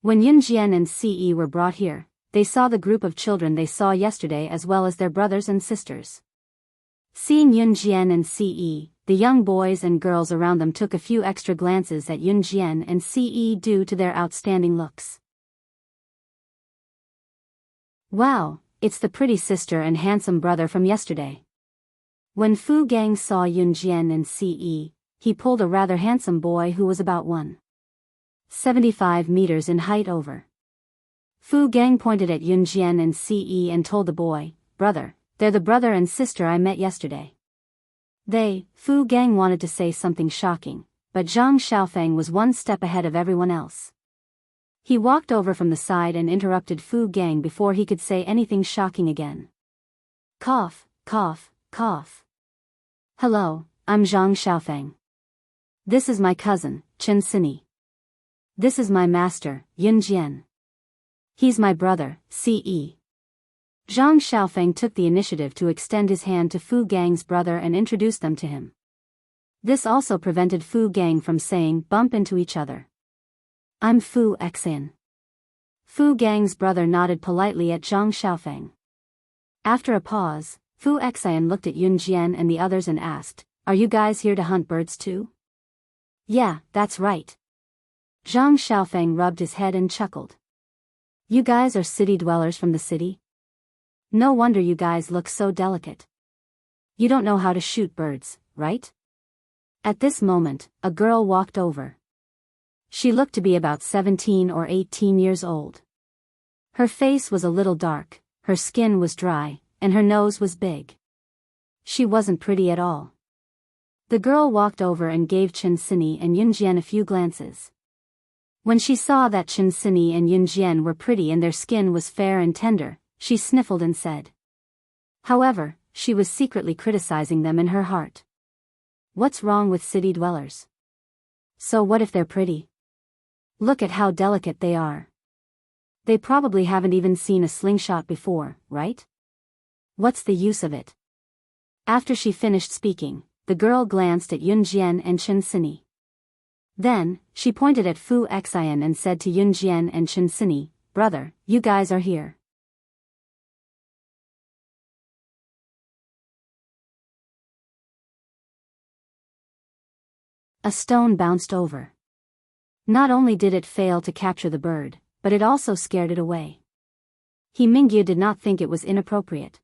When Yunjian and Ce were brought here, they saw the group of children they saw yesterday as well as their brothers and sisters. Seeing Yunjian and Ce, the young boys and girls around them took a few extra glances at Yunjian and Ce due to their outstanding looks. Wow, it's the pretty sister and handsome brother from yesterday. When Fu Gang saw Yunjian and Ce, he pulled a rather handsome boy who was about 1.75 meters in height over. Fu Gang pointed at Yunjian and Ce and told the boy, "Brother, they're the brother and sister I met yesterday." Fu Gang wanted to say something shocking, but Zhang Xiaofeng was one step ahead of everyone else. He walked over from the side and interrupted Fu Gang before he could say anything shocking again. Cough, cough, cough. Hello, I'm Zhang Xiaofeng. This is my cousin, Chen Sini. This is my master, Yunjian. He's my brother, Ce. Zhang Xiaofeng took the initiative to extend his hand to Fu Gang's brother and introduce them to him. This also prevented Fu Gang from saying bump into each other. I'm Fu Xian. Fu Gang's brother nodded politely at Zhang Xiaofeng. After a pause, Fu Xian looked at Yunjian and the others and asked, "Are you guys here to hunt birds too?" "Yeah, that's right." Zhang Xiaofeng rubbed his head and chuckled. "You guys are city dwellers from the city? No wonder you guys look so delicate. You don't know how to shoot birds, right?" At this moment, a girl walked over. She looked to be about 17 or 18 years old. Her face was a little dark, her skin was dry, and her nose was big. She wasn't pretty at all. The girl walked over and gave Chen Sini and Yunjian a few glances. When she saw that Chen Sini and Yunjian were pretty and their skin was fair and tender, she sniffled and said. However, she was secretly criticizing them in her heart. What's wrong with city dwellers? So what if they're pretty? Look at how delicate they are. They probably haven't even seen a slingshot before, right? What's the use of it? After she finished speaking, the girl glanced at Yunjian and Chenxini. Then, she pointed at Fu Xian and said to Yunjian and Chenxini, "Brother, you guys are here." A stone bounced over. Not only did it fail to capture the bird, but it also scared it away. He Mingyu did not think it was inappropriate.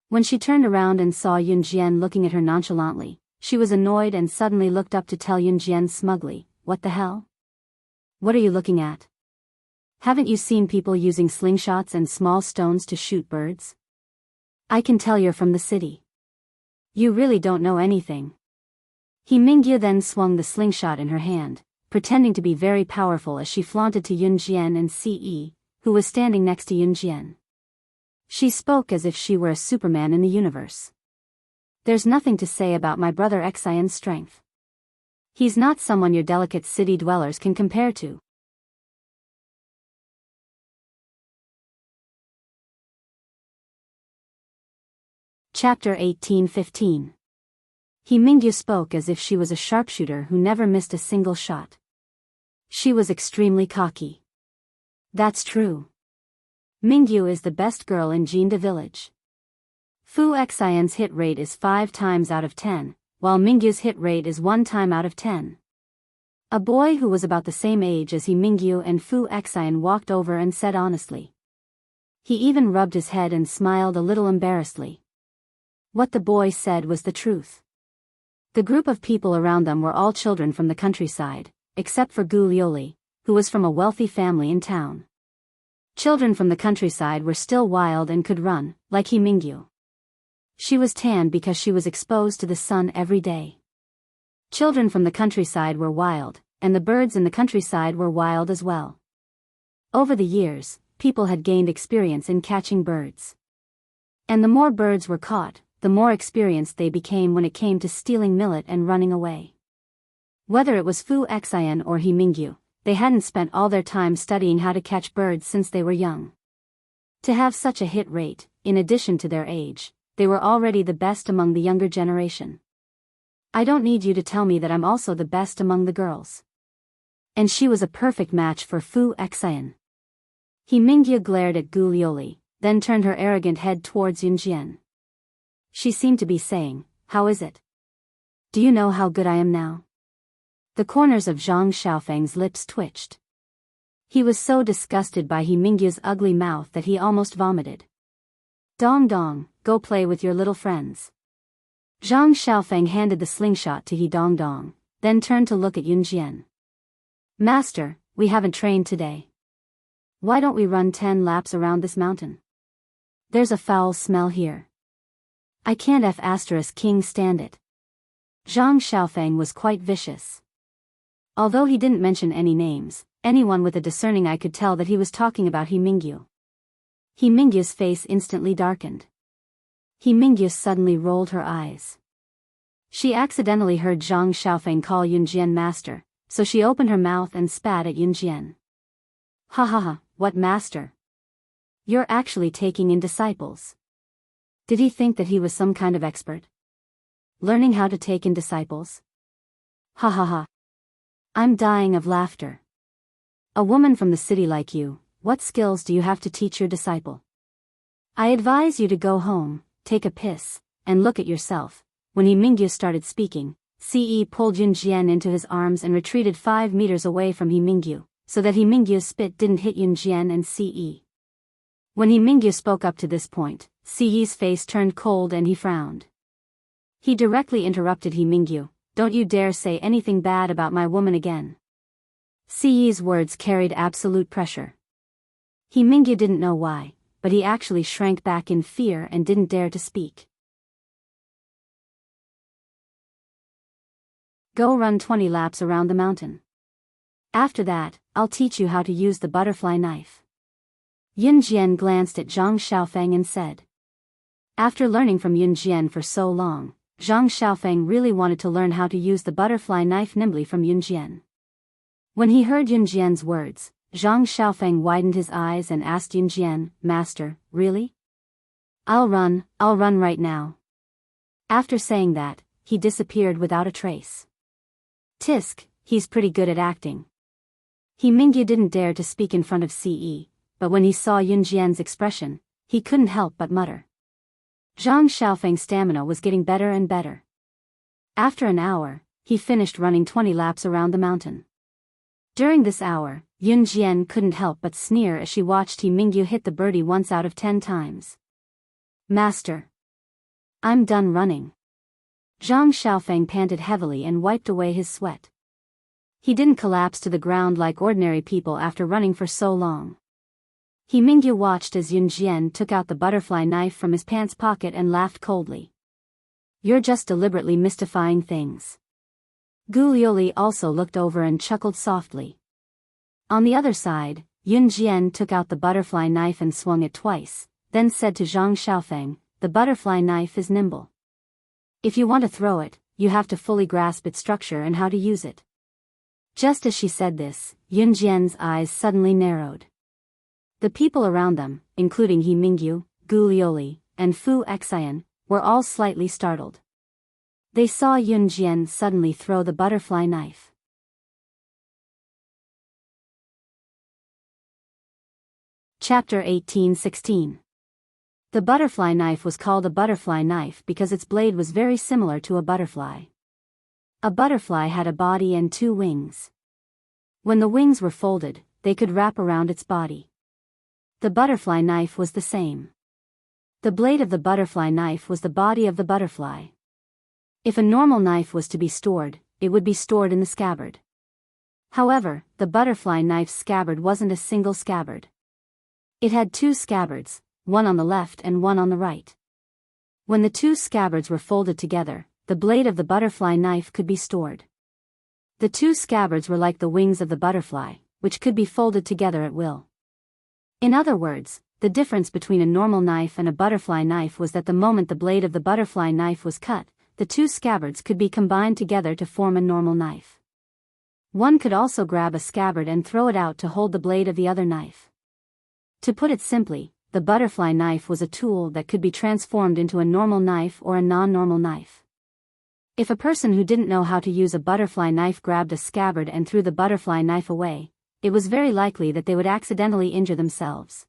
When she turned around and saw Yunjian looking at her nonchalantly, she was annoyed and suddenly looked up to tell Yunjian smugly, "What the hell? What are you looking at? Haven't you seen people using slingshots and small stones to shoot birds? I can tell you're from the city. You really don't know anything." He Mingyu then swung the slingshot in her hand, pretending to be very powerful as she flaunted to Yunjian and Ce, who was standing next to Yunjian. She spoke as if she were a Superman in the universe. "There's nothing to say about my brother Xian's strength. He's not someone your delicate city dwellers can compare to." Chapter 18:15. He Mingyu spoke as if she was a sharpshooter who never missed a single shot. She was extremely cocky. That's true. Mingyu is the best girl in Jinda village. Fu Xian's hit rate is 5 times out of 10, while Mingyu's hit rate is 1 time out of 10. A boy who was about the same age as he Mingyu and Fu Xian walked over and said honestly. He even rubbed his head and smiled a little embarrassedly. What the boy said was the truth. The group of people around them were all children from the countryside, except for Gu Lioli, who was from a wealthy family in town. Children from the countryside were still wild and could run, like he Mingyu. She was tan because she was exposed to the sun every day. Children from the countryside were wild, and the birds in the countryside were wild as well. Over the years, people had gained experience in catching birds. And the more birds were caught, the more experienced they became when it came to stealing millet and running away. Whether it was Fu Xian or he Mingyu, they hadn't spent all their time studying how to catch birds since they were young. To have such a hit rate, in addition to their age, they were already the best among the younger generation. I don't need you to tell me that I'm also the best among the girls. And she was a perfect match for Fu Xian. He Mingyu glared at Gu Lioli, then turned her arrogant head towards Yunjian. She seemed to be saying, "How is it? Do you know how good I am now?" The corners of Zhang Xiaofeng's lips twitched. He was so disgusted by he Mingyu's ugly mouth that he almost vomited. "Dong Dong, go play with your little friends." Zhang Xiaofeng handed the slingshot to he Dong Dong, then turned to look at Yunjian. "Master, we haven't trained today. Why don't we run 10 laps around this mountain? There's a foul smell here. I can't King stand it." Zhang Xiaofeng was quite vicious. Although he didn't mention any names, anyone with a discerning eye could tell that he was talking about he Mingyu. He Mingyu's face instantly darkened. He Mingyu suddenly rolled her eyes. She accidentally heard Zhang Xiaofeng call Yunjian master, so she opened her mouth and spat at Yunjian. "Ha ha ha, what master? You're actually taking in disciples." Did he think that he was some kind of expert? Learning how to take in disciples? Ha ha ha. I'm dying of laughter. A woman from the city like you, what skills do you have to teach your disciple? I advise you to go home, take a piss, and look at yourself. When he Mingyu started speaking, Ce pulled Yunjian into his arms and retreated 5 meters away from he Mingyu, so that he Mingyu's spit didn't hit Yunjian and Ce. When he Mingyu spoke up to this point, Ce's face turned cold and he frowned. He directly interrupted he Mingyu, "Don't you dare say anything bad about my woman again." Ce's words carried absolute pressure. He Mingyu didn't know why, but he actually shrank back in fear and didn't dare to speak. Go run 20 laps around the mountain. After that, I'll teach you how to use the butterfly knife. Yunjian glanced at Zhang Xiaofeng and said. After learning from Yunjian for so long, Zhang Xiaofeng really wanted to learn how to use the butterfly knife nimbly from Yunjian. When he heard Yunjian's words, Zhang Xiaofeng widened his eyes and asked Yunjian, "Master, really?" I'll run right now." After saying that, he disappeared without a trace. Tisk, he's pretty good at acting. He Mingyu didn't dare to speak in front of Ce, but when he saw Yunjian's expression, he couldn't help but mutter. Zhang Xiaofeng's stamina was getting better and better. After an hour, he finished running 20 laps around the mountain. During this hour, Yunjian couldn't help but sneer as she watched He Mingyu hit the birdie once out of 10 times. "Master, I'm done running." Zhang Xiaofeng panted heavily and wiped away his sweat. He didn't collapse to the ground like ordinary people after running for so long. He Mingyu watched as Yunjian took out the butterfly knife from his pants pocket and laughed coldly. "You're just deliberately mystifying things." Gu Liuli also looked over and chuckled softly. On the other side, Yunjian took out the butterfly knife and swung it twice, then said to Zhang Xiaofeng, "The butterfly knife is nimble. If you want to throw it, you have to fully grasp its structure and how to use it." Just as she said this, Yunjian's eyes suddenly narrowed. The people around them, including He Mingyu, Gu Liuli, and Fu Xian, were all slightly startled. They saw Yunjian suddenly throw the butterfly knife. Chapter 18:16. The butterfly knife was called a butterfly knife because its blade was very similar to a butterfly. A butterfly had a body and 2 wings. When the wings were folded, they could wrap around its body. The butterfly knife was the same. The blade of the butterfly knife was the body of the butterfly. If a normal knife was to be stored, it would be stored in the scabbard. However, the butterfly knife's scabbard wasn't a single scabbard. It had 2 scabbards, one on the left and one on the right. When the 2 scabbards were folded together, the blade of the butterfly knife could be stored. The 2 scabbards were like the wings of the butterfly, which could be folded together at will. In other words, the difference between a normal knife and a butterfly knife was that the moment the blade of the butterfly knife was cut, the 2 scabbards could be combined together to form a normal knife. One could also grab a scabbard and throw it out to hold the blade of the other knife. To put it simply, the butterfly knife was a tool that could be transformed into a normal knife or a non-normal knife. If a person who didn't know how to use a butterfly knife grabbed a scabbard and threw the butterfly knife away, it was very likely that they would accidentally injure themselves.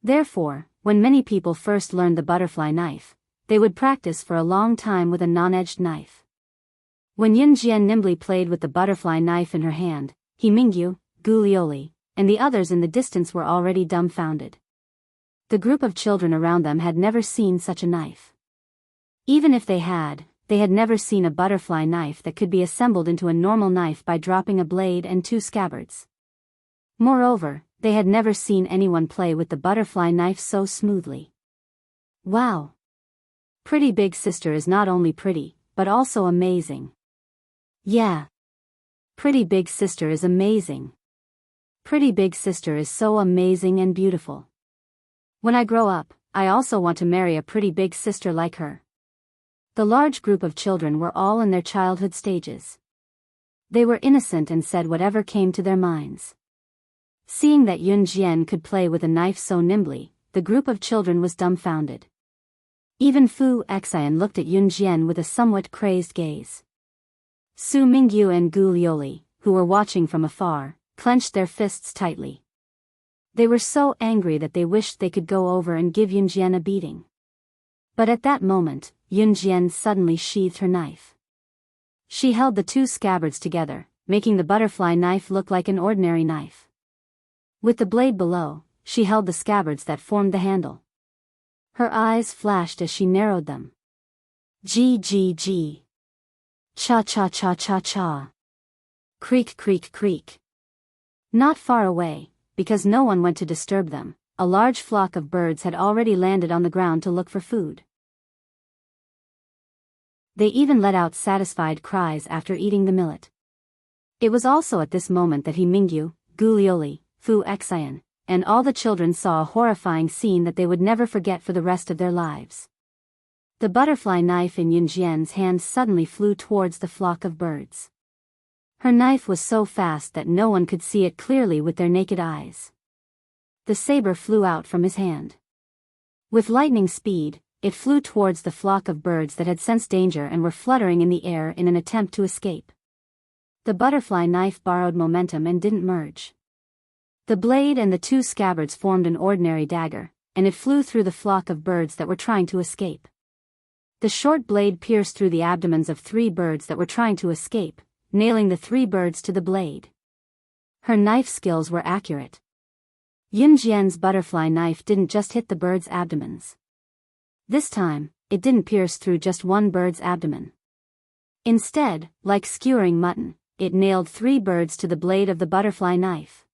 Therefore, when many people first learned the butterfly knife, they would practice for a long time with a non-edged knife. When Yunjian nimbly played with the butterfly knife in her hand, He Mingyu, Gu Liuli, and the others in the distance were already dumbfounded. The group of children around them had never seen such a knife. Even if they had never seen a butterfly knife that could be assembled into a normal knife by dropping a blade and 2 scabbards. Moreover, they had never seen anyone play with the butterfly knife so smoothly. Wow! Pretty Big Sister is not only pretty, but also amazing. Yeah. Pretty Big Sister is amazing. Pretty Big Sister is so amazing and beautiful. When I grow up, I also want to marry a pretty big sister like her. The large group of children were all in their childhood stages. They were innocent and said whatever came to their minds. Seeing that Yunjian could play with a knife so nimbly, the group of children was dumbfounded. Even Fu Xian looked at Yunjian with a somewhat crazed gaze. Su Mingyu and Gu Liuli, who were watching from afar, clenched their fists tightly. They were so angry that they wished they could go over and give Yunjian a beating. But at that moment, Yunjian suddenly sheathed her knife. She held the 2 scabbards together, making the butterfly knife look like an ordinary knife. With the blade below, she held the scabbards that formed the handle. Her eyes flashed as she narrowed them. G. Cha cha cha cha cha. Creak creak creak. Not far away, because no one went to disturb them, a large flock of birds had already landed on the ground to look for food. They even let out satisfied cries after eating the millet. It was also at this moment that He Mingyu, Gu Liuli, Fu Xian, and all the children saw a horrifying scene that they would never forget for the rest of their lives. The butterfly knife in Yunjian's hand suddenly flew towards the flock of birds. Her knife was so fast that no one could see it clearly with their naked eyes. The saber flew out from his hand. With lightning speed, it flew towards the flock of birds that had sensed danger and were fluttering in the air in an attempt to escape. The butterfly knife borrowed momentum and didn't merge. The blade and the two scabbards formed an ordinary dagger, and it flew through the flock of birds that were trying to escape. The short blade pierced through the abdomens of 3 birds that were trying to escape, nailing the 3 birds to the blade. Her knife skills were accurate. Yunjian's butterfly knife didn't just hit the birds' abdomens. This time, it didn't pierce through just one bird's abdomen. Instead, like skewering mutton, it nailed 3 birds to the blade of the butterfly knife.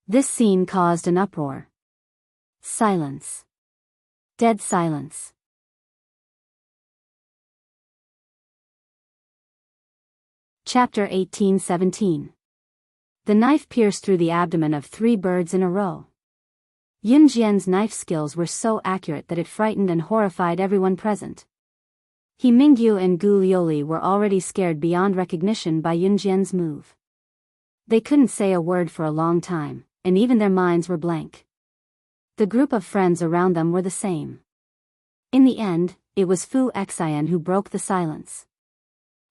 This scene caused an uproar. Silence. Dead silence. Chapter 18:17. The knife pierced through the abdomen of 3 birds in a row. Yunjian's knife skills were so accurate that it frightened and horrified everyone present. He Mingyu and Gu Lioli were already scared beyond recognition by Yunjian's move. They couldn't say a word for a long time, and even their minds were blank. The group of friends around them were the same. In the end, it was Fu Xian who broke the silence.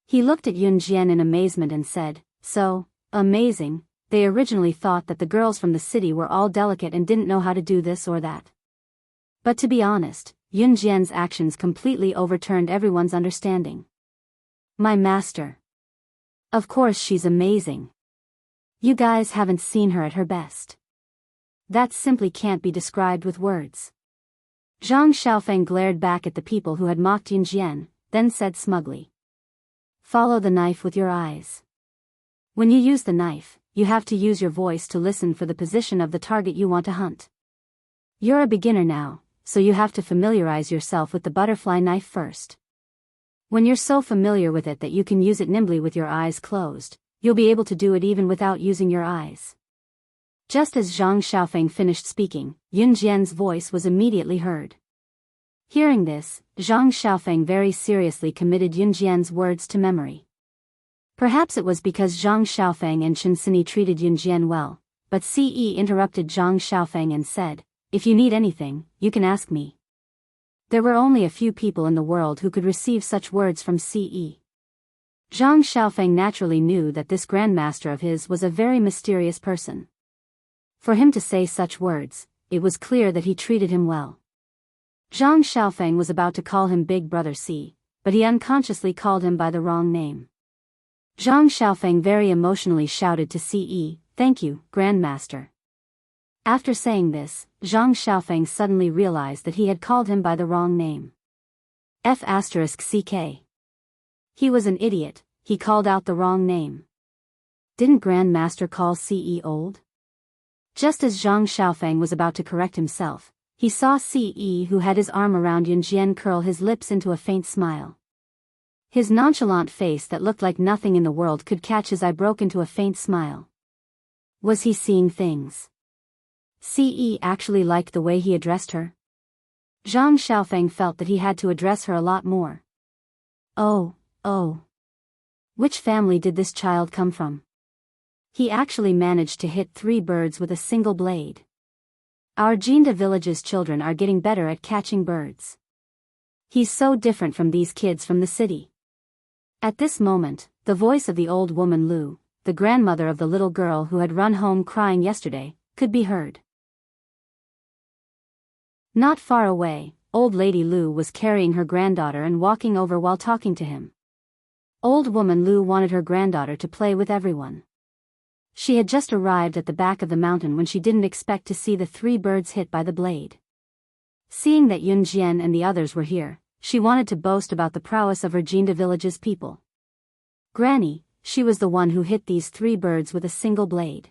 He looked at Yunjian in amazement and said, "So, amazing, they originally thought that the girls from the city were all delicate and didn't know how to do this or that. But to be honest, Yunjian's actions completely overturned everyone's understanding. My master. Of course she's amazing. You guys haven't seen her at her best. That simply can't be described with words." Zhang Xiaofeng glared back at the people who had mocked Yunjian, then said smugly, "Follow the knife with your eyes. When you use the knife, you have to use your voice to listen for the position of the target you want to hunt. You're a beginner now, so you have to familiarize yourself with the butterfly knife first. When you're so familiar with it that you can use it nimbly with your eyes closed, you'll be able to do it even without using your eyes." Just as Zhang Xiaofeng finished speaking, Yunjian's voice was immediately heard. Hearing this, Zhang Xiaofeng very seriously committed Yunjian's words to memory. Perhaps it was because Zhang Xiaofeng and Chen Sini treated Yunjian well, but Ce interrupted Zhang Xiaofeng and said, "If you need anything, you can ask me." There were only a few people in the world who could receive such words from Ce. Zhang Xiaofeng naturally knew that this grandmaster of his was a very mysterious person. For him to say such words, it was clear that he treated him well. Zhang Xiaofeng was about to call him Big Brother C, but he unconsciously called him by the wrong name. Zhang Xiaofeng very emotionally shouted to Ce, "Thank you, Grandmaster." After saying this, Zhang Xiaofeng suddenly realized that he had called him by the wrong name. F***ck. He was an idiot, he called out the wrong name. Didn't Grandmaster call Ce old? Just as Zhang Xiaofeng was about to correct himself, he saw Ce who had his arm around Yunjian curl his lips into a faint smile. His nonchalant face that looked like nothing in the world could catch his eye broke into a faint smile. Was he seeing things? Ce actually liked the way he addressed her? Zhang Xiaofeng felt that he had to address her a lot more. Oh. Which family did this child come from? He actually managed to hit 3 birds with a single blade. Our Jinda village's children are getting better at catching birds. He's so different from these kids from the city. At this moment, the voice of the old woman Lu, the grandmother of the little girl who had run home crying yesterday, could be heard. Not far away, old lady Lu was carrying her granddaughter and walking over while talking to him. Old woman Lu wanted her granddaughter to play with everyone. She had just arrived at the back of the mountain when she didn't expect to see the 3 birds hit by the blade. Seeing that Yunjian and the others were here, she wanted to boast about the prowess of her Jinda village's people. Granny, she was the one who hit these 3 birds with a single blade.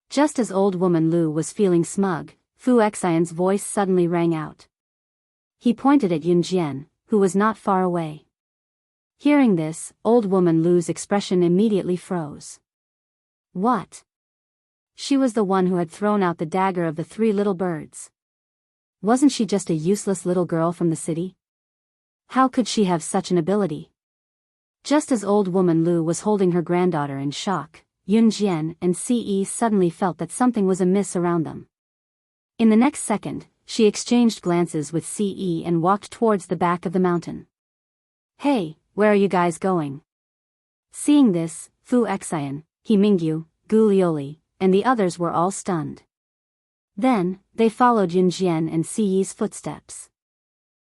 Just as old woman Lu was feeling smug, Fu Xian's voice suddenly rang out. He pointed at Yunjian, who was not far away. Hearing this, old woman Lu's expression immediately froze. What? She was the one who had thrown out the dagger of the 3 little birds. Wasn't she just a useless little girl from the city? How could she have such an ability? Just as old woman Lu was holding her granddaughter in shock, Yunjian and Ce suddenly felt that something was amiss around them. In the next second, she exchanged glances with Ce and walked towards the back of the mountain. "Hey, where are you guys going?" Seeing this, Fu Xian, He Mingyu, Gu Lioli, and the others were all stunned. Then, they followed Yunjian and Ce's footsteps.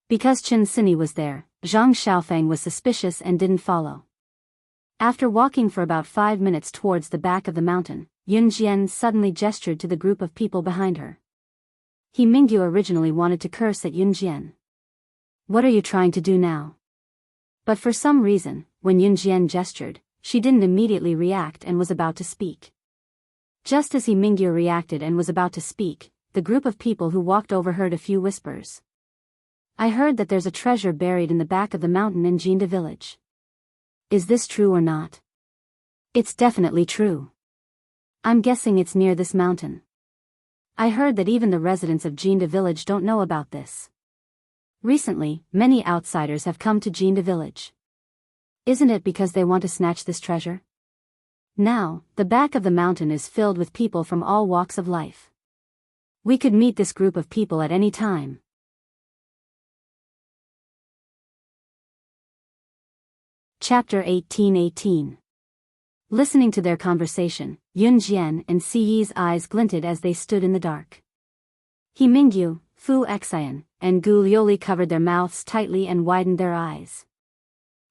Because Chen Sini was there, Zhang Xiaofeng was suspicious and didn't follow. After walking for about 5 minutes towards the back of the mountain, Yunjian suddenly gestured to the group of people behind her. He Mingyu originally wanted to curse at Yunjian. "What are you trying to do now?" But for some reason, when Yunjian gestured, she didn't immediately react and was about to speak. Just as He Mingyu reacted and was about to speak, the group of people who walked overheard a few whispers. "I heard that there's a treasure buried in the back of the mountain in Jinda village. Is this true or not?" "It's definitely true. I'm guessing it's near this mountain. I heard that even the residents of Jinda village don't know about this. Recently, many outsiders have come to Jinda village. Isn't it because they want to snatch this treasure? Now, the back of the mountain is filled with people from all walks of life. We could meet this group of people at any time." Chapter 18:18. Listening to their conversation, Yunjian and Ce's eyes glinted as they stood in the dark. He Mingyu, Fu Xian, and Gu Lioli covered their mouths tightly and widened their eyes.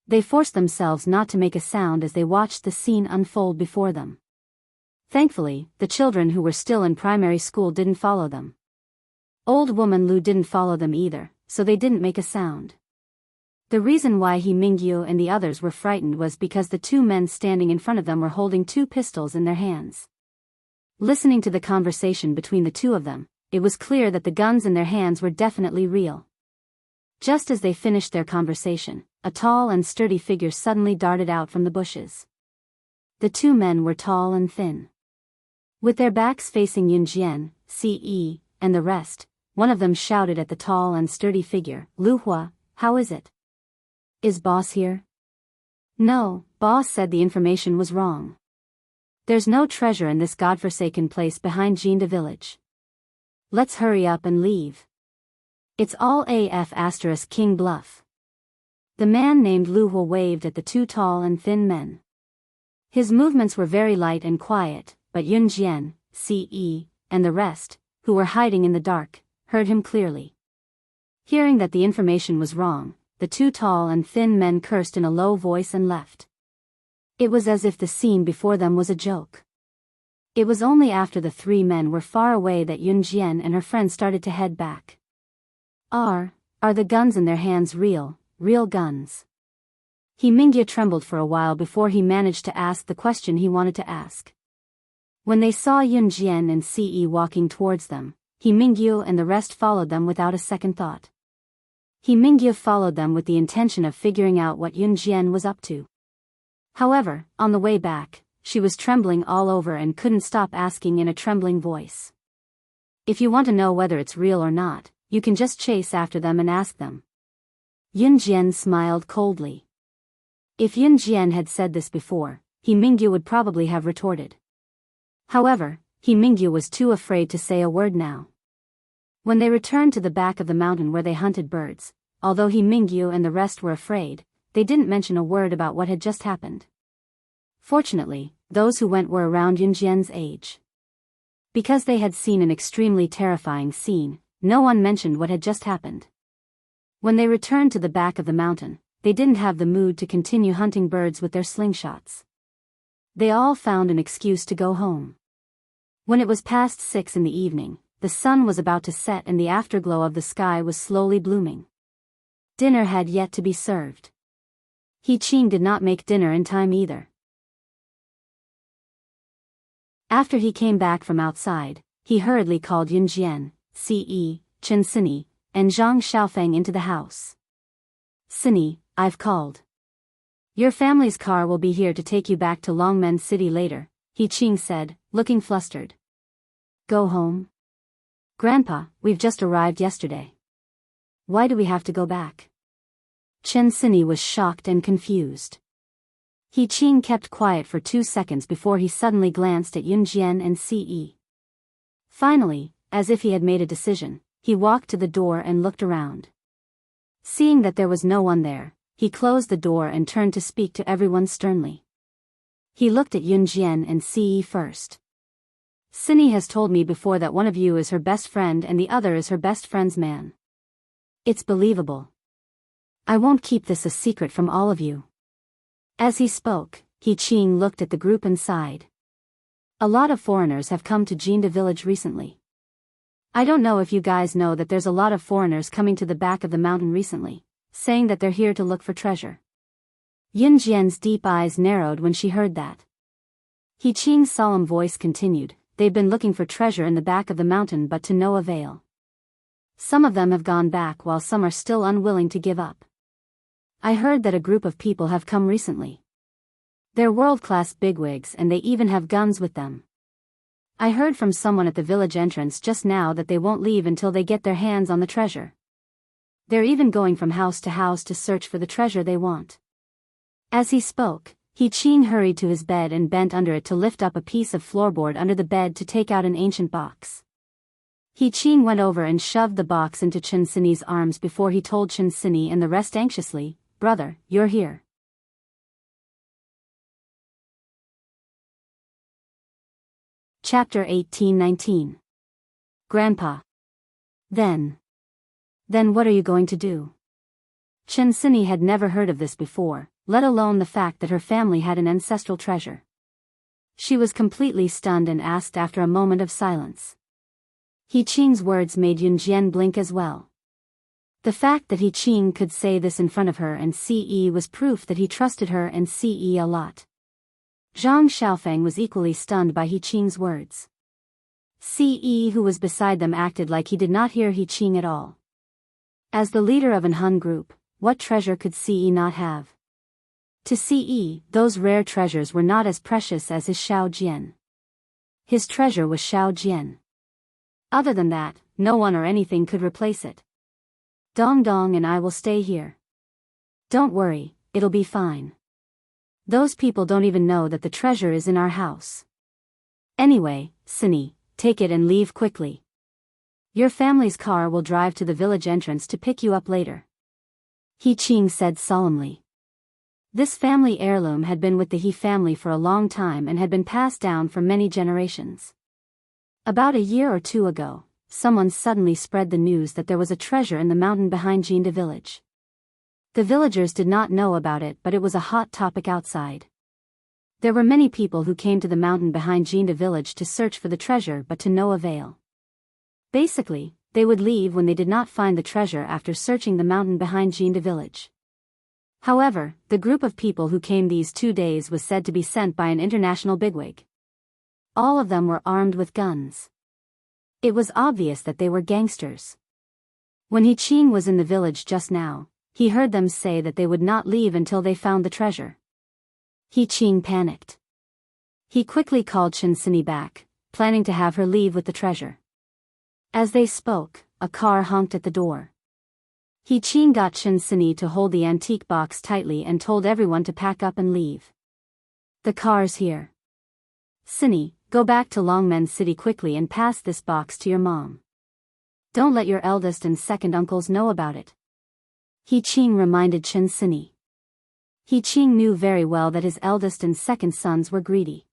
They forced themselves not to make a sound as they watched the scene unfold before them. Thankfully, the children who were still in primary school didn't follow them. Old woman Lu didn't follow them either, so they didn't make a sound. The reason why He Mingyu and the others were frightened was because the two men standing in front of them were holding 2 pistols in their hands. Listening to the conversation between the two of them, it was clear that the guns in their hands were definitely real. Just as they finished their conversation, a tall and sturdy figure suddenly darted out from the bushes. The two men were tall and thin. With their backs facing Yunjian, Ce, and the rest, one of them shouted at the tall and sturdy figure, "Lu Hua, how is it? Is boss here?" "No, boss said the information was wrong. There's no treasure in this godforsaken place behind Jinda village. Let's hurry up and leave. It's all AF** King Bluff." The man named Lu Hua waved at the two tall and thin men. His movements were very light and quiet, but Yunjian, Ce, and the rest, who were hiding in the dark, heard him clearly. Hearing that the information was wrong, the two tall and thin men cursed in a low voice and left. It was as if the scene before them was a joke. It was only after the 3 men were far away that Yunjian and her friend started to head back. Are the guns in their hands real guns?" He Mingyu trembled for a while before he managed to ask the question he wanted to ask. When they saw Yunjian and Ce walking towards them, He Mingyu and the rest followed them without a second thought. He Mingyu followed them with the intention of figuring out what Yunjian was up to. However, on the way back, she was trembling all over and couldn't stop asking in a trembling voice. "If you want to know whether it's real or not, you can just chase after them and ask them." Yunjian smiled coldly. If Yunjian had said this before, He Mingyu would probably have retorted. However, He Mingyu was too afraid to say a word now. When they returned to the back of the mountain where they hunted birds, although He Mingyu and the rest were afraid, they didn't mention a word about what had just happened. Fortunately, those who went were around Yunjian's age. Because they had seen an extremely terrifying scene, no one mentioned what had just happened. When they returned to the back of the mountain, they didn't have the mood to continue hunting birds with their slingshots. They all found an excuse to go home. When it was past 6 in the evening, the sun was about to set and the afterglow of the sky was slowly blooming. Dinner had yet to be served. He Qing did not make dinner in time either. After he came back from outside, he hurriedly called Yunjian, Ce, Chen Sini, and Zhang Xiaofeng into the house. "Sini, I've called. Your family's car will be here to take you back to Longmen City later," He Qing said, looking flustered. "Go home? Grandpa, we've just arrived yesterday. Why do we have to go back?" Chen Sini was shocked and confused. He Qing kept quiet for 2 seconds before he suddenly glanced at Yunjian and Ce. Finally, as if he had made a decision, he walked to the door and looked around. Seeing that there was no one there, he closed the door and turned to speak to everyone sternly. He looked at Yunjian and Ce first. Cindy has told me before that one of you is her best friend and the other is her best friend's man. It's believable. I won't keep this a secret from all of you. As he spoke, He Qing looked at the group and sighed. A lot of foreigners have come to Jinda village recently. I don't know if you guys know that there's a lot of foreigners coming to the back of the mountain recently, saying that they're here to look for treasure. Yunjian's deep eyes narrowed when she heard that. He Qing's solemn voice continued, they've been looking for treasure in the back of the mountain but to no avail. Some of them have gone back while some are still unwilling to give up. I heard that a group of people have come recently. They're world-class bigwigs and they even have guns with them. I heard from someone at the village entrance just now that they won't leave until they get their hands on the treasure. They're even going from house to house to search for the treasure they want. As he spoke, He Qing hurried to his bed and bent under it to lift up a piece of floorboard under the bed to take out an ancient box. He Qing went over and shoved the box into Chen Sini's arms before he told Chen Sini and the rest anxiously, brother, you're here. Chapter 1819. Grandpa. Then what are you going to do? Chen Sini had never heard of this before, let alone the fact that her family had an ancestral treasure. She was completely stunned and asked after a moment of silence. He Qing's words made Yunjian blink as well. The fact that He Qing could say this in front of her and Ce was proof that he trusted her and Ce a lot. Zhang Xiaofeng was equally stunned by He Qing's words. Ce, who was beside them, acted like he did not hear He Qing at all. As the leader of an Hun group, what treasure could Ce not have? To Ce, those rare treasures were not as precious as his Shao Jian. His treasure was Shao Jian. Other than that, no one or anything could replace it. Dong Dong and I will stay here. Don't worry, it'll be fine. Those people don't even know that the treasure is in our house. Anyway, Sini, take it and leave quickly. Your family's car will drive to the village entrance to pick you up later. He Qing said solemnly. This family heirloom had been with the He family for a long time and had been passed down for many generations. About a year or two ago, someone suddenly spread the news that there was a treasure in the mountain behind Jinda village. The villagers did not know about it, but it was a hot topic outside. There were many people who came to the mountain behind Jinda village to search for the treasure but to no avail. Basically, they would leave when they did not find the treasure after searching the mountain behind Jinda village. However, the group of people who came these 2 days was said to be sent by an international bigwig. All of them were armed with guns. It was obvious that they were gangsters. When He Qing was in the village just now, he heard them say that they would not leave until they found the treasure. He Qing panicked. He quickly called Chen Sini back, planning to have her leave with the treasure. As they spoke, a car honked at the door. He Qing got Chen Sini to hold the antique box tightly and told everyone to pack up and leave. The car's here. Sini, go back to Longmen City quickly and pass this box to your mom. Don't let your eldest and second uncles know about it. He Qing reminded Chen Sini. He Qing knew very well that his eldest and second sons were greedy.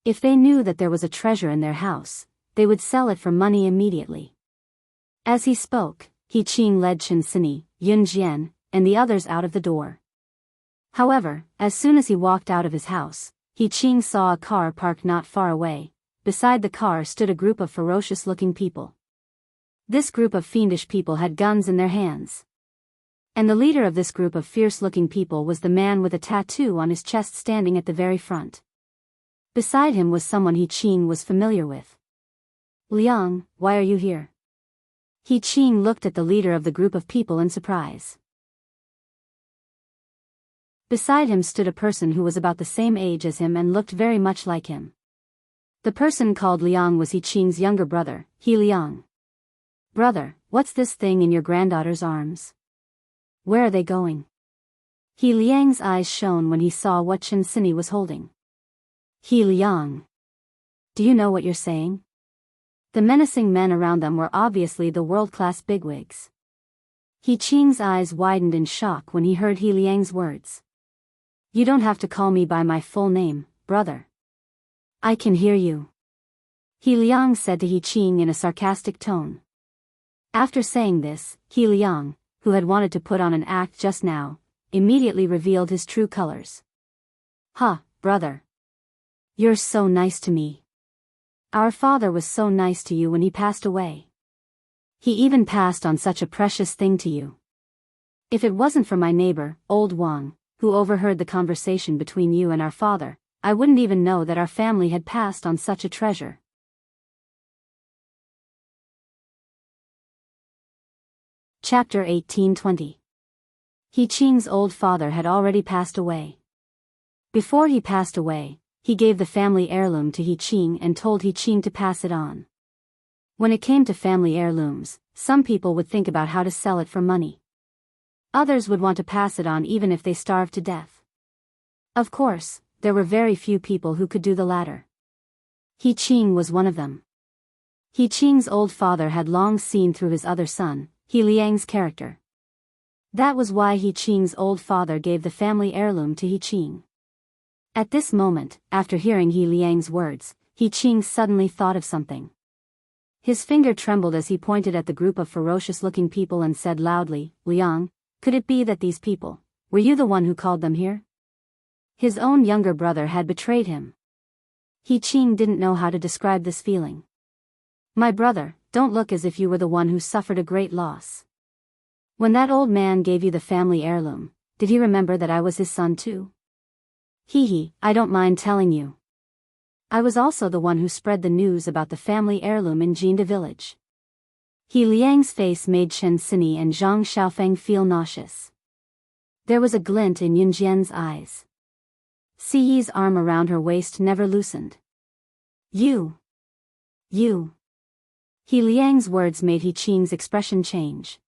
If they knew that there was a treasure in their house, they would sell it for money immediately. As he spoke, He Qing led Chen Sini, Yunjian, and the others out of the door. However, as soon as he walked out of his house, He Qing saw a car parked not far away. Beside the car stood a group of ferocious-looking people. This group of fiendish people had guns in their hands. And the leader of this group of fierce-looking people was the man with a tattoo on his chest standing at the very front. Beside him was someone He Qing was familiar with. Liang, why are you here? He Qing looked at the leader of the group of people in surprise. Beside him stood a person who was about the same age as him and looked very much like him. The person called Liang was He Qing's younger brother, He Liang. Brother, what's this thing in your granddaughter's arms? Where are they going? He Liang's eyes shone when he saw what Chen Sini was holding. He Liang. Do you know what you're saying? The menacing men around them were obviously the world-class bigwigs. He Qing's eyes widened in shock when he heard He Liang's words. You don't have to call me by my full name, brother. I can hear you. He Liang said to He Qing in a sarcastic tone. After saying this, He Liang, who had wanted to put on an act just now, immediately revealed his true colors. Ha, brother. You're so nice to me. Our father was so nice to you when he passed away. He even passed on such a precious thing to you. If it wasn't for my neighbor, old Wang, who overheard the conversation between you and our father, I wouldn't even know that our family had passed on such a treasure. Chapter 18:20. He Qing's old father had already passed away. Before he passed away, he gave the family heirloom to He Qing and told He Qing to pass it on. When it came to family heirlooms, some people would think about how to sell it for money. Others would want to pass it on even if they starved to death. Of course, there were very few people who could do the latter. He Qing was one of them. He Qing's old father had long seen through his other son, He Liang's character. That was why He Qing's old father gave the family heirloom to He Qing. At this moment, after hearing He Liang's words, He Qing suddenly thought of something. His finger trembled as he pointed at the group of ferocious-looking people and said loudly, Liang, could it be that these people, were you the one who called them here? His own younger brother had betrayed him. He Qing didn't know how to describe this feeling. My brother, don't look as if you were the one who suffered a great loss. When that old man gave you the family heirloom, did he remember that I was his son too? I don't mind telling you. I was also the one who spread the news about the family heirloom in Jinda village. He Liang's face made Chen Sini and Zhang Xiaofeng feel nauseous. There was a glint in Yunjian's eyes. Siyi's arm around her waist never loosened. You. He Liang's words made He Qing's expression change.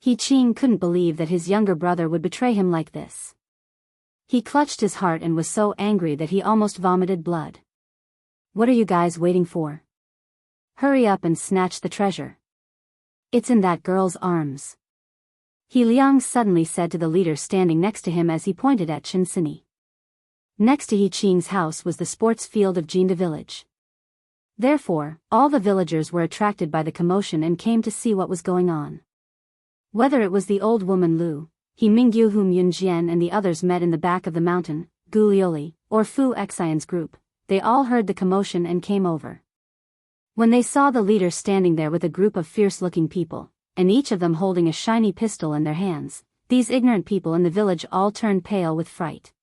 He Qing couldn't believe that his younger brother would betray him like this. He clutched his heart and was so angry that he almost vomited blood. What are you guys waiting for? Hurry up and snatch the treasure. It's in that girl's arms. He Liang suddenly said to the leader standing next to him as he pointed at Chen Sini. Next to He Qing's house was the sports field of Jinda village. Therefore, all the villagers were attracted by the commotion and came to see what was going on. Whether it was the old woman Lu, He Mingyu whom Yunjian and the others met in the back of the mountain, Gu Lioli, or Fu Xian's group, they all heard the commotion and came over. When they saw the leader standing there with a group of fierce-looking people, and each of them holding a shiny pistol in their hands, these ignorant people in the village all turned pale with fright.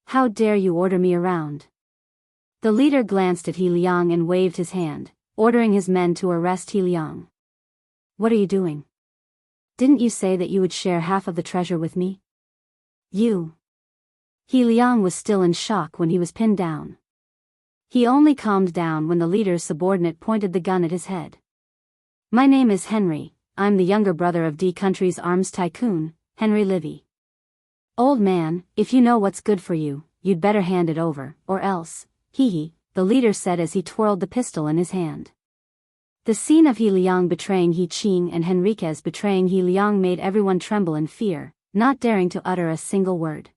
How dare you order me around? The leader glanced at He Liang and waved his hand, ordering his men to arrest He Liang. What are you doing? Didn't you say that you would share half of the treasure with me? You. He Liang was still in shock when he was pinned down. He only calmed down when the leader's subordinate pointed the gun at his head. My name is Henry, I'm the younger brother of D Country's arms tycoon, Henry Livy. Old man, if you know what's good for you, you'd better hand it over, or else, the leader said as he twirled the pistol in his hand. The scene of He Liang betraying He Qing and Henriquez betraying He Liang made everyone tremble in fear, not daring to utter a single word.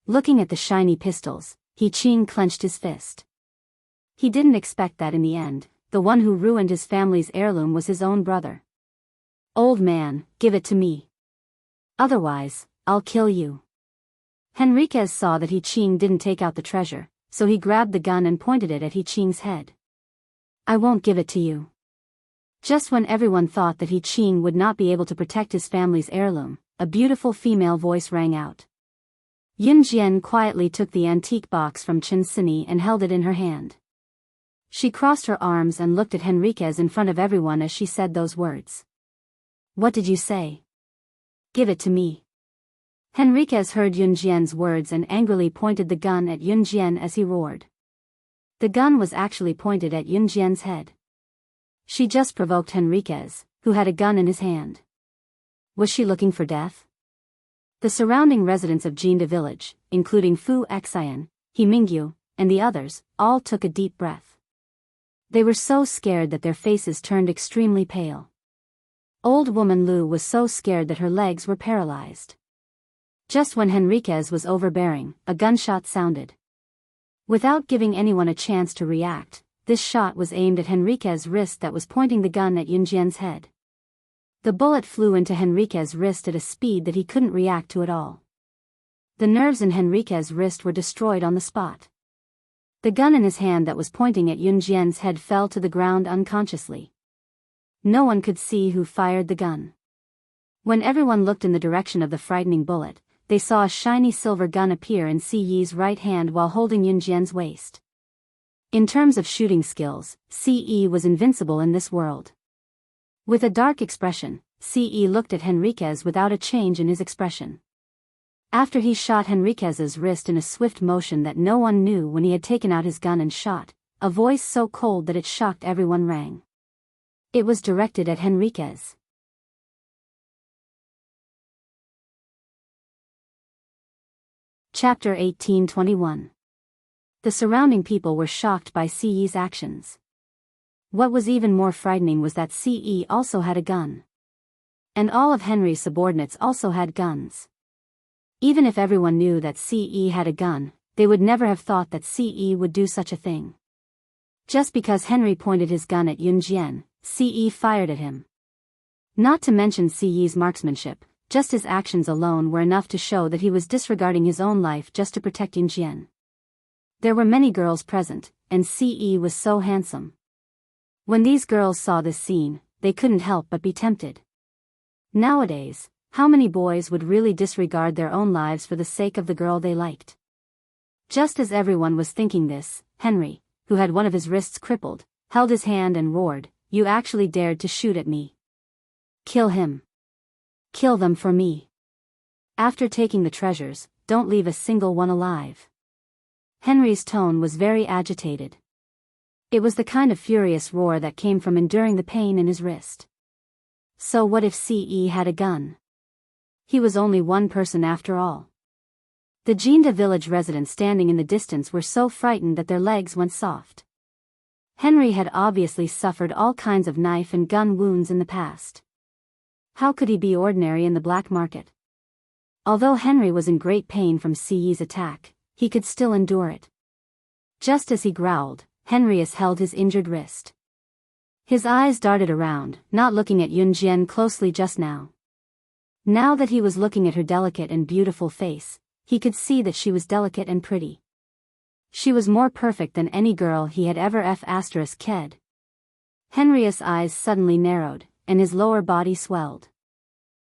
Looking at the shiny pistols, He Qing clenched his fist. He didn't expect that in the end, the one who ruined his family's heirloom was his own brother. Old man, give it to me. Otherwise, I'll kill you. Henriquez saw that He Qing didn't take out the treasure, so he grabbed the gun and pointed it at He Qing's head. I won't give it to you. Just when everyone thought that He Qing would not be able to protect his family's heirloom, a beautiful female voice rang out. Yunjian quietly took the antique box from Chen Sini and held it in her hand. She crossed her arms and looked at Henriquez in front of everyone as she said those words. What did you say? Give it to me. Henriquez heard Yunjian's words and angrily pointed the gun at Yunjian as he roared. The gun was actually pointed at Yunjian's head. She just provoked Henriquez, who had a gun in his hand. Was she looking for death? The surrounding residents of Jinda village, including Fu Xian, He Mingyu, and the others, all took a deep breath. They were so scared that their faces turned extremely pale. Old woman Lu was so scared that her legs were paralyzed. Just when Henriquez was overbearing, a gunshot sounded. Without giving anyone a chance to react, this shot was aimed at Henriquez's wrist that was pointing the gun at Yunjian's head. The bullet flew into Henriquez's wrist at a speed that he couldn't react to at all. The nerves in Henriquez's wrist were destroyed on the spot. The gun in his hand that was pointing at Yunjian's head fell to the ground unconsciously. No one could see who fired the gun. When everyone looked in the direction of the frightening bullet, they saw a shiny silver gun appear in Si Yi's right hand while holding Yunjian's waist. In terms of shooting skills, Si Yi was invincible in this world. With a dark expression, Si Yi looked at Henriquez without a change in his expression. After he shot Henriquez's wrist in a swift motion that no one knew when he had taken out his gun and shot, a voice so cold that it shocked everyone rang. It was directed at Henriquez. Chapter 1821. The surrounding people were shocked by Si Yi's actions. What was even more frightening was that Si Yi also had a gun. And all of Henry's subordinates also had guns. Even if everyone knew that Si Yi had a gun, they would never have thought that Si Yi would do such a thing. Just because Henry pointed his gun at Yunjian, Si Yi fired at him. Not to mention Si Yi's marksmanship, just his actions alone were enough to show that he was disregarding his own life just to protect Yunjian. There were many girls present, and Si Yi was so handsome. When these girls saw this scene, they couldn't help but be tempted. Nowadays, how many boys would really disregard their own lives for the sake of the girl they liked? Just as everyone was thinking this, Henry, who had one of his wrists crippled, held his hand and roared, "You actually dared to shoot at me. Kill him. Kill them for me. After taking the treasures, don't leave a single one alive." Henry's tone was very agitated. It was the kind of furious roar that came from enduring the pain in his wrist. So what if Si Yi had a gun? He was only one person after all. The Jinda village residents standing in the distance were so frightened that their legs went soft. Henry had obviously suffered all kinds of knife and gun wounds in the past. How could he be ordinary in the black market? Although Henry was in great pain from Si Yi's attack, he could still endure it. Just as he growled, Henrius held his injured wrist. His eyes darted around, not looking at Yunjian closely just now. Now that he was looking at her delicate and beautiful face, he could see that she was delicate and pretty. She was more perfect than any girl he had ever ked. Henrius' eyes suddenly narrowed, and his lower body swelled.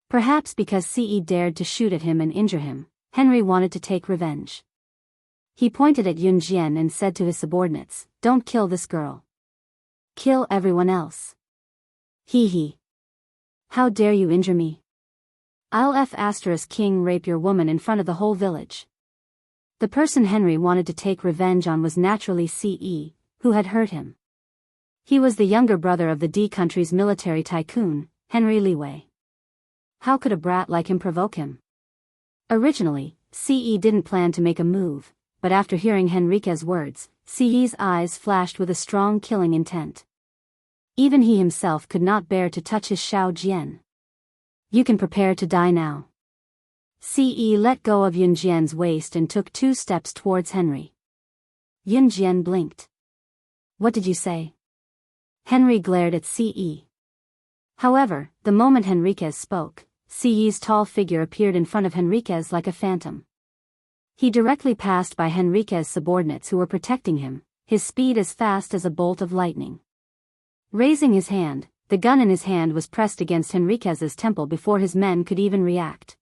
Perhaps because Si Yi dared to shoot at him and injure him, Henry wanted to take revenge. He pointed at Yunjian and said to his subordinates, "Don't kill this girl. Kill everyone else. Hee. How dare you injure me? I'll king rape your woman in front of the whole village." The person Henry wanted to take revenge on was naturally Si Yi, who had hurt him. He was the younger brother of the D country's military tycoon, Henry Liwei. How could a brat like him provoke him? Originally, Si Yi didn't plan to make a move, but after hearing Henriquez's words, Si Yi's eyes flashed with a strong killing intent. Even he himself could not bear to touch his Xiao Jian. "You can prepare to die now." Si Yi let go of Yunjian's waist and took 2 steps towards Henry. Yunjian blinked. "What did you say?" Henry glared at Si Yi. However, the moment Henriquez spoke, Si Yi's tall figure appeared in front of Henriquez like a phantom. He directly passed by Henriquez's subordinates who were protecting him, his speed as fast as a bolt of lightning. Raising his hand, the gun in his hand was pressed against Henriquez's temple before his men could even react.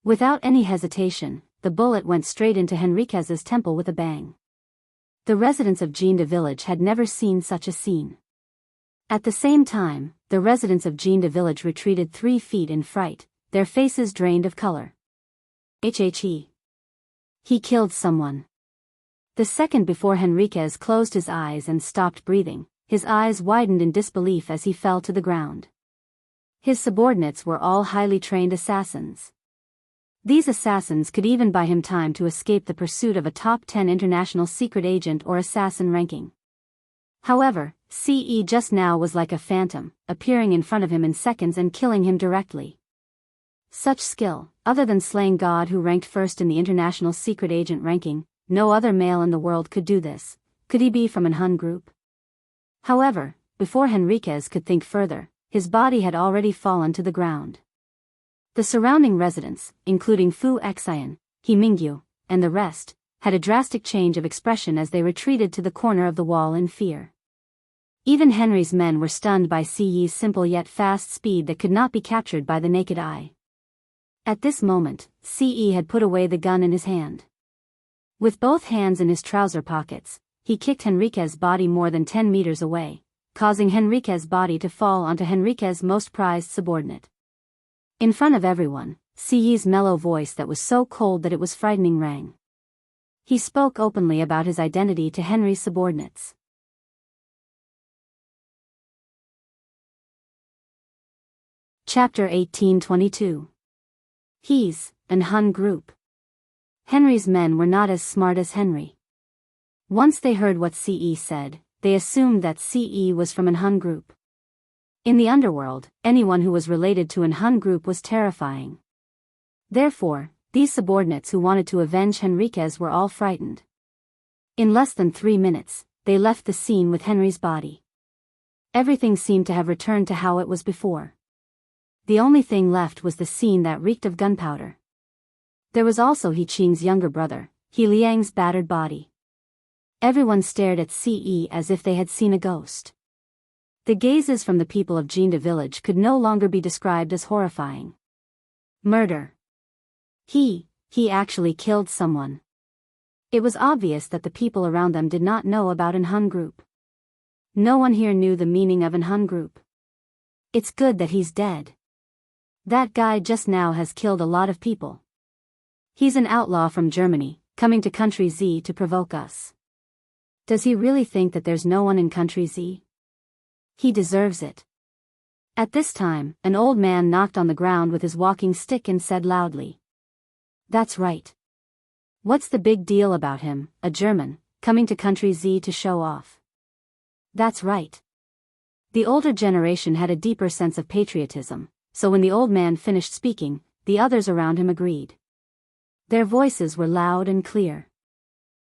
Without any hesitation, the bullet went straight into Henriquez's temple with a bang. The residents of Jinda village had never seen such a scene. At the same time, the residents of Jinda village retreated 3 feet in fright, their faces drained of color. He killed someone. The second before Henriquez closed his eyes and stopped breathing, his eyes widened in disbelief as he fell to the ground. His subordinates were all highly trained assassins. These assassins could even buy him time to escape the pursuit of a top 10 international secret agent or assassin ranking. However, CE just now was like a phantom, appearing in front of him in seconds and killing him directly. Such skill, other than slaying God who ranked first in the international secret agent ranking, no other male in the world could do this. Could he be from an Hun group? However, before Henriquez could think further, his body had already fallen to the ground. The surrounding residents, including Fu Xian, He Mingyu, and the rest, had a drastic change of expression as they retreated to the corner of the wall in fear. Even Henry's men were stunned by CE's simple yet fast speed that could not be captured by the naked eye. At this moment, CE had put away the gun in his hand. With both hands in his trouser pockets, he kicked Henriquez's body more than 10 meters away, causing Henriquez's body to fall onto Henriquez's most prized subordinate. In front of everyone, CE's mellow voice that was so cold that it was frightening rang. He spoke openly about his identity to Henry's subordinates. Chapter 1822. He's an Hun group. Henry's men were not as smart as Henry. Once they heard what CE said, they assumed that CE was from an Hun group. In the underworld, anyone who was related to an Hun group was terrifying. Therefore, these subordinates who wanted to avenge Henriquez were all frightened. In less than 3 minutes, they left the scene with Henry's body. Everything seemed to have returned to how it was before. The only thing left was the scene that reeked of gunpowder. There was also He Qing's younger brother, He Liang's battered body. Everyone stared at CE as if they had seen a ghost. The gazes from the people of Jinda village could no longer be described as horrifying. Murder. He actually killed someone. It was obvious that the people around them did not know about an Hun group. No one here knew the meaning of an Hun group. It's good that he's dead. That guy just now has killed a lot of people. He's an outlaw from Germany, coming to Country Z to provoke us. Does he really think that there's no one in Country Z? He deserves it. At this time, an old man knocked on the ground with his walking stick and said loudly. That's right. What's the big deal about him, a German, coming to Country Z to show off? That's right. The older generation had a deeper sense of patriotism, so when the old man finished speaking, the others around him agreed. Their voices were loud and clear.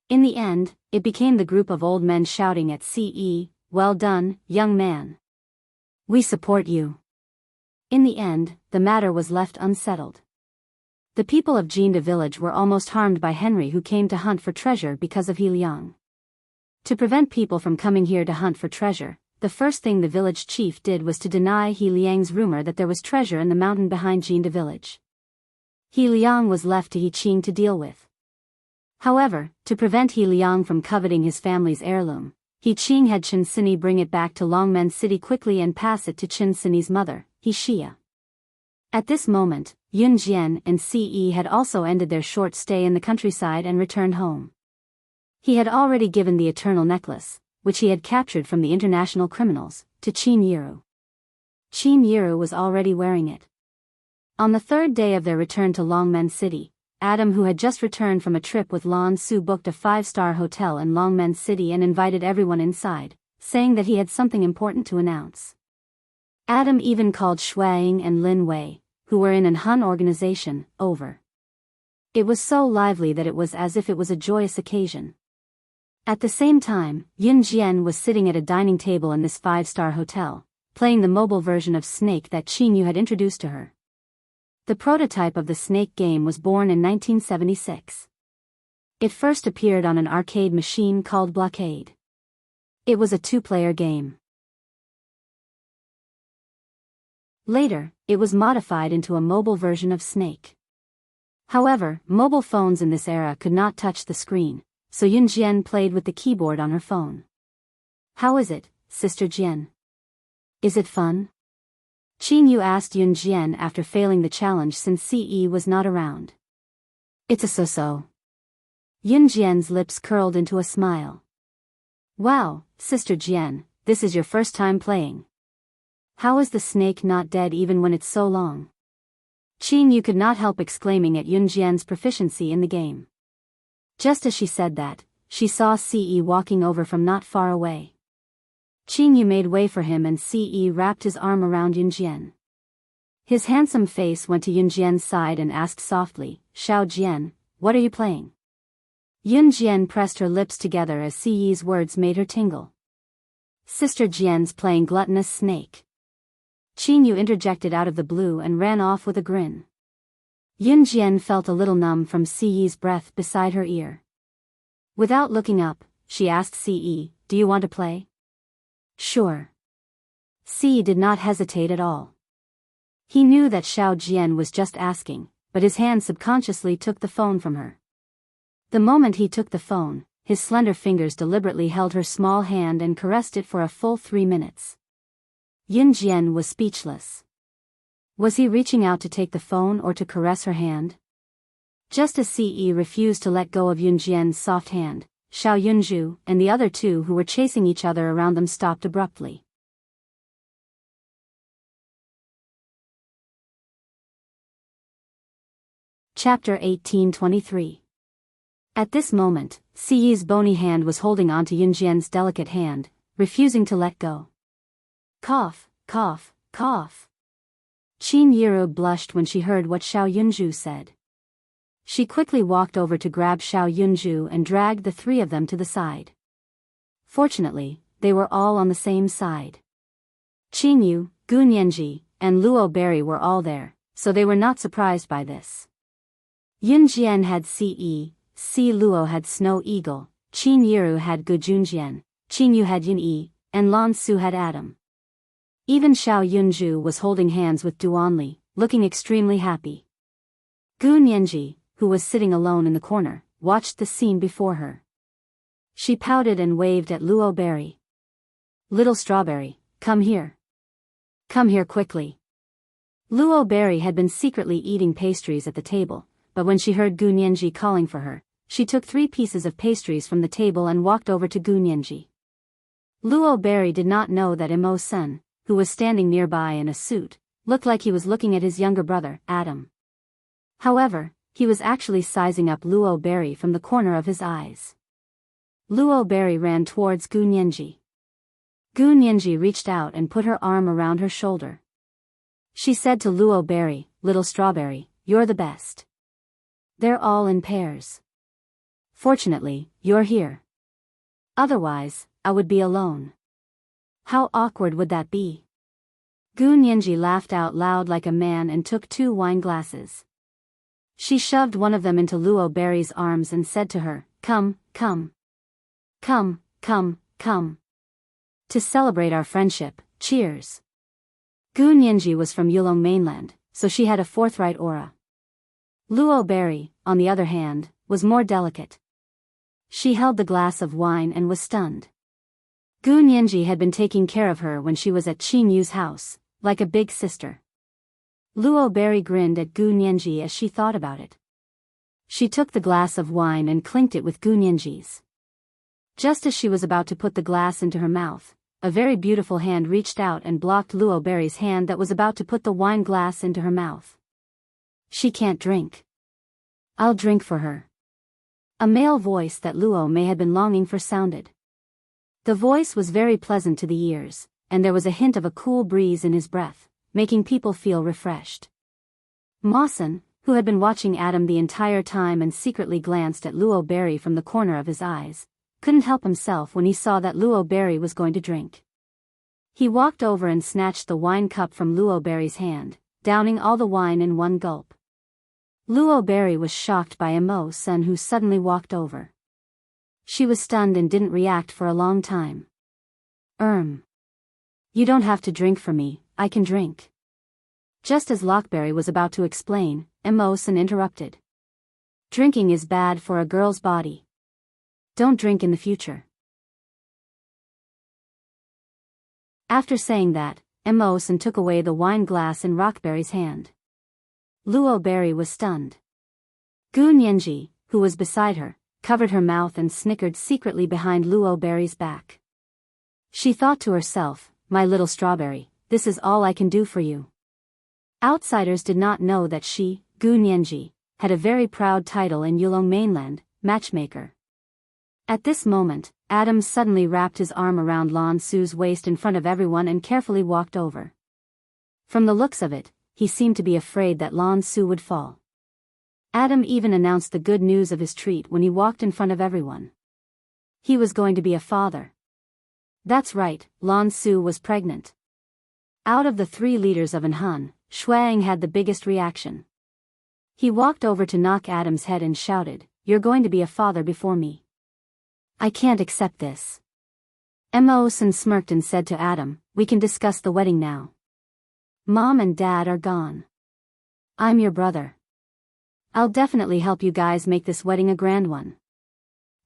In the end, it became the group of old men shouting at CE, "Well done, young man. We support you." In the end, the matter was left unsettled. The people of Jinda village were almost harmed by Henry, who came to hunt for treasure because of He Liang. To prevent people from coming here to hunt for treasure, the first thing the village chief did was to deny He Liang's rumor that there was treasure in the mountain behind Jinda village. He Liang was left to He Qing to deal with. However, to prevent He Liang from coveting his family's heirloom, He Qing had Chen Sini bring it back to Longmen City quickly and pass it to Chen Sini's mother, He Xia. At this moment, Yun Jian and CE had also ended their short stay in the countryside and returned home. He had already given the Eternal Necklace, which he had captured from the international criminals, to Qin Yiru. Qin Yiru was already wearing it. On the third day of their return to Longmen City, Adam, who had just returned from a trip with Lan Su, booked a 5-star hotel in Longmen City and invited everyone inside, saying that he had something important to announce. Adam even called Shuang and Lin Wei, who were in an Hun organization, over. It was so lively that it was as if it was a joyous occasion. At the same time, Yun Jian was sitting at a dining table in this 5-star hotel, playing the mobile version of Snake that Qin Yu had introduced to her. The prototype of the Snake game was born in 1976. It first appeared on an arcade machine called Blockade. It was a 2-player game. Later, it was modified into a mobile version of Snake. However, mobile phones in this era could not touch the screen, so Yun Jian played with the keyboard on her phone. "How is it, Sister Jian? Is it fun?" Qin Yu asked Yun Jian after failing the challenge since CE was not around. "It's a so-so." Yun Jian's lips curled into a smile. "Wow, Sister Jian, this is your first time playing. How is the snake not dead even when it's so long? Qin Yu could not help exclaiming at Yunjian's proficiency in the game. Just as she said that, she saw Ce walking over from not far away. Qin Yu made way for him and Ce wrapped his arm around Yunjian. His handsome face went to Yunjian's side and asked softly, "Xiao Jian, what are you playing?" Yunjian pressed her lips together as Ce's words made her tingle. "Sister Jian's playing gluttonous snake." Qin Yu interjected out of the blue and ran off with a grin. Yunjian felt a little numb from Ce's breath beside her ear. Without looking up, she asked Ce, "Do you want to play?" "Sure." Ce did not hesitate at all. He knew that Xiao Jian was just asking, but his hand subconsciously took the phone from her. The moment he took the phone, his slender fingers deliberately held her small hand and caressed it for a full 3 minutes. Yunjian was speechless. Was he reaching out to take the phone or to caress her hand? Just as Ce refused to let go of Yunjian's soft hand, Xiao Yunju and the other two who were chasing each other around them stopped abruptly. Chapter 1823. At this moment, Ce's bony hand was holding onto Yunjian's delicate hand, refusing to let go. Cough, cough, cough. Qin Yiru blushed when she heard what Xiao Yunju said. She quickly walked over to grab Xiao Yunju and dragged the three of them to the side. Fortunately, they were all on the same side. Qin Yu, Gu Nianji, and Luo Berry were all there, so they were not surprised by this. Yunjian had Ce, Si Luo had Snow Eagle, Qin Yiru had Gu Junjian, Qin Yu had Yin Yi, and Lan Su had Adam. Even Xiao Yunju was holding hands with Duanli, looking extremely happy. Gu Nianji, who was sitting alone in the corner, watched the scene before her. She pouted and waved at Luo Berry. "Little Strawberry, come here. Come here quickly." Luo Berry had been secretly eating pastries at the table, but when she heard Gu Nianji calling for her, she took 3 pieces of pastries from the table and walked over to Gu Nianji. Luo Berry did not know that Immerse, who was standing nearby in a suit, looked like he was looking at his younger brother, Adam. However, he was actually sizing up Luo Berry from the corner of his eyes. Luo Berry ran towards Gu Nianji. Gu Nianji reached out and put her arm around her shoulder. She said to Luo Berry, "Little Strawberry, you're the best. They're all in pairs. Fortunately, you're here. Otherwise, I would be alone. How awkward would that be?" Gu Nianji laughed out loud like a man and took 2 wine glasses. She shoved one of them into Luo Berry's arms and said to her, "Come, come. Come, come, come. To celebrate our friendship, cheers." Gu Nianji was from Yulong mainland, so she had a forthright aura. Luo Berry, on the other hand, was more delicate. She held the glass of wine and was stunned. Gu Nianji had been taking care of her when she was at Qin Yu's house, like a big sister. Luo Berry grinned at Gu Nianji as she thought about it. She took the glass of wine and clinked it with Gu Nianji's. Just as she was about to put the glass into her mouth, a very beautiful hand reached out and blocked Luo Berry's hand that was about to put the wine glass into her mouth. "She can't drink. I'll drink for her." A male voice that Luo may have been longing for sounded. The voice was very pleasant to the ears, and there was a hint of a cool breeze in his breath, making people feel refreshed. Mawson, who had been watching Adam the entire time and secretly glanced at Luo Berry from the corner of his eyes, couldn't help himself when he saw that Luo Berry was going to drink. He walked over and snatched the wine cup from Luo Berry's hand, downing all the wine in one gulp. Luo Berry was shocked by Immerse, who suddenly walked over. She was stunned and didn't react for a long time. You don't have to drink for me, I can drink." Just as Lockberry was about to explain, Immerse interrupted. "Drinking is bad for a girl's body. Don't drink in the future." After saying that, Immerse took away the wine glass in Rockberry's hand. Luo Berry was stunned. Gu Nianji, who was beside her, covered her mouth and snickered secretly behind Luo Berry's back. She thought to herself, "My little Strawberry, this is all I can do for you." Outsiders did not know that she, Gu Nianji, had a very proud title in Yulong mainland, matchmaker. At this moment, Adam suddenly wrapped his arm around Lan Su's waist in front of everyone and carefully walked over. From the looks of it, he seemed to be afraid that Lan Su would fall. Adam even announced the good news of his treat when he walked in front of everyone. He was going to be a father. That's right, Lan Su was pregnant. Out of the 3 leaders of Enhan, Shuang had the biggest reaction. He walked over to knock Adam's head and shouted, "You're going to be a father before me. I can't accept this." Emosen smirked and said to Adam, "We can discuss the wedding now. Mom and Dad are gone. I'm your brother. I'll definitely help you guys make this wedding a grand one."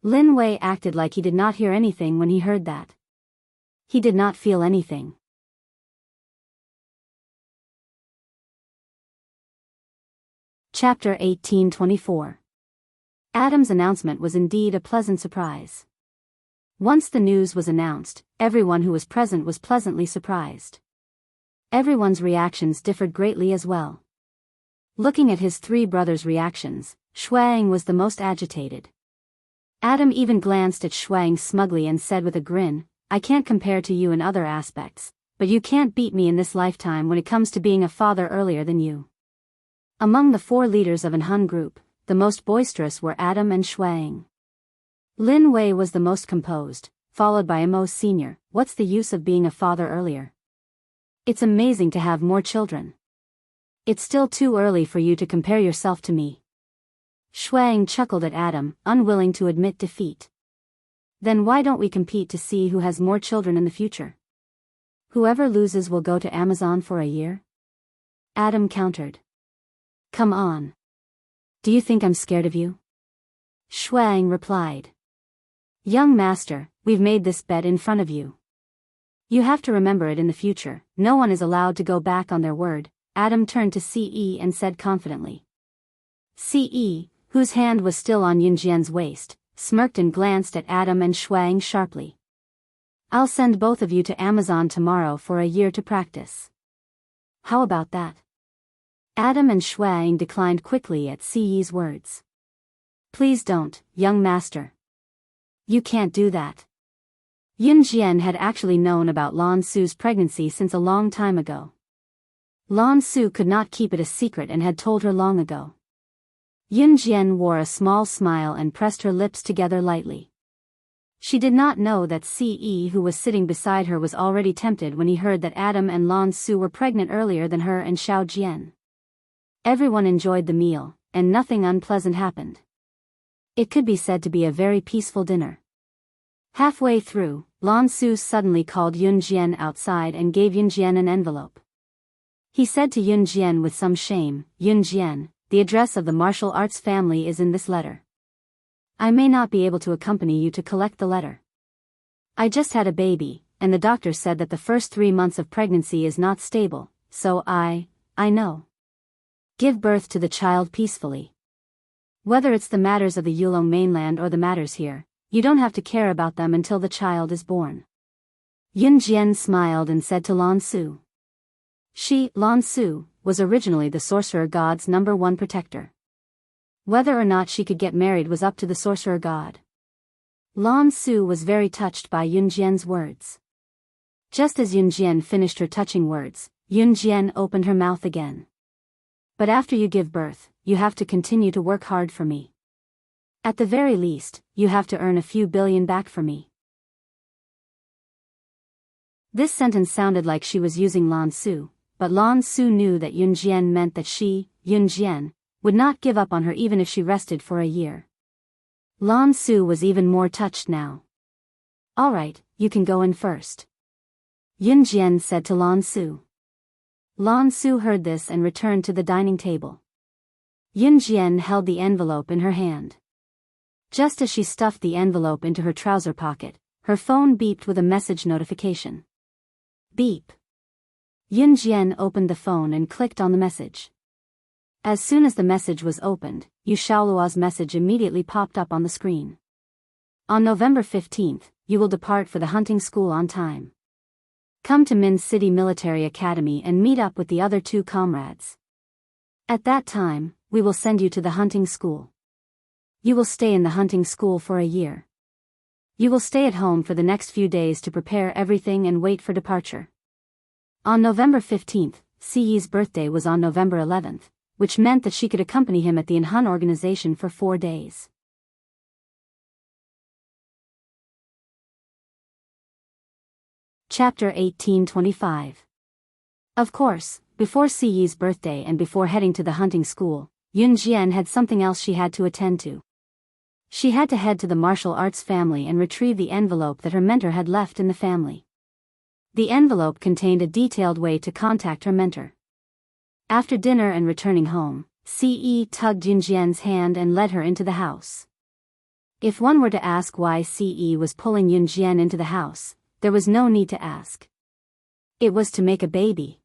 Lin Wei acted like he did not hear anything when he heard that. He did not feel anything. Chapter 1824. Adam's announcement was indeed a pleasant surprise. Once the news was announced, everyone who was present was pleasantly surprised. Everyone's reactions differed greatly as well. Looking at his 3 brothers' reactions, Shuang was the most agitated. Adam even glanced at Shuang smugly and said with a grin, "I can't compare to you in other aspects, but you can't beat me in this lifetime when it comes to being a father earlier than you." Among the 4 leaders of Enhan group, the most boisterous were Adam and Shuang. Lin Wei was the most composed, followed by Emo Sr. "What's the use of being a father earlier? It's amazing to have more children. It's still too early for you to compare yourself to me." Shuang chuckled at Adam, unwilling to admit defeat. "Then why don't we compete to see who has more children in the future? Whoever loses will go to Amazon for a year?" Adam countered. "Come on. Do you think I'm scared of you?" Shuang replied. "Young master, we've made this bet in front of you. You have to remember it in the future. No one is allowed to go back on their word." Adam turned to Ce and said confidently. Ce, whose hand was still on Yunjian's waist, smirked and glanced at Adam and Shuang sharply. "I'll send both of you to Amazon tomorrow for a year to practice. How about that?" Adam and Shuang declined quickly at Ce's words. "Please don't, young master. You can't do that." Yunjian had actually known about Lan Su's pregnancy since a long time ago. Lan Su could not keep it a secret and had told her long ago. Yunjian wore a small smile and pressed her lips together lightly. She did not know that Ce, who was sitting beside her, was already tempted when he heard that Adam and Lan Su were pregnant earlier than her and Xiao Jian. Everyone enjoyed the meal, and nothing unpleasant happened. It could be said to be a very peaceful dinner. Halfway through, Lan Su suddenly called Yunjian outside and gave Yunjian an envelope. He said to Yunjian with some shame, "Yunjian, the address of the martial arts family is in this letter. I may not be able to accompany you to collect the letter. I just had a baby, and the doctor said that the first 3 months of pregnancy is not stable, so I know. Give birth to the child peacefully. Whether it's the matters of the Yulong mainland or the matters here, you don't have to care about them until the child is born." Yunjian smiled and said to Lan Su. She, Lan Su, was originally the sorcerer god's #1 protector. Whether or not she could get married was up to the sorcerer god. Lan Su was very touched by Yunjian's words. Just as Yunjian finished her touching words, Yunjian opened her mouth again. "But after you give birth, you have to continue to work hard for me. At the very least, you have to earn a few billion back for me." This sentence sounded like she was using Lan Su, but Lan Su knew that Yunjian meant that she, Yunjian, would not give up on her even if she rested for a year. Lan Su was even more touched now. "All right, you can go in first," Yunjian said to Lan Su. Lan Su heard this and returned to the dining table. Yunjian held the envelope in her hand. Just as she stuffed the envelope into her trouser pocket, her phone beeped with a message notification. Beep. Yunjian opened the phone and clicked on the message. As soon as the message was opened, Yu Xiaoluo's message immediately popped up on the screen. "On November 15th, you will depart for the hunting school on time. Come to Min City Military Academy and meet up with the other 2 comrades. At that time, we will send you to the hunting school. You will stay in the hunting school for a year. You will stay at home for the next few days to prepare everything and wait for departure. On November 15th, Siyi's birthday was on November 11th, which meant that she could accompany him at the Enhun organization for 4 days. Chapter 1825. Of course, before Siyi's birthday and before heading to the hunting school, Yunjian had something else she had to attend to. She had to head to the martial arts family and retrieve the envelope that her mentor had left in the family. The envelope contained a detailed way to contact her mentor. After dinner and returning home, Ce tugged Yunjian's hand and led her into the house. If one were to ask why Ce was pulling Yunjian into the house, there was no need to ask. It was to make a baby.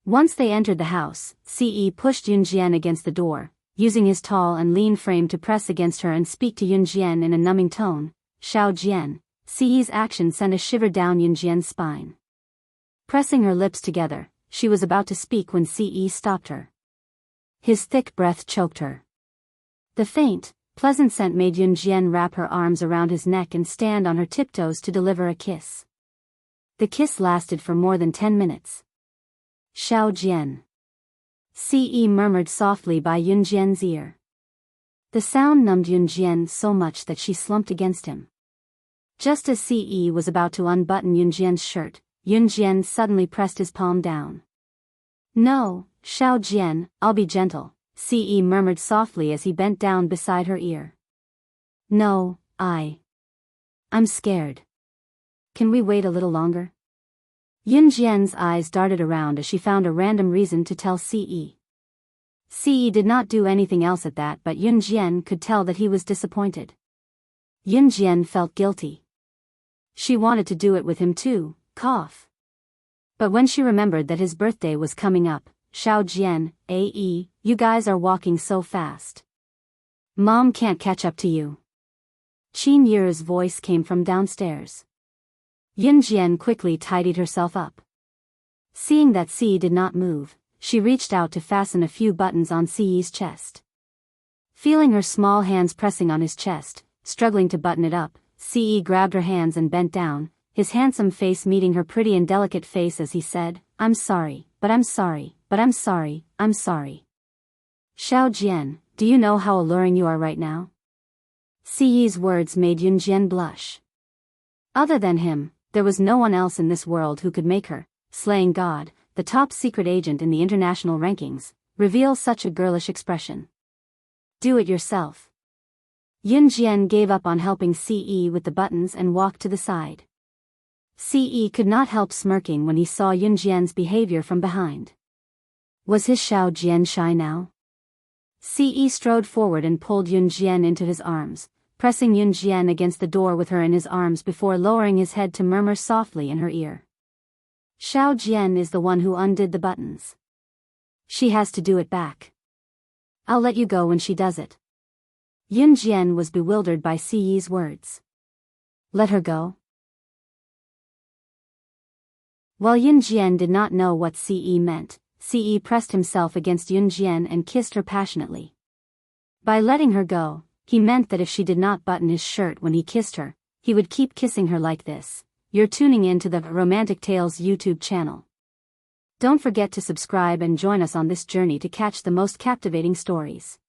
Once they entered the house, Ce pushed Yunjian against the door, using his tall and lean frame to press against her and speak to Yunjian in a numbing tone. Xiao Jian. Ce's action sent a shiver down Yunjian's spine. Pressing her lips together, she was about to speak when Ce stopped her. His thick breath choked her. The faint, pleasant scent made Yunjian wrap her arms around his neck and stand on her tiptoes to deliver a kiss. The kiss lasted for more than 10 minutes. Xiao Jian. Ce murmured softly by Yunjian's ear. The sound numbed Yunjian so much that she slumped against him. Just as Ce was about to unbutton Yunjian's shirt, Yunjian suddenly pressed his palm down. No, Xiao Jian, I'll be gentle, Ce murmured softly as he bent down beside her ear. No, I'm scared. Can we wait a little longer? Yunjian's eyes darted around as she found a random reason to tell Ce. Ce did not do anything else at that, but Yunjian could tell that he was disappointed. Yunjian felt guilty. She wanted to do it with him too, cough. But when she remembered that his birthday was coming up, Xiao Jian, you guys are walking so fast. Mom can't catch up to you. Qin Yi's voice came from downstairs. Yunjian quickly tidied herself up. Seeing that Ce did not move, she reached out to fasten a few buttons on Ce's chest. Feeling her small hands pressing on his chest, struggling to button it up, Ce grabbed her hands and bent down, his handsome face meeting her pretty and delicate face as he said, I'm sorry, but I'm sorry, but I'm sorry, I'm sorry. Xiao Jian, do you know how alluring you are right now? Ce's words made Yunjian blush. Other than him, there was no one else in this world who could make her, slaying God, the top secret agent in the international rankings, reveal such a girlish expression. Do it yourself. Yunjian gave up on helping Ce with the buttons and walked to the side. Ce could not help smirking when he saw Yunjian's behavior from behind. Was his Xiao Jian shy now? Ce strode forward and pulled Yunjian into his arms, pressing Yunjian against the door with her in his arms before lowering his head to murmur softly in her ear. Xiao Jian is the one who undid the buttons. She has to do it back. I'll let you go when she does it. Yunjian was bewildered by Ce's words. Let her go? While Yunjian did not know what Ce meant, Ce pressed himself against Yunjian and kissed her passionately. By letting her go, he meant that if she did not button his shirt when he kissed her, he would keep kissing her like this. You're tuning in to the Romantic Tales YouTube channel. Don't forget to subscribe and join us on this journey to catch the most captivating stories.